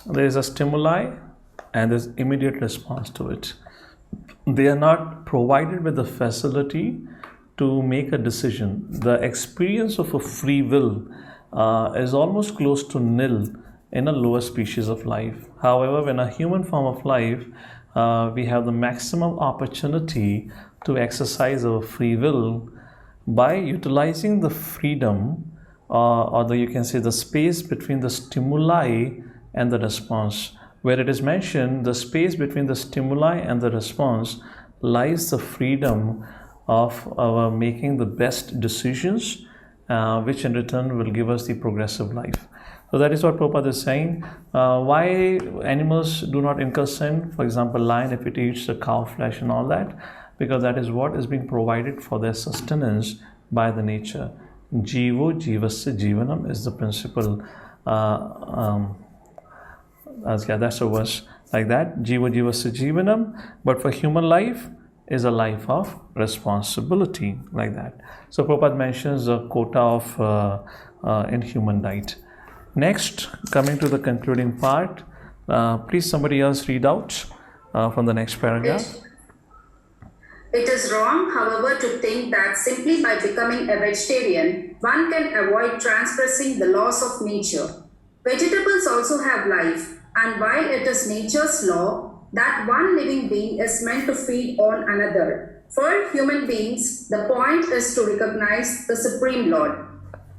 Speaker 1: There is a stimuli and there's immediate response to it. They are not provided with the facility to make a decision. The experience of a free will is almost close to nil in a lower species of life. However, in a human form of life, we have the maximum opportunity to exercise our free will by utilizing the freedom or you can say the space between the stimuli and the response. Where it is mentioned, the space between the stimuli and the response lies the freedom of our making the best decisions, which in return will give us the progressive life. So that is what Prabhupada is saying. Why animals do not incur sin? For example, lion, if it eats the cow flesh and all that, because that is what is being provided for their sustenance by the nature. Jivo jivasya jivanam is the principle. That's a verse like that. Jivo jivasya jivanam. But for human life is a life of responsibility, like that. So Prabhupada mentions a quota of in human diet. Next, coming to the concluding part, please somebody else read out from the next paragraph.
Speaker 14: It is wrong, however, to think that simply by becoming a vegetarian, one can avoid transgressing the laws of nature. Vegetables also have life, and while it is nature's law that one living being is meant to feed on another, for human beings, the point is to recognize the Supreme Lord.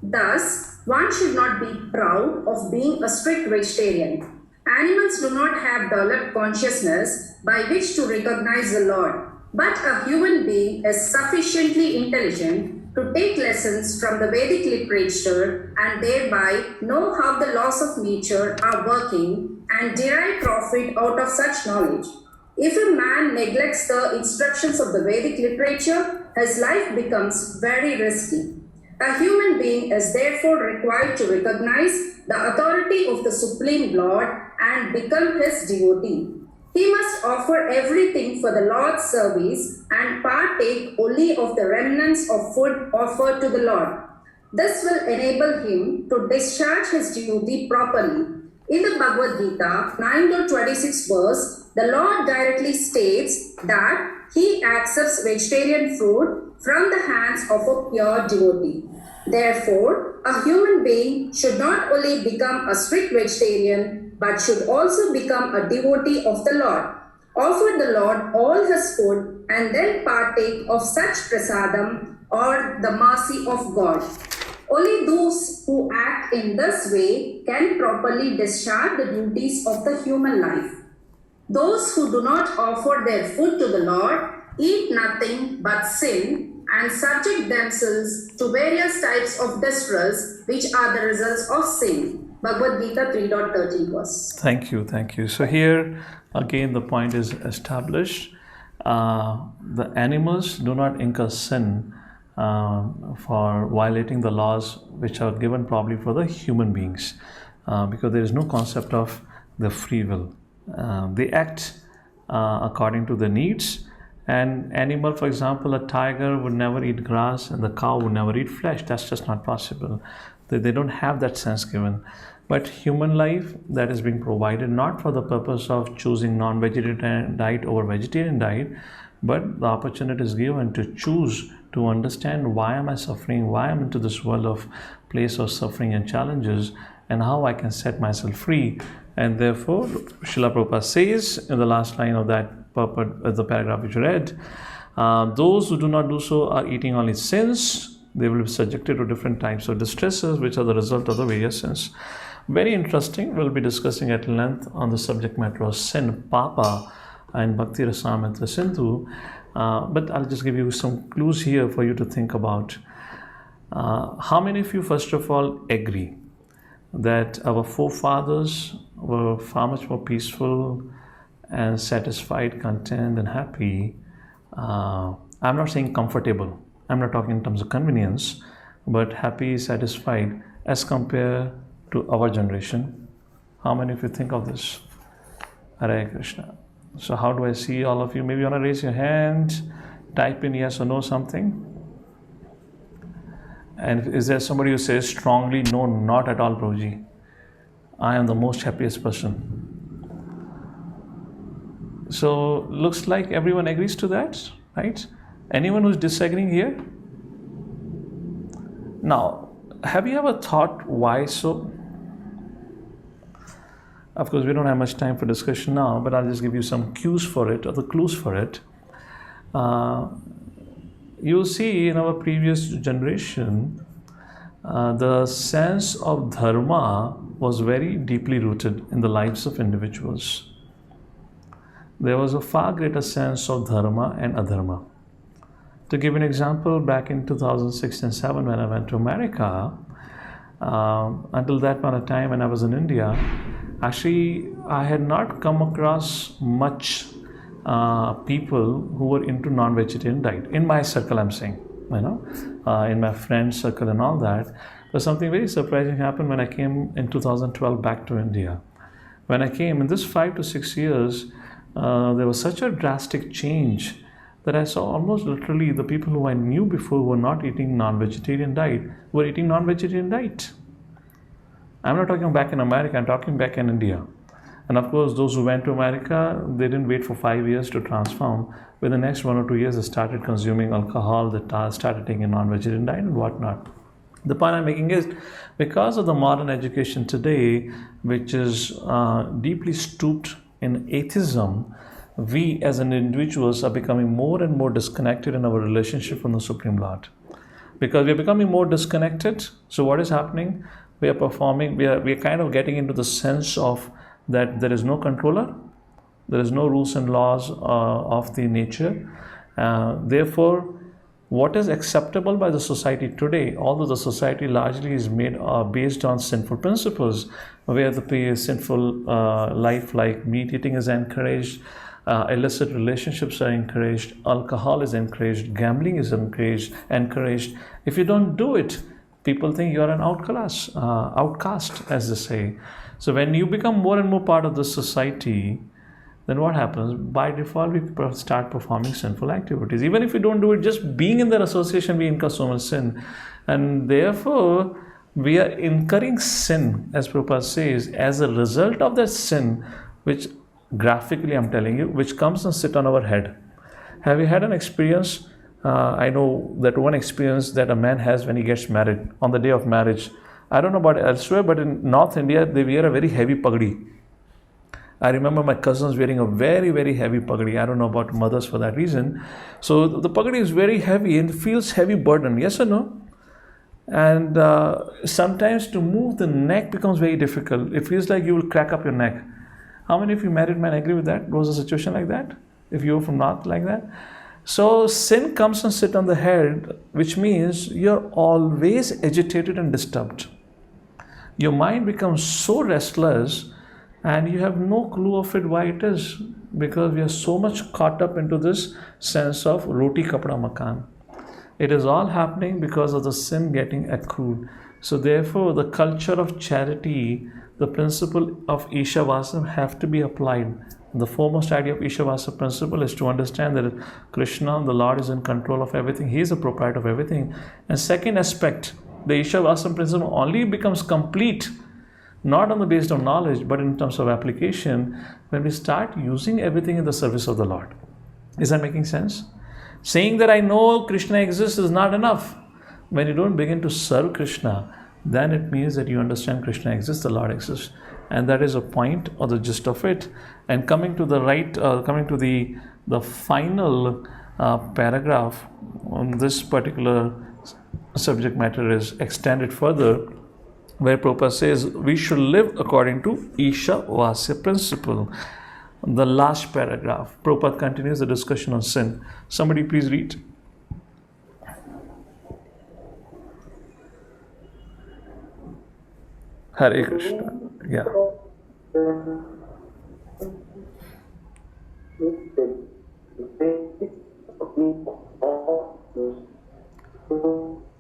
Speaker 14: Thus, one should not be proud of being a strict vegetarian. Animals do not have developed consciousness by which to recognize the Lord. But a human being is sufficiently intelligent to take lessons from the Vedic literature and thereby know how the laws of nature are working and derive profit out of such knowledge. If a man neglects the instructions of the Vedic literature, his life becomes very risky. A human being is therefore required to recognize the authority of the Supreme Lord and become his devotee. He must offer everything for the Lord's service and partake only of the remnants of food offered to the Lord. This will enable him to discharge his duty properly. In the Bhagavad-Gita 9-26 verse, the Lord directly states that he accepts vegetarian food from the hands of a pure devotee. Therefore, a human being should not only become a strict vegetarian, but should also become a devotee of the Lord, offer the Lord all his food, and then partake of such prasadam or the mercy of God. Only those who act in this way can properly discharge the duties of the human life. Those who do not offer their food to the Lord eat nothing but sin and subject themselves to various types of distress, which are the results of sin. Bhagavad-Gita 3.13 verse.
Speaker 1: Thank you. So here again the point is established. The animals do not incur sin for violating the laws which are given probably for the human beings, because there is no concept of the free will. They act according to the needs. An animal, for example, a tiger would never eat grass and the cow would never eat flesh. That's just not possible. They don't have that sense given. But human life that is being provided not for the purpose of choosing non-vegetarian diet over vegetarian diet, but the opportunity is given to choose, to understand why am I suffering, why I'm into this world of place of suffering and challenges, and how I can set myself free. And therefore, Srila Prabhupada says in the last line of that the paragraph which you read, those who do not do so are eating only sins. They will be subjected to different types of distresses which are the result of the various sins. Very interesting. We'll be discussing at length on the subject matter of sin, Papa, and Bhakti Rasamrita Sindhu. But I'll just give you some clues here for you to think about. How many of you, first of all, agree that our forefathers were far much more peaceful and satisfied, content, and happy? I'm not saying comfortable. I'm not talking in terms of convenience, but happy, satisfied as compared to our generation. How many of you think of this? Hare Krishna. So how do I see all of you? Maybe you want to raise your hand, type in yes or no something. And is there somebody who says strongly, no, not at all, Prabhuji? I am the most happiest person. So looks like everyone agrees to that, right? Anyone who's disagreeing here? Now, have you ever thought why so? Of course, we don't have much time for discussion now, but I'll just give you some cues for it, or the clues for it. You'll see in our previous generation, the sense of dharma was very deeply rooted in the lives of individuals. There was a far greater sense of dharma and adharma. To give an example, back in 2006 and 2007 when I went to America, until that point of time when I was in India, actually I had not come across much people who were into non-vegetarian diet. In my circle, I'm saying, in my friend circle and all that. But something very surprising happened when I came in 2012 back to India. When I came, in this 5 to 6 years, there was such a drastic change that I saw almost literally the people who I knew before who were not eating non-vegetarian diet were eating non-vegetarian diet. I'm not talking back in America, I'm talking back in India. And of course, those who went to America, they didn't wait for 5 years to transform. Within the next 1 or 2 years, they started consuming alcohol, they started taking a non-vegetarian diet and whatnot. The point I'm making is, because of the modern education today, which is deeply stooped in atheism, we as an individuals are becoming more and more disconnected in our relationship from the Supreme Lord. Because we are becoming more disconnected, so what is happening? We are performing, we are kind of getting into the sense of that there is no controller, there is no rules and laws of the nature. Therefore, what is acceptable by the society today, although the society largely is made based on sinful principles, where the sinful life like meat eating is encouraged, illicit relationships are encouraged, alcohol is encouraged, gambling is encouraged. If you don't do it, people think you are an outcast, as they say. So when you become more and more part of the society, then what happens? By default, we start performing sinful activities. Even if we don't do it, just being in that association, we incur so much sin. And therefore, we are incurring sin, as Prabhupada says, as a result of that sin, which graphically I'm telling you, which comes and sit on our head. Have you had an experience? I know that one experience that a man has when he gets married, on the day of marriage. I don't know about elsewhere, but in North India, they wear a very heavy pagdi. I remember my cousins wearing a very, very heavy pagdi. I don't know about mothers for that reason. So the pagdi is very heavy and feels heavy burden, yes or no? And sometimes to move the neck becomes very difficult. It feels like you will crack up your neck. How many of you married men agree with that? Was a situation like that? If you were from North like that? So sin comes and sits on the head, which means you're always agitated and disturbed. Your mind becomes so restless and you have no clue of it why it is, because we are so much caught up into this sense of roti kapda makan. It is all happening because of the sin getting accrued. So therefore, the culture of charity, the principle of Ishavasa have to be applied. The foremost idea of Ishavasa Principle is to understand that Krishna, the Lord, is in control of everything. He is the proprietor of everything. And second aspect, the Ishavasa Principle only becomes complete, not on the basis of knowledge, but in terms of application, when we start using everything in the service of the Lord. Is that making sense? Saying that I know Krishna exists is not enough. When you don't begin to serve Krishna, then it means that you understand Krishna exists, the Lord exists. And that is a point or the gist of it. And coming to the final paragraph on this particular subject matter is extended further, where Prabhupada says we should live according to Ishavasa Principle. The last paragraph, Prabhupada continues the discussion on sin. Somebody please read. Hare Krishna. Yeah.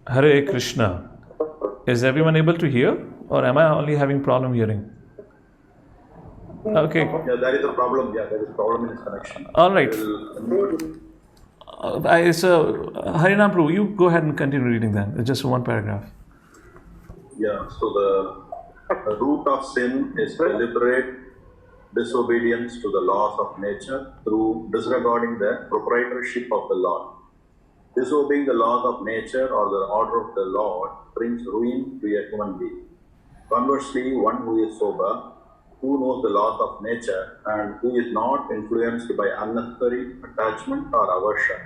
Speaker 1: Hare Krishna. Is everyone able to hear, or am I only having problem hearing? Okay.
Speaker 7: Yeah, there is a problem. Yeah, there is a problem in his connection.
Speaker 1: All right. Harinam Prabhu, you go ahead and continue reading then. It's just one paragraph.
Speaker 7: Yeah, so the root of sin is deliberate disobedience to the laws of nature through disregarding the proprietorship of the Lord. Disobeying the laws of nature or the order of the Lord brings ruin to a human being. Conversely, one who is sober, who knows the laws of nature, and who is not influenced by unnecessary attachment or aversion,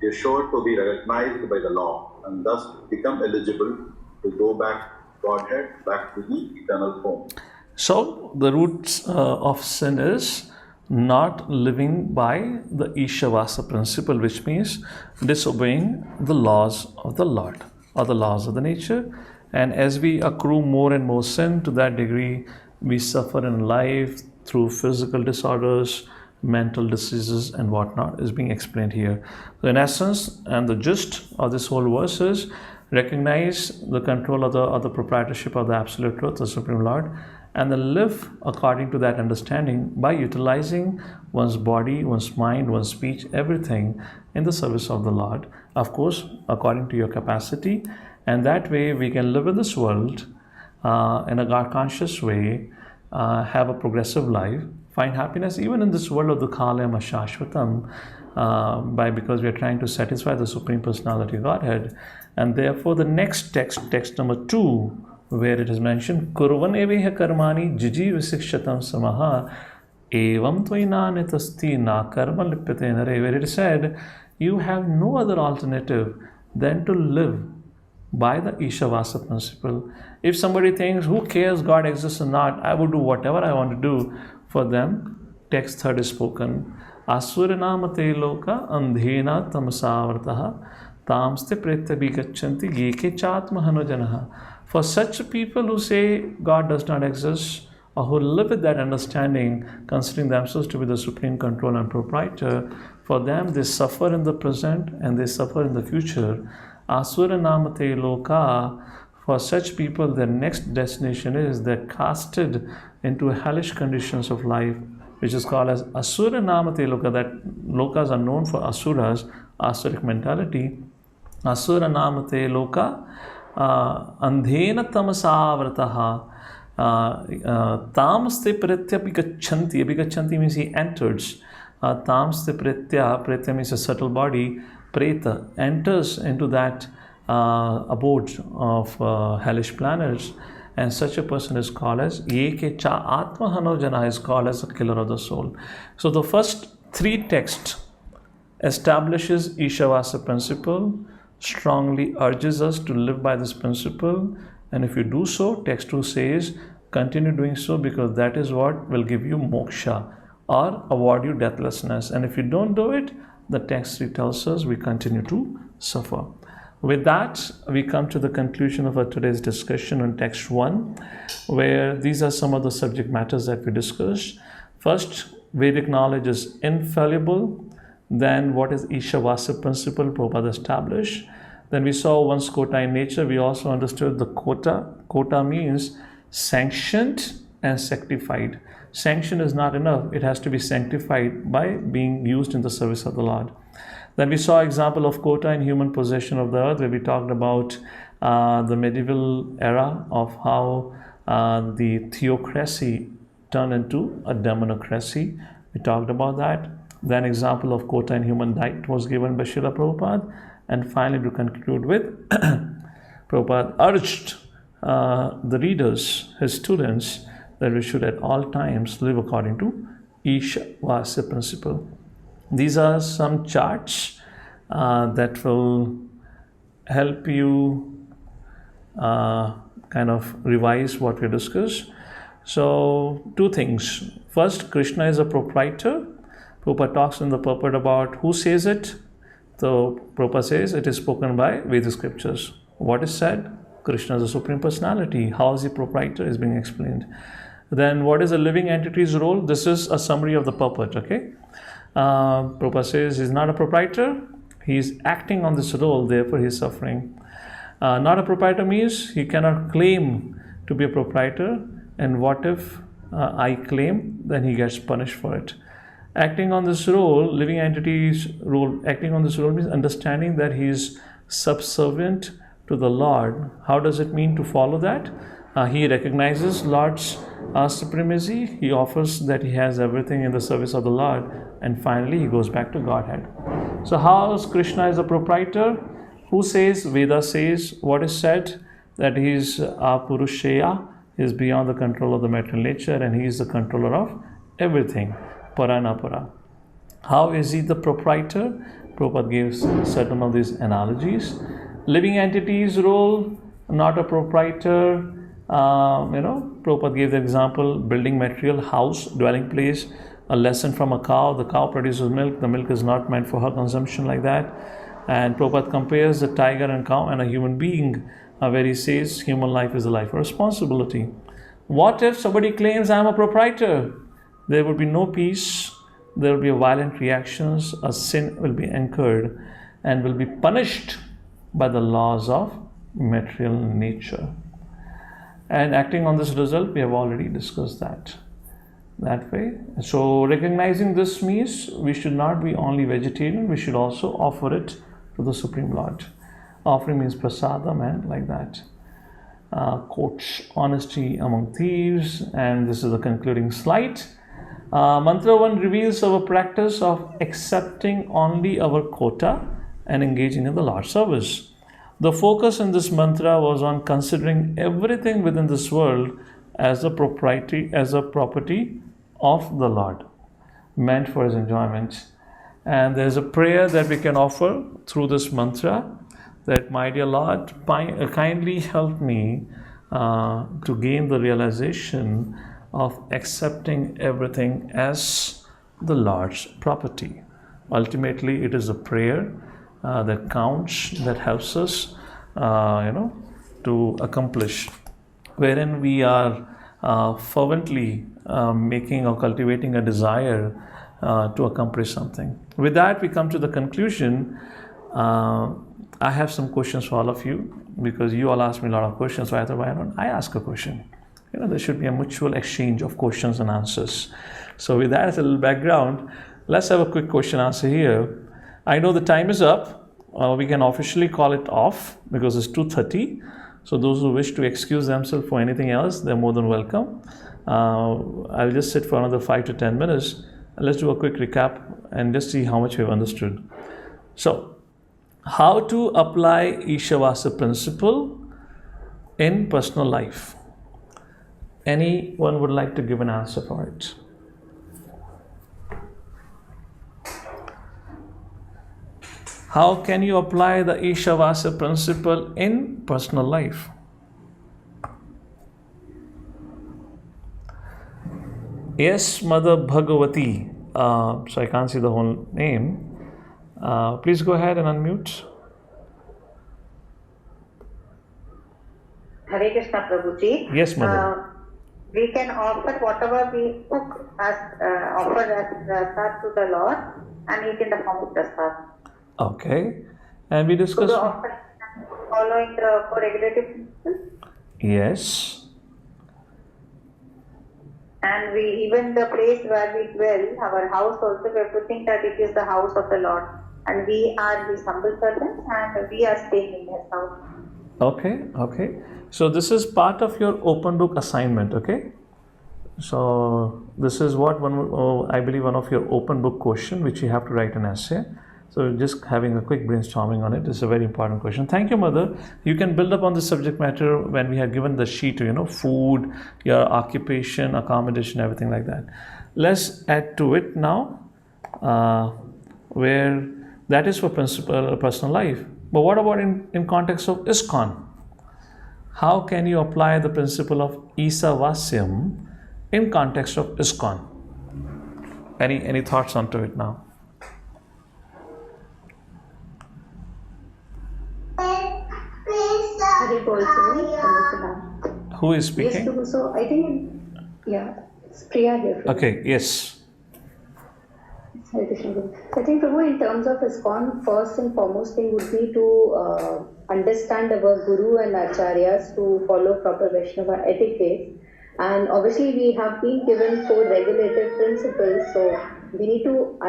Speaker 7: is sure to be recognized by the law and thus become eligible to go back to Godhead, back to the eternal home.
Speaker 1: So, the roots of sin is not living by the Ishavasa principle, which means disobeying the laws of the Lord or the laws of the nature. And as we accrue more and more sin, to that degree we suffer in life through physical disorders, mental diseases and whatnot is being explained here. So in essence, and the gist of this whole verse is recognize the control of the proprietorship of the Absolute Truth, the Supreme Lord, and then live according to that understanding by utilizing one's body, one's mind, one's speech, everything in the service of the Lord, of course, according to your capacity. And that way we can live in this world in a God-conscious way, have a progressive life, find happiness even in this world of Dukhalayam Shashvatam, because we are trying to satisfy the Supreme Personality of Godhead. And therefore the next text number 2, where it is mentioned, Kurvan eveha karmani jiji visikshatam samaha evam tvainanitasti na karma lipyate nare, where it is said, you have no other alternative than to live by the Ishavasa principle. If somebody thinks, who cares, God exists or not, I will do whatever I want to do, for them, text 3 is spoken. Asuranamate loka andhena tamasavartaha tamste pretabhi gachanti yeke chatma hanojanaha. For such people who say God does not exist, or who live with that understanding, considering themselves to be the supreme control and proprietor, for them they suffer in the present and they suffer in the future. Asura namate loka, for such people their next destination is they're casted into hellish conditions of life, which is called as Asura namate loka. That lokas are known for asuras, asuric mentality. Asura namate loka andhena tamasavrataha tamste pritya gachanti. Gachanti means he enters. Tamste pritya means a subtle body. Preta enters into that abode of hellish planets, and such a person is called as Yeke Cha Atma Hanojana, is called as a killer of the soul. So the first 3 texts establishes Ishavasa principle, strongly urges us to live by this principle, and if you do so, text 2 says continue doing so, because that is what will give you moksha or award you deathlessness. And if you don't do it, the text 3 tells us we continue to suffer. With that, we come to the conclusion of our today's discussion on text 1, where these are some of the subject matters that we discussed. First, Vedic knowledge is infallible. Then what is Ishavasa principle Prabhupada established. Then we saw one's quota in nature. We also understood the quota. Quota means sanctioned and sanctified. Sanction is not enough. It has to be sanctified by being used in the service of the Lord. Then we saw example of quota in human possession of the earth, where we talked about the medieval era of how the theocracy turned into a democracy. We talked about that. Then example of quota in human diet was given by Srila Prabhupada. And finally, to conclude with, Prabhupada urged the readers, his students, that we should at all times live according to Ishavasa principle. These are some charts that will help you kind of revise what we discussed. So 2 things. First, Krishna is a proprietor. Prabhupada talks in the purport about who says it. So Prabhupada says it is spoken by Vedic scriptures. What is said? Krishna is the Supreme Personality. How is he proprietor is being explained. Then what is a living entity's role? This is a summary of the purport, okay? Prabhupada says he's not a proprietor. He's acting on this role, therefore he's suffering. Not a proprietor means he cannot claim to be a proprietor. And what if I claim? Then he gets punished for it. Acting on this role, living entity's role, acting on this role means understanding that he is subservient to the Lord. How does it mean to follow that? He recognizes Lord's supremacy. He offers that he has everything in the service of the Lord, and finally he goes back to Godhead. So how is Krishna is a proprietor? Who says? Veda says what is said, that he is Apurusheya, he is beyond the control of the material nature, and he is the controller of everything, Paranapara. How is he the proprietor? Prabhupada gives certain of these analogies. Living entities role, not a proprietor. Prabhupada gave the example, building material, house, dwelling place, a lesson from a cow. The cow produces milk, the milk is not meant for her consumption, like that. And Prabhupada compares the tiger and cow and a human being, where he says human life is a life of responsibility. What if somebody claims I am a proprietor? There would be no peace, there will be violent reactions, a sin will be incurred and will be punished by the laws of material nature. And acting on this result, we have already discussed that way. So recognizing this means we should not be only vegetarian, we should also offer it to the Supreme Lord. Offering means prasadam, and like that. Quotes, honesty among thieves, and this is the concluding slide. Mantra 1 reveals our practice of accepting only our quota and engaging in the Lord's service. The focus in this mantra was on considering everything within this world as a property of the Lord, meant for his enjoyment. And there's a prayer that we can offer through this mantra, that my dear Lord, kindly help me to gain the realization of accepting everything as the Lord's property. Ultimately, it is a prayer that counts, that helps us, to accomplish, wherein we are fervently making or cultivating a desire to accomplish something. With that, we come to the conclusion. I have some questions for all of you, because you all asked me a lot of questions, so I thought, why don't I ask a question? There should be a mutual exchange of questions and answers. So with that as a little background, let's have a quick question answer here. I know the time is up. We can officially call it off because it's 2:30. So those who wish to excuse themselves for anything else, they're more than welcome. I'll just sit for another 5 to 10 minutes. And let's do a quick recap and just see how much we've understood. So, how to apply Ishavasa Principle in personal life? Anyone would like to give an answer for it? How can you apply the Ishavasa Principle in personal life? Yes, Mother Bhagavati. So I can't see the whole name. Please go ahead and unmute.
Speaker 15: Hare Krishna, Prabhuji.
Speaker 1: Yes, Mother.
Speaker 15: We can offer whatever we cook as offer as prasad to the Lord and eat in the form of prasad.
Speaker 1: Okay. And we discussed.
Speaker 15: So the offering following the co-regulative principle?
Speaker 1: Yes.
Speaker 15: And we, even the place where we dwell, our house also, we have to think that it is the house of the Lord. And we are his humble servants and we are staying in his house.
Speaker 1: Okay. So this is part of your open book assignment, okay? So this is what I believe one of your open book question, which you have to write an essay. So just having a quick brainstorming on it is a very important question. Thank you, Mother. You can build up on the subject matter when we had given the sheet, food, your occupation, accommodation, everything like that. Let's add to it now, where that is for personal life. But what about in context of ISKCON? How can you apply the principle of Isavasyam in context of ISKCON? Any thoughts onto it now? Who is speaking?
Speaker 3: Yes, so I think, it's Priya here.
Speaker 1: Okay, yes.
Speaker 3: I think, Prabhu, in terms of ISKCON, first and foremost thing would be to understand our Guru and Acharyas, to follow proper Vaishnava etiquette. And obviously we have been given 4 regulative principles, so we need to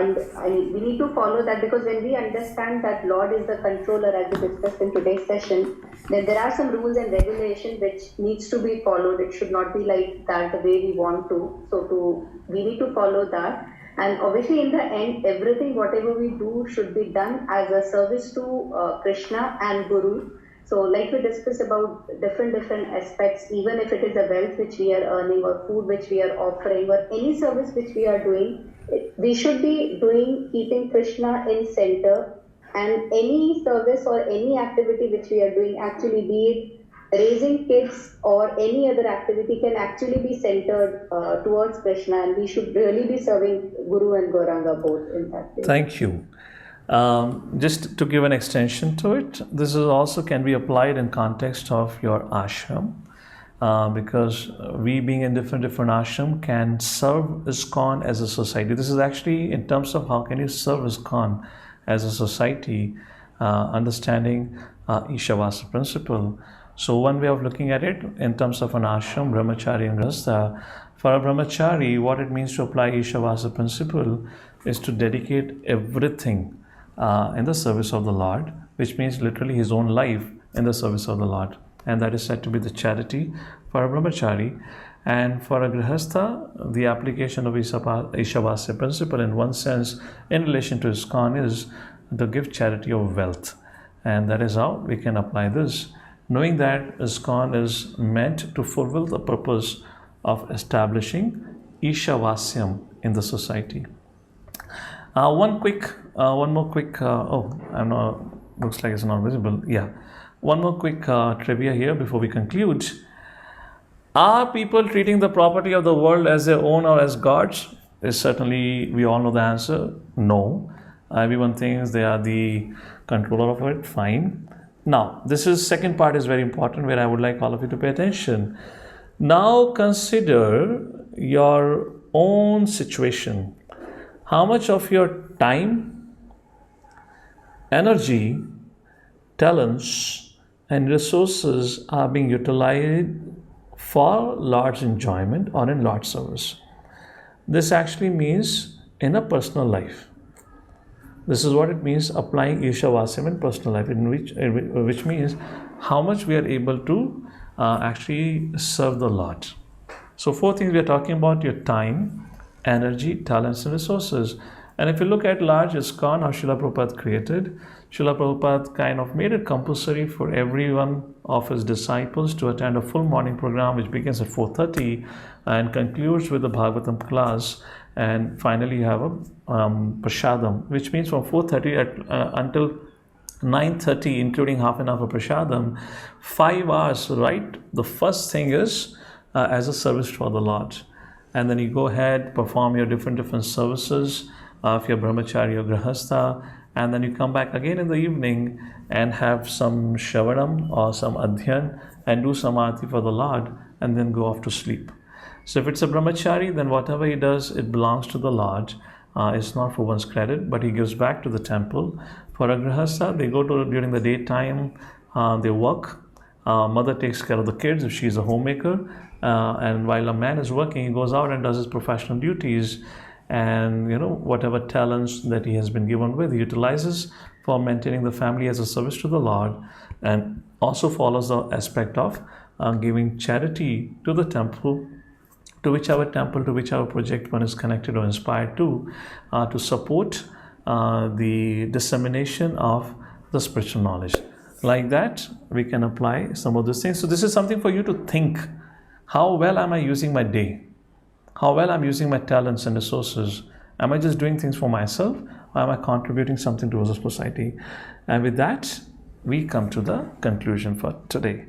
Speaker 3: follow that, because when we understand that Lord is the controller, as we discussed in today's session, then there are some rules and regulations which needs to be followed. It should not be like that the way we want to. So we need to follow that. And obviously, in the end, everything, whatever we do, should be done as a service to Krishna and Guru. So, like we discussed about different aspects, even if it is a wealth which we are earning, or food which we are offering, or any service which we are doing, we should be doing keeping Krishna in center. And any service or any activity which we are doing, actually, be it raising kids or any other activity, can actually be centered towards Krishna, and we should really be serving Guru and Gauranga both in that way.
Speaker 1: Thank you. Just to give an extension to it, this is also can be applied in context of your ashram, because we being in different ashram can serve ISKCON as a society. This is actually in terms of how can you serve ISKCON as a society, understanding Ishavasa Principle. So one way of looking at it in terms of an ashram, brahmachari and grihastha, for a brahmachari, what it means to apply Ishavasa Principle is to dedicate everything in the service of the Lord, which means literally his own life in the service of the Lord. And that is said to be the charity for a brahmachari. And for a grihastha, the application of Ishavasa Principle in one sense in relation to ISKCON is to give charity of wealth. And that is how we can apply this, knowing that ISKCON is meant to fulfill the purpose of establishing Ishavasyam in the society. One more quick, looks like it's not visible. Yeah. One more quick trivia here before we conclude. Are people treating the property of the world as their own or as God's? Is certainly, we all know the answer, no. Everyone thinks they are the controller of it, fine. Now, this is second part is very important, where I would like all of you to pay attention. Now consider your own situation. How much of your time, energy, talents, and resources are being utilized for Lord's enjoyment or in Lord's service? This actually means in a personal life. This is what it means applying Ishavasam in personal life, which means how much we are able to actually serve the Lord. So 4 things we are talking about: your time, energy, talents, and resources. And if you look at large ISKCON, how Srila Prabhupada created, Srila Prabhupada kind of made it compulsory for every one of his disciples to attend a full morning program, which begins at 4:30 and concludes with the Bhagavatam class. And finally, you have a prasadam, which means from 4:30 until 9:30, including half an hour for prasadam, 5 hours, right? The first thing is as a service for the Lord. And then you go ahead, perform your different services of your brahmachari or grihastha, and then you come back again in the evening and have some shravanam or some adhyan and do some arati for the Lord, and then go off to sleep. So if it's a brahmachari, then whatever he does, it belongs to the Lord. It's not for one's credit, but he gives back to the temple. For a grihastha, they go to during the daytime, they work. Mother takes care of the kids if she's a homemaker. And while a man is working, he goes out and does his professional duties. And whatever talents that he has been given with, he utilizes for maintaining the family as a service to the Lord, and also follows the aspect of giving charity to the temple, to whichever project one is connected or inspired to support the dissemination of the spiritual knowledge. Like that, we can apply some of these things. So this is something for you to think. How well am I using my day? How well I'm using my talents and resources? Am I just doing things for myself, or am I contributing something towards the society? And with that, we come to the conclusion for today.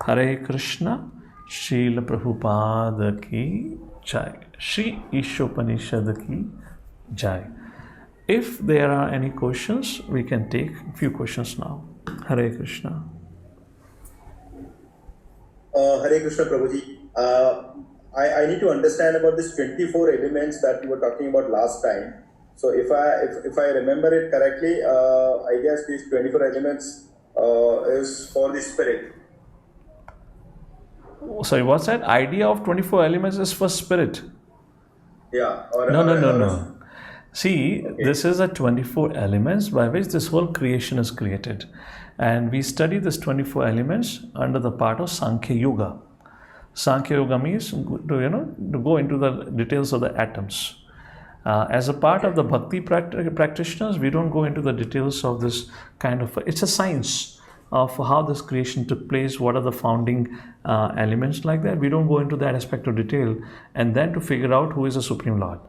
Speaker 1: Hare Krishna, Srila Prabhupada ki Jai, Śrī Īśopaniṣad ki Jai. If there are any questions, we can take a few questions now. Hare Krishna.
Speaker 7: Hare Krishna, Prabhuji. I need to understand about this 24 elements that you were talking about last time. So if I remember it correctly, I guess these 24 elements is for the spirit.
Speaker 1: Sorry, what's that? Idea of 24 elements is for spirit.
Speaker 7: Yeah.
Speaker 1: No. See, this is the 24 elements by which this whole creation is created. And we study this 24 elements under the part of Sankhya Yoga. Sankhya Yoga means to go into the details of the atoms. As a part of the Bhakti practitioners, we don't go into the details of this kind of, it's a science of how this creation took place, what are the founding elements like that. We don't go into that aspect of detail, and then to figure out who is the Supreme Lord.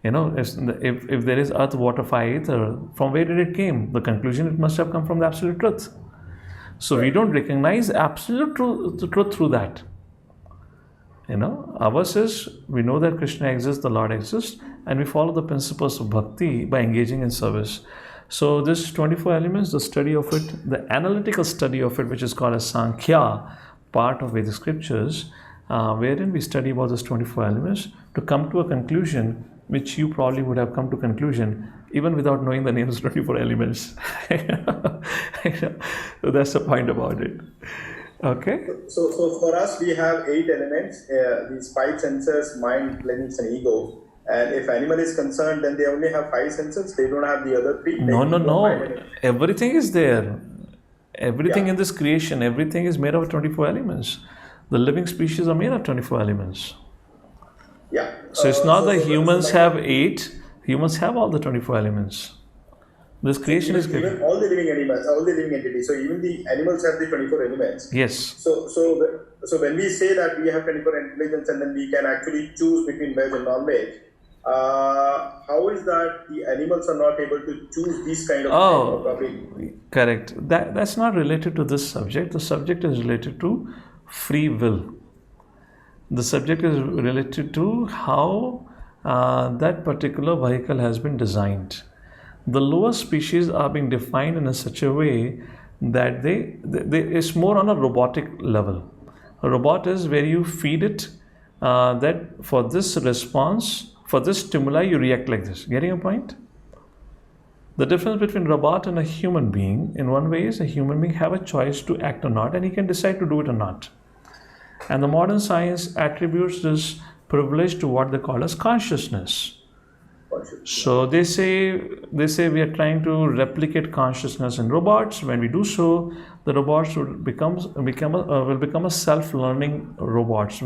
Speaker 1: You know, if there is earth, water, fire, ether, from where did it came? The conclusion, it must have come from the absolute truth. So we don't recognize absolute truth through that. You know, ours is, we know that Krishna exists, the Lord exists, and we follow the principles of Bhakti by engaging in service. So this 24 elements, the study of it, the analytical study of it, which is called as Sankhya, part of Vedic scriptures, wherein we study about these 24 elements to come to a conclusion which you probably would have come to conclusion even without knowing the names of 24 elements. So that's the point about it. Okay.
Speaker 7: So for us, we have 8 elements, these 5 senses, mind, cleanse, and ego. And if animal is concerned, then they only have 5 senses. They don't have the other 3.
Speaker 1: No. Everything is there. Everything in this creation, everything is made of 24 elements. The living species are made of 24 elements.
Speaker 7: Yeah.
Speaker 1: So it's not that humans have 8. Humans have all the 24 elements. This creation is
Speaker 7: even all the living animals, all the living entities. So even the animals have the 24 elements.
Speaker 1: Yes.
Speaker 7: So when we say that we have 24 intelligence and then we can actually choose between veg and non-veg, how is that the animals are not able to choose these kind of things?
Speaker 1: Correct. That's not related to this subject. The subject is related to free will. The subject is related to how that particular vehicle has been designed. The lower species are being defined in such a way that it's more on a robotic level. A robot is where you feed it that for this response, for this stimuli, you react like this. Getting a point? The difference between robot and a human being, in one way, is a human being have a choice to act or not, and he can decide to do it or not. And the modern science attributes this privilege to what they call as consciousness. So they say we are trying to replicate consciousness in robots. When we do so, the robots will become a self-learning robots,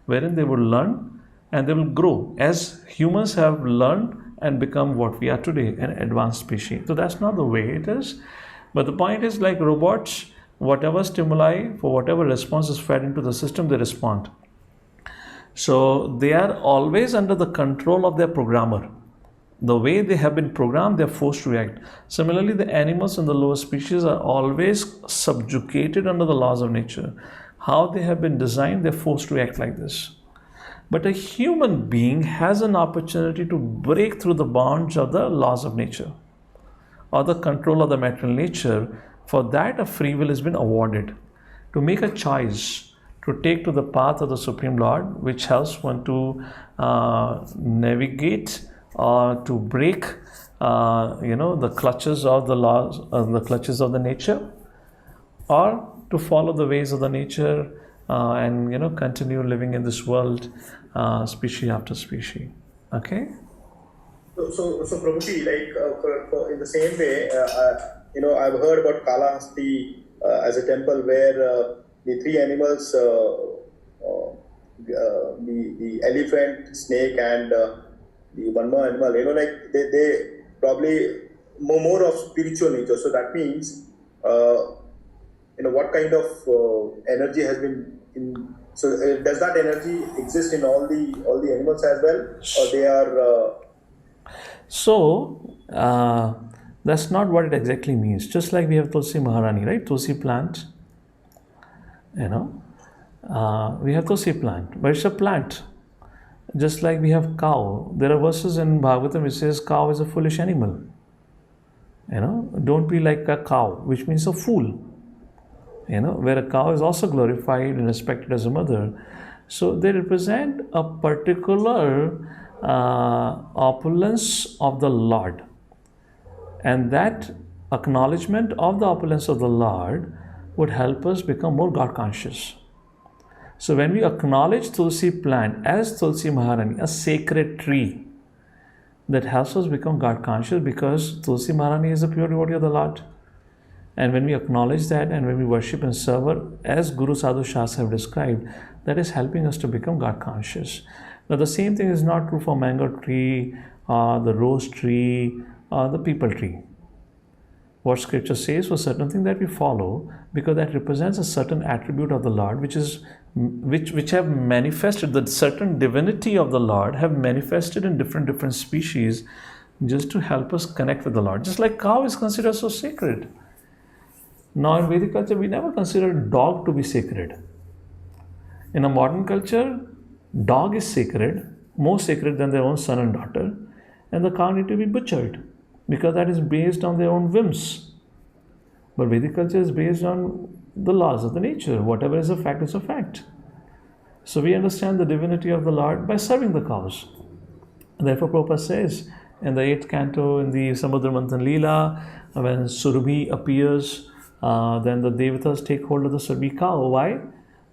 Speaker 1: wherein they will learn and they will grow as humans have learned and become what we are today, an advanced species. So that's not the way it is. But the point is, like robots, whatever stimuli, for whatever response is fed into the system, they respond. So they are always under the control of their programmer. The way they have been programmed, they are forced to react. Similarly, the animals in the lower species are always subjugated under the laws of nature. How they have been designed, they are forced to act like this. But a human being has an opportunity to break through the bonds of the laws of nature or the control of the material nature. For that, a free will has been awarded to make a choice to take to the path of the Supreme Lord, which helps one to navigate or to break, the clutches of the laws, the clutches of the nature, or to follow the ways of the nature and continue living in this world, species after species. Okay.
Speaker 7: So Prabhuji, in the same way, I've heard about Kalahasti as a temple where the 3 animals, the elephant, snake, and the one more animal, they probably more of spiritual nature. So that means, what kind of energy has been in. So does that energy exist in all the animals as well, or they are?
Speaker 1: So that's not what it exactly means. Just like we have Tulsi Maharani, right? Tulsi plant. We have Tulsi plant, but it's a plant. Just like we have cow, there are verses in Bhagavatam which says cow is a foolish animal. Don't be like a cow, which means a fool. Where a cow is also glorified and respected as a mother. So they represent a particular opulence of the Lord. And that acknowledgement of the opulence of the Lord would help us become more God conscious. So when we acknowledge Tulsi plant as Tulsi Maharani, a sacred tree, that helps us become God conscious, because Tulsi Maharani is a pure devotee of the Lord. And when we acknowledge that and when we worship and serve her as Guru Sadhu Shastra have described, that is helping us to become God conscious. Now the same thing is not true for mango tree the rose tree, the peepal tree. What scripture says for certain thing that we follow, because that represents a certain attribute of the Lord, which have manifested, the certain divinity of the Lord have manifested in different species, just to help us connect with the Lord. Just like cow is considered so sacred. Now in Vedic culture, we never consider dog to be sacred. In a modern culture, dog is sacred, more sacred than their own son and daughter, and the cow need to be butchered, because that is based on their own whims. But Vedic culture is based on the laws of the nature. Whatever is a fact is a fact. So we understand the divinity of the Lord by serving the cows. And therefore Prabhupada says, in the 8th canto, in the Samudra Manthan Leela, when Surbhi appears, then the Devatas take hold of the Surbhi cow. Why?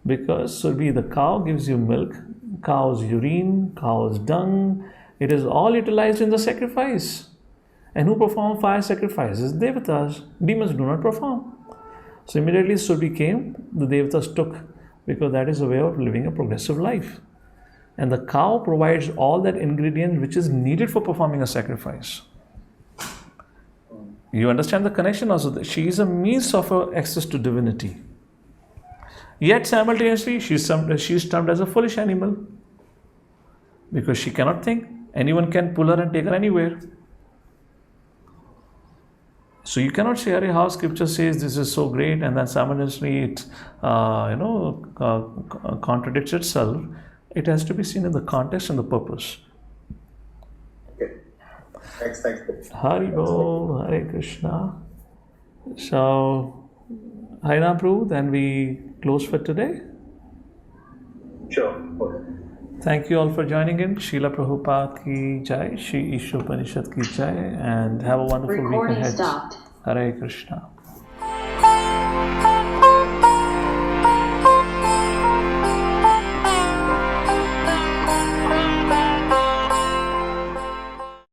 Speaker 1: Because Surbhi, the cow, gives you milk, cow's urine, cow's dung. It is all utilized in the sacrifice. And who perform fire sacrifices? Devatas. Demons do not perform. So immediately Surbhi came, the Devatas took, because that is a way of living a progressive life. And the cow provides all that ingredient which is needed for performing a sacrifice. You understand the connection also? She is a means of access to divinity. Yet simultaneously, she is termed as a foolish animal, because she cannot think. Anyone can pull her and take her anywhere. So you cannot say, Hare, how scripture says this is so great, and then simultaneously it contradicts itself. It has to be seen in the context and the purpose.
Speaker 7: Okay. Thanks.
Speaker 1: Hari Bol, Hare Krishna. So, Harinam Prabhu, then we close for today.
Speaker 7: Sure. Okay.
Speaker 1: Thank you all for joining in. Srila Prabhupada ki jai, Śrī Īśopaniṣad ki jai, and have a wonderful week ahead.
Speaker 16: Recording stopped.
Speaker 1: Hare Krishna.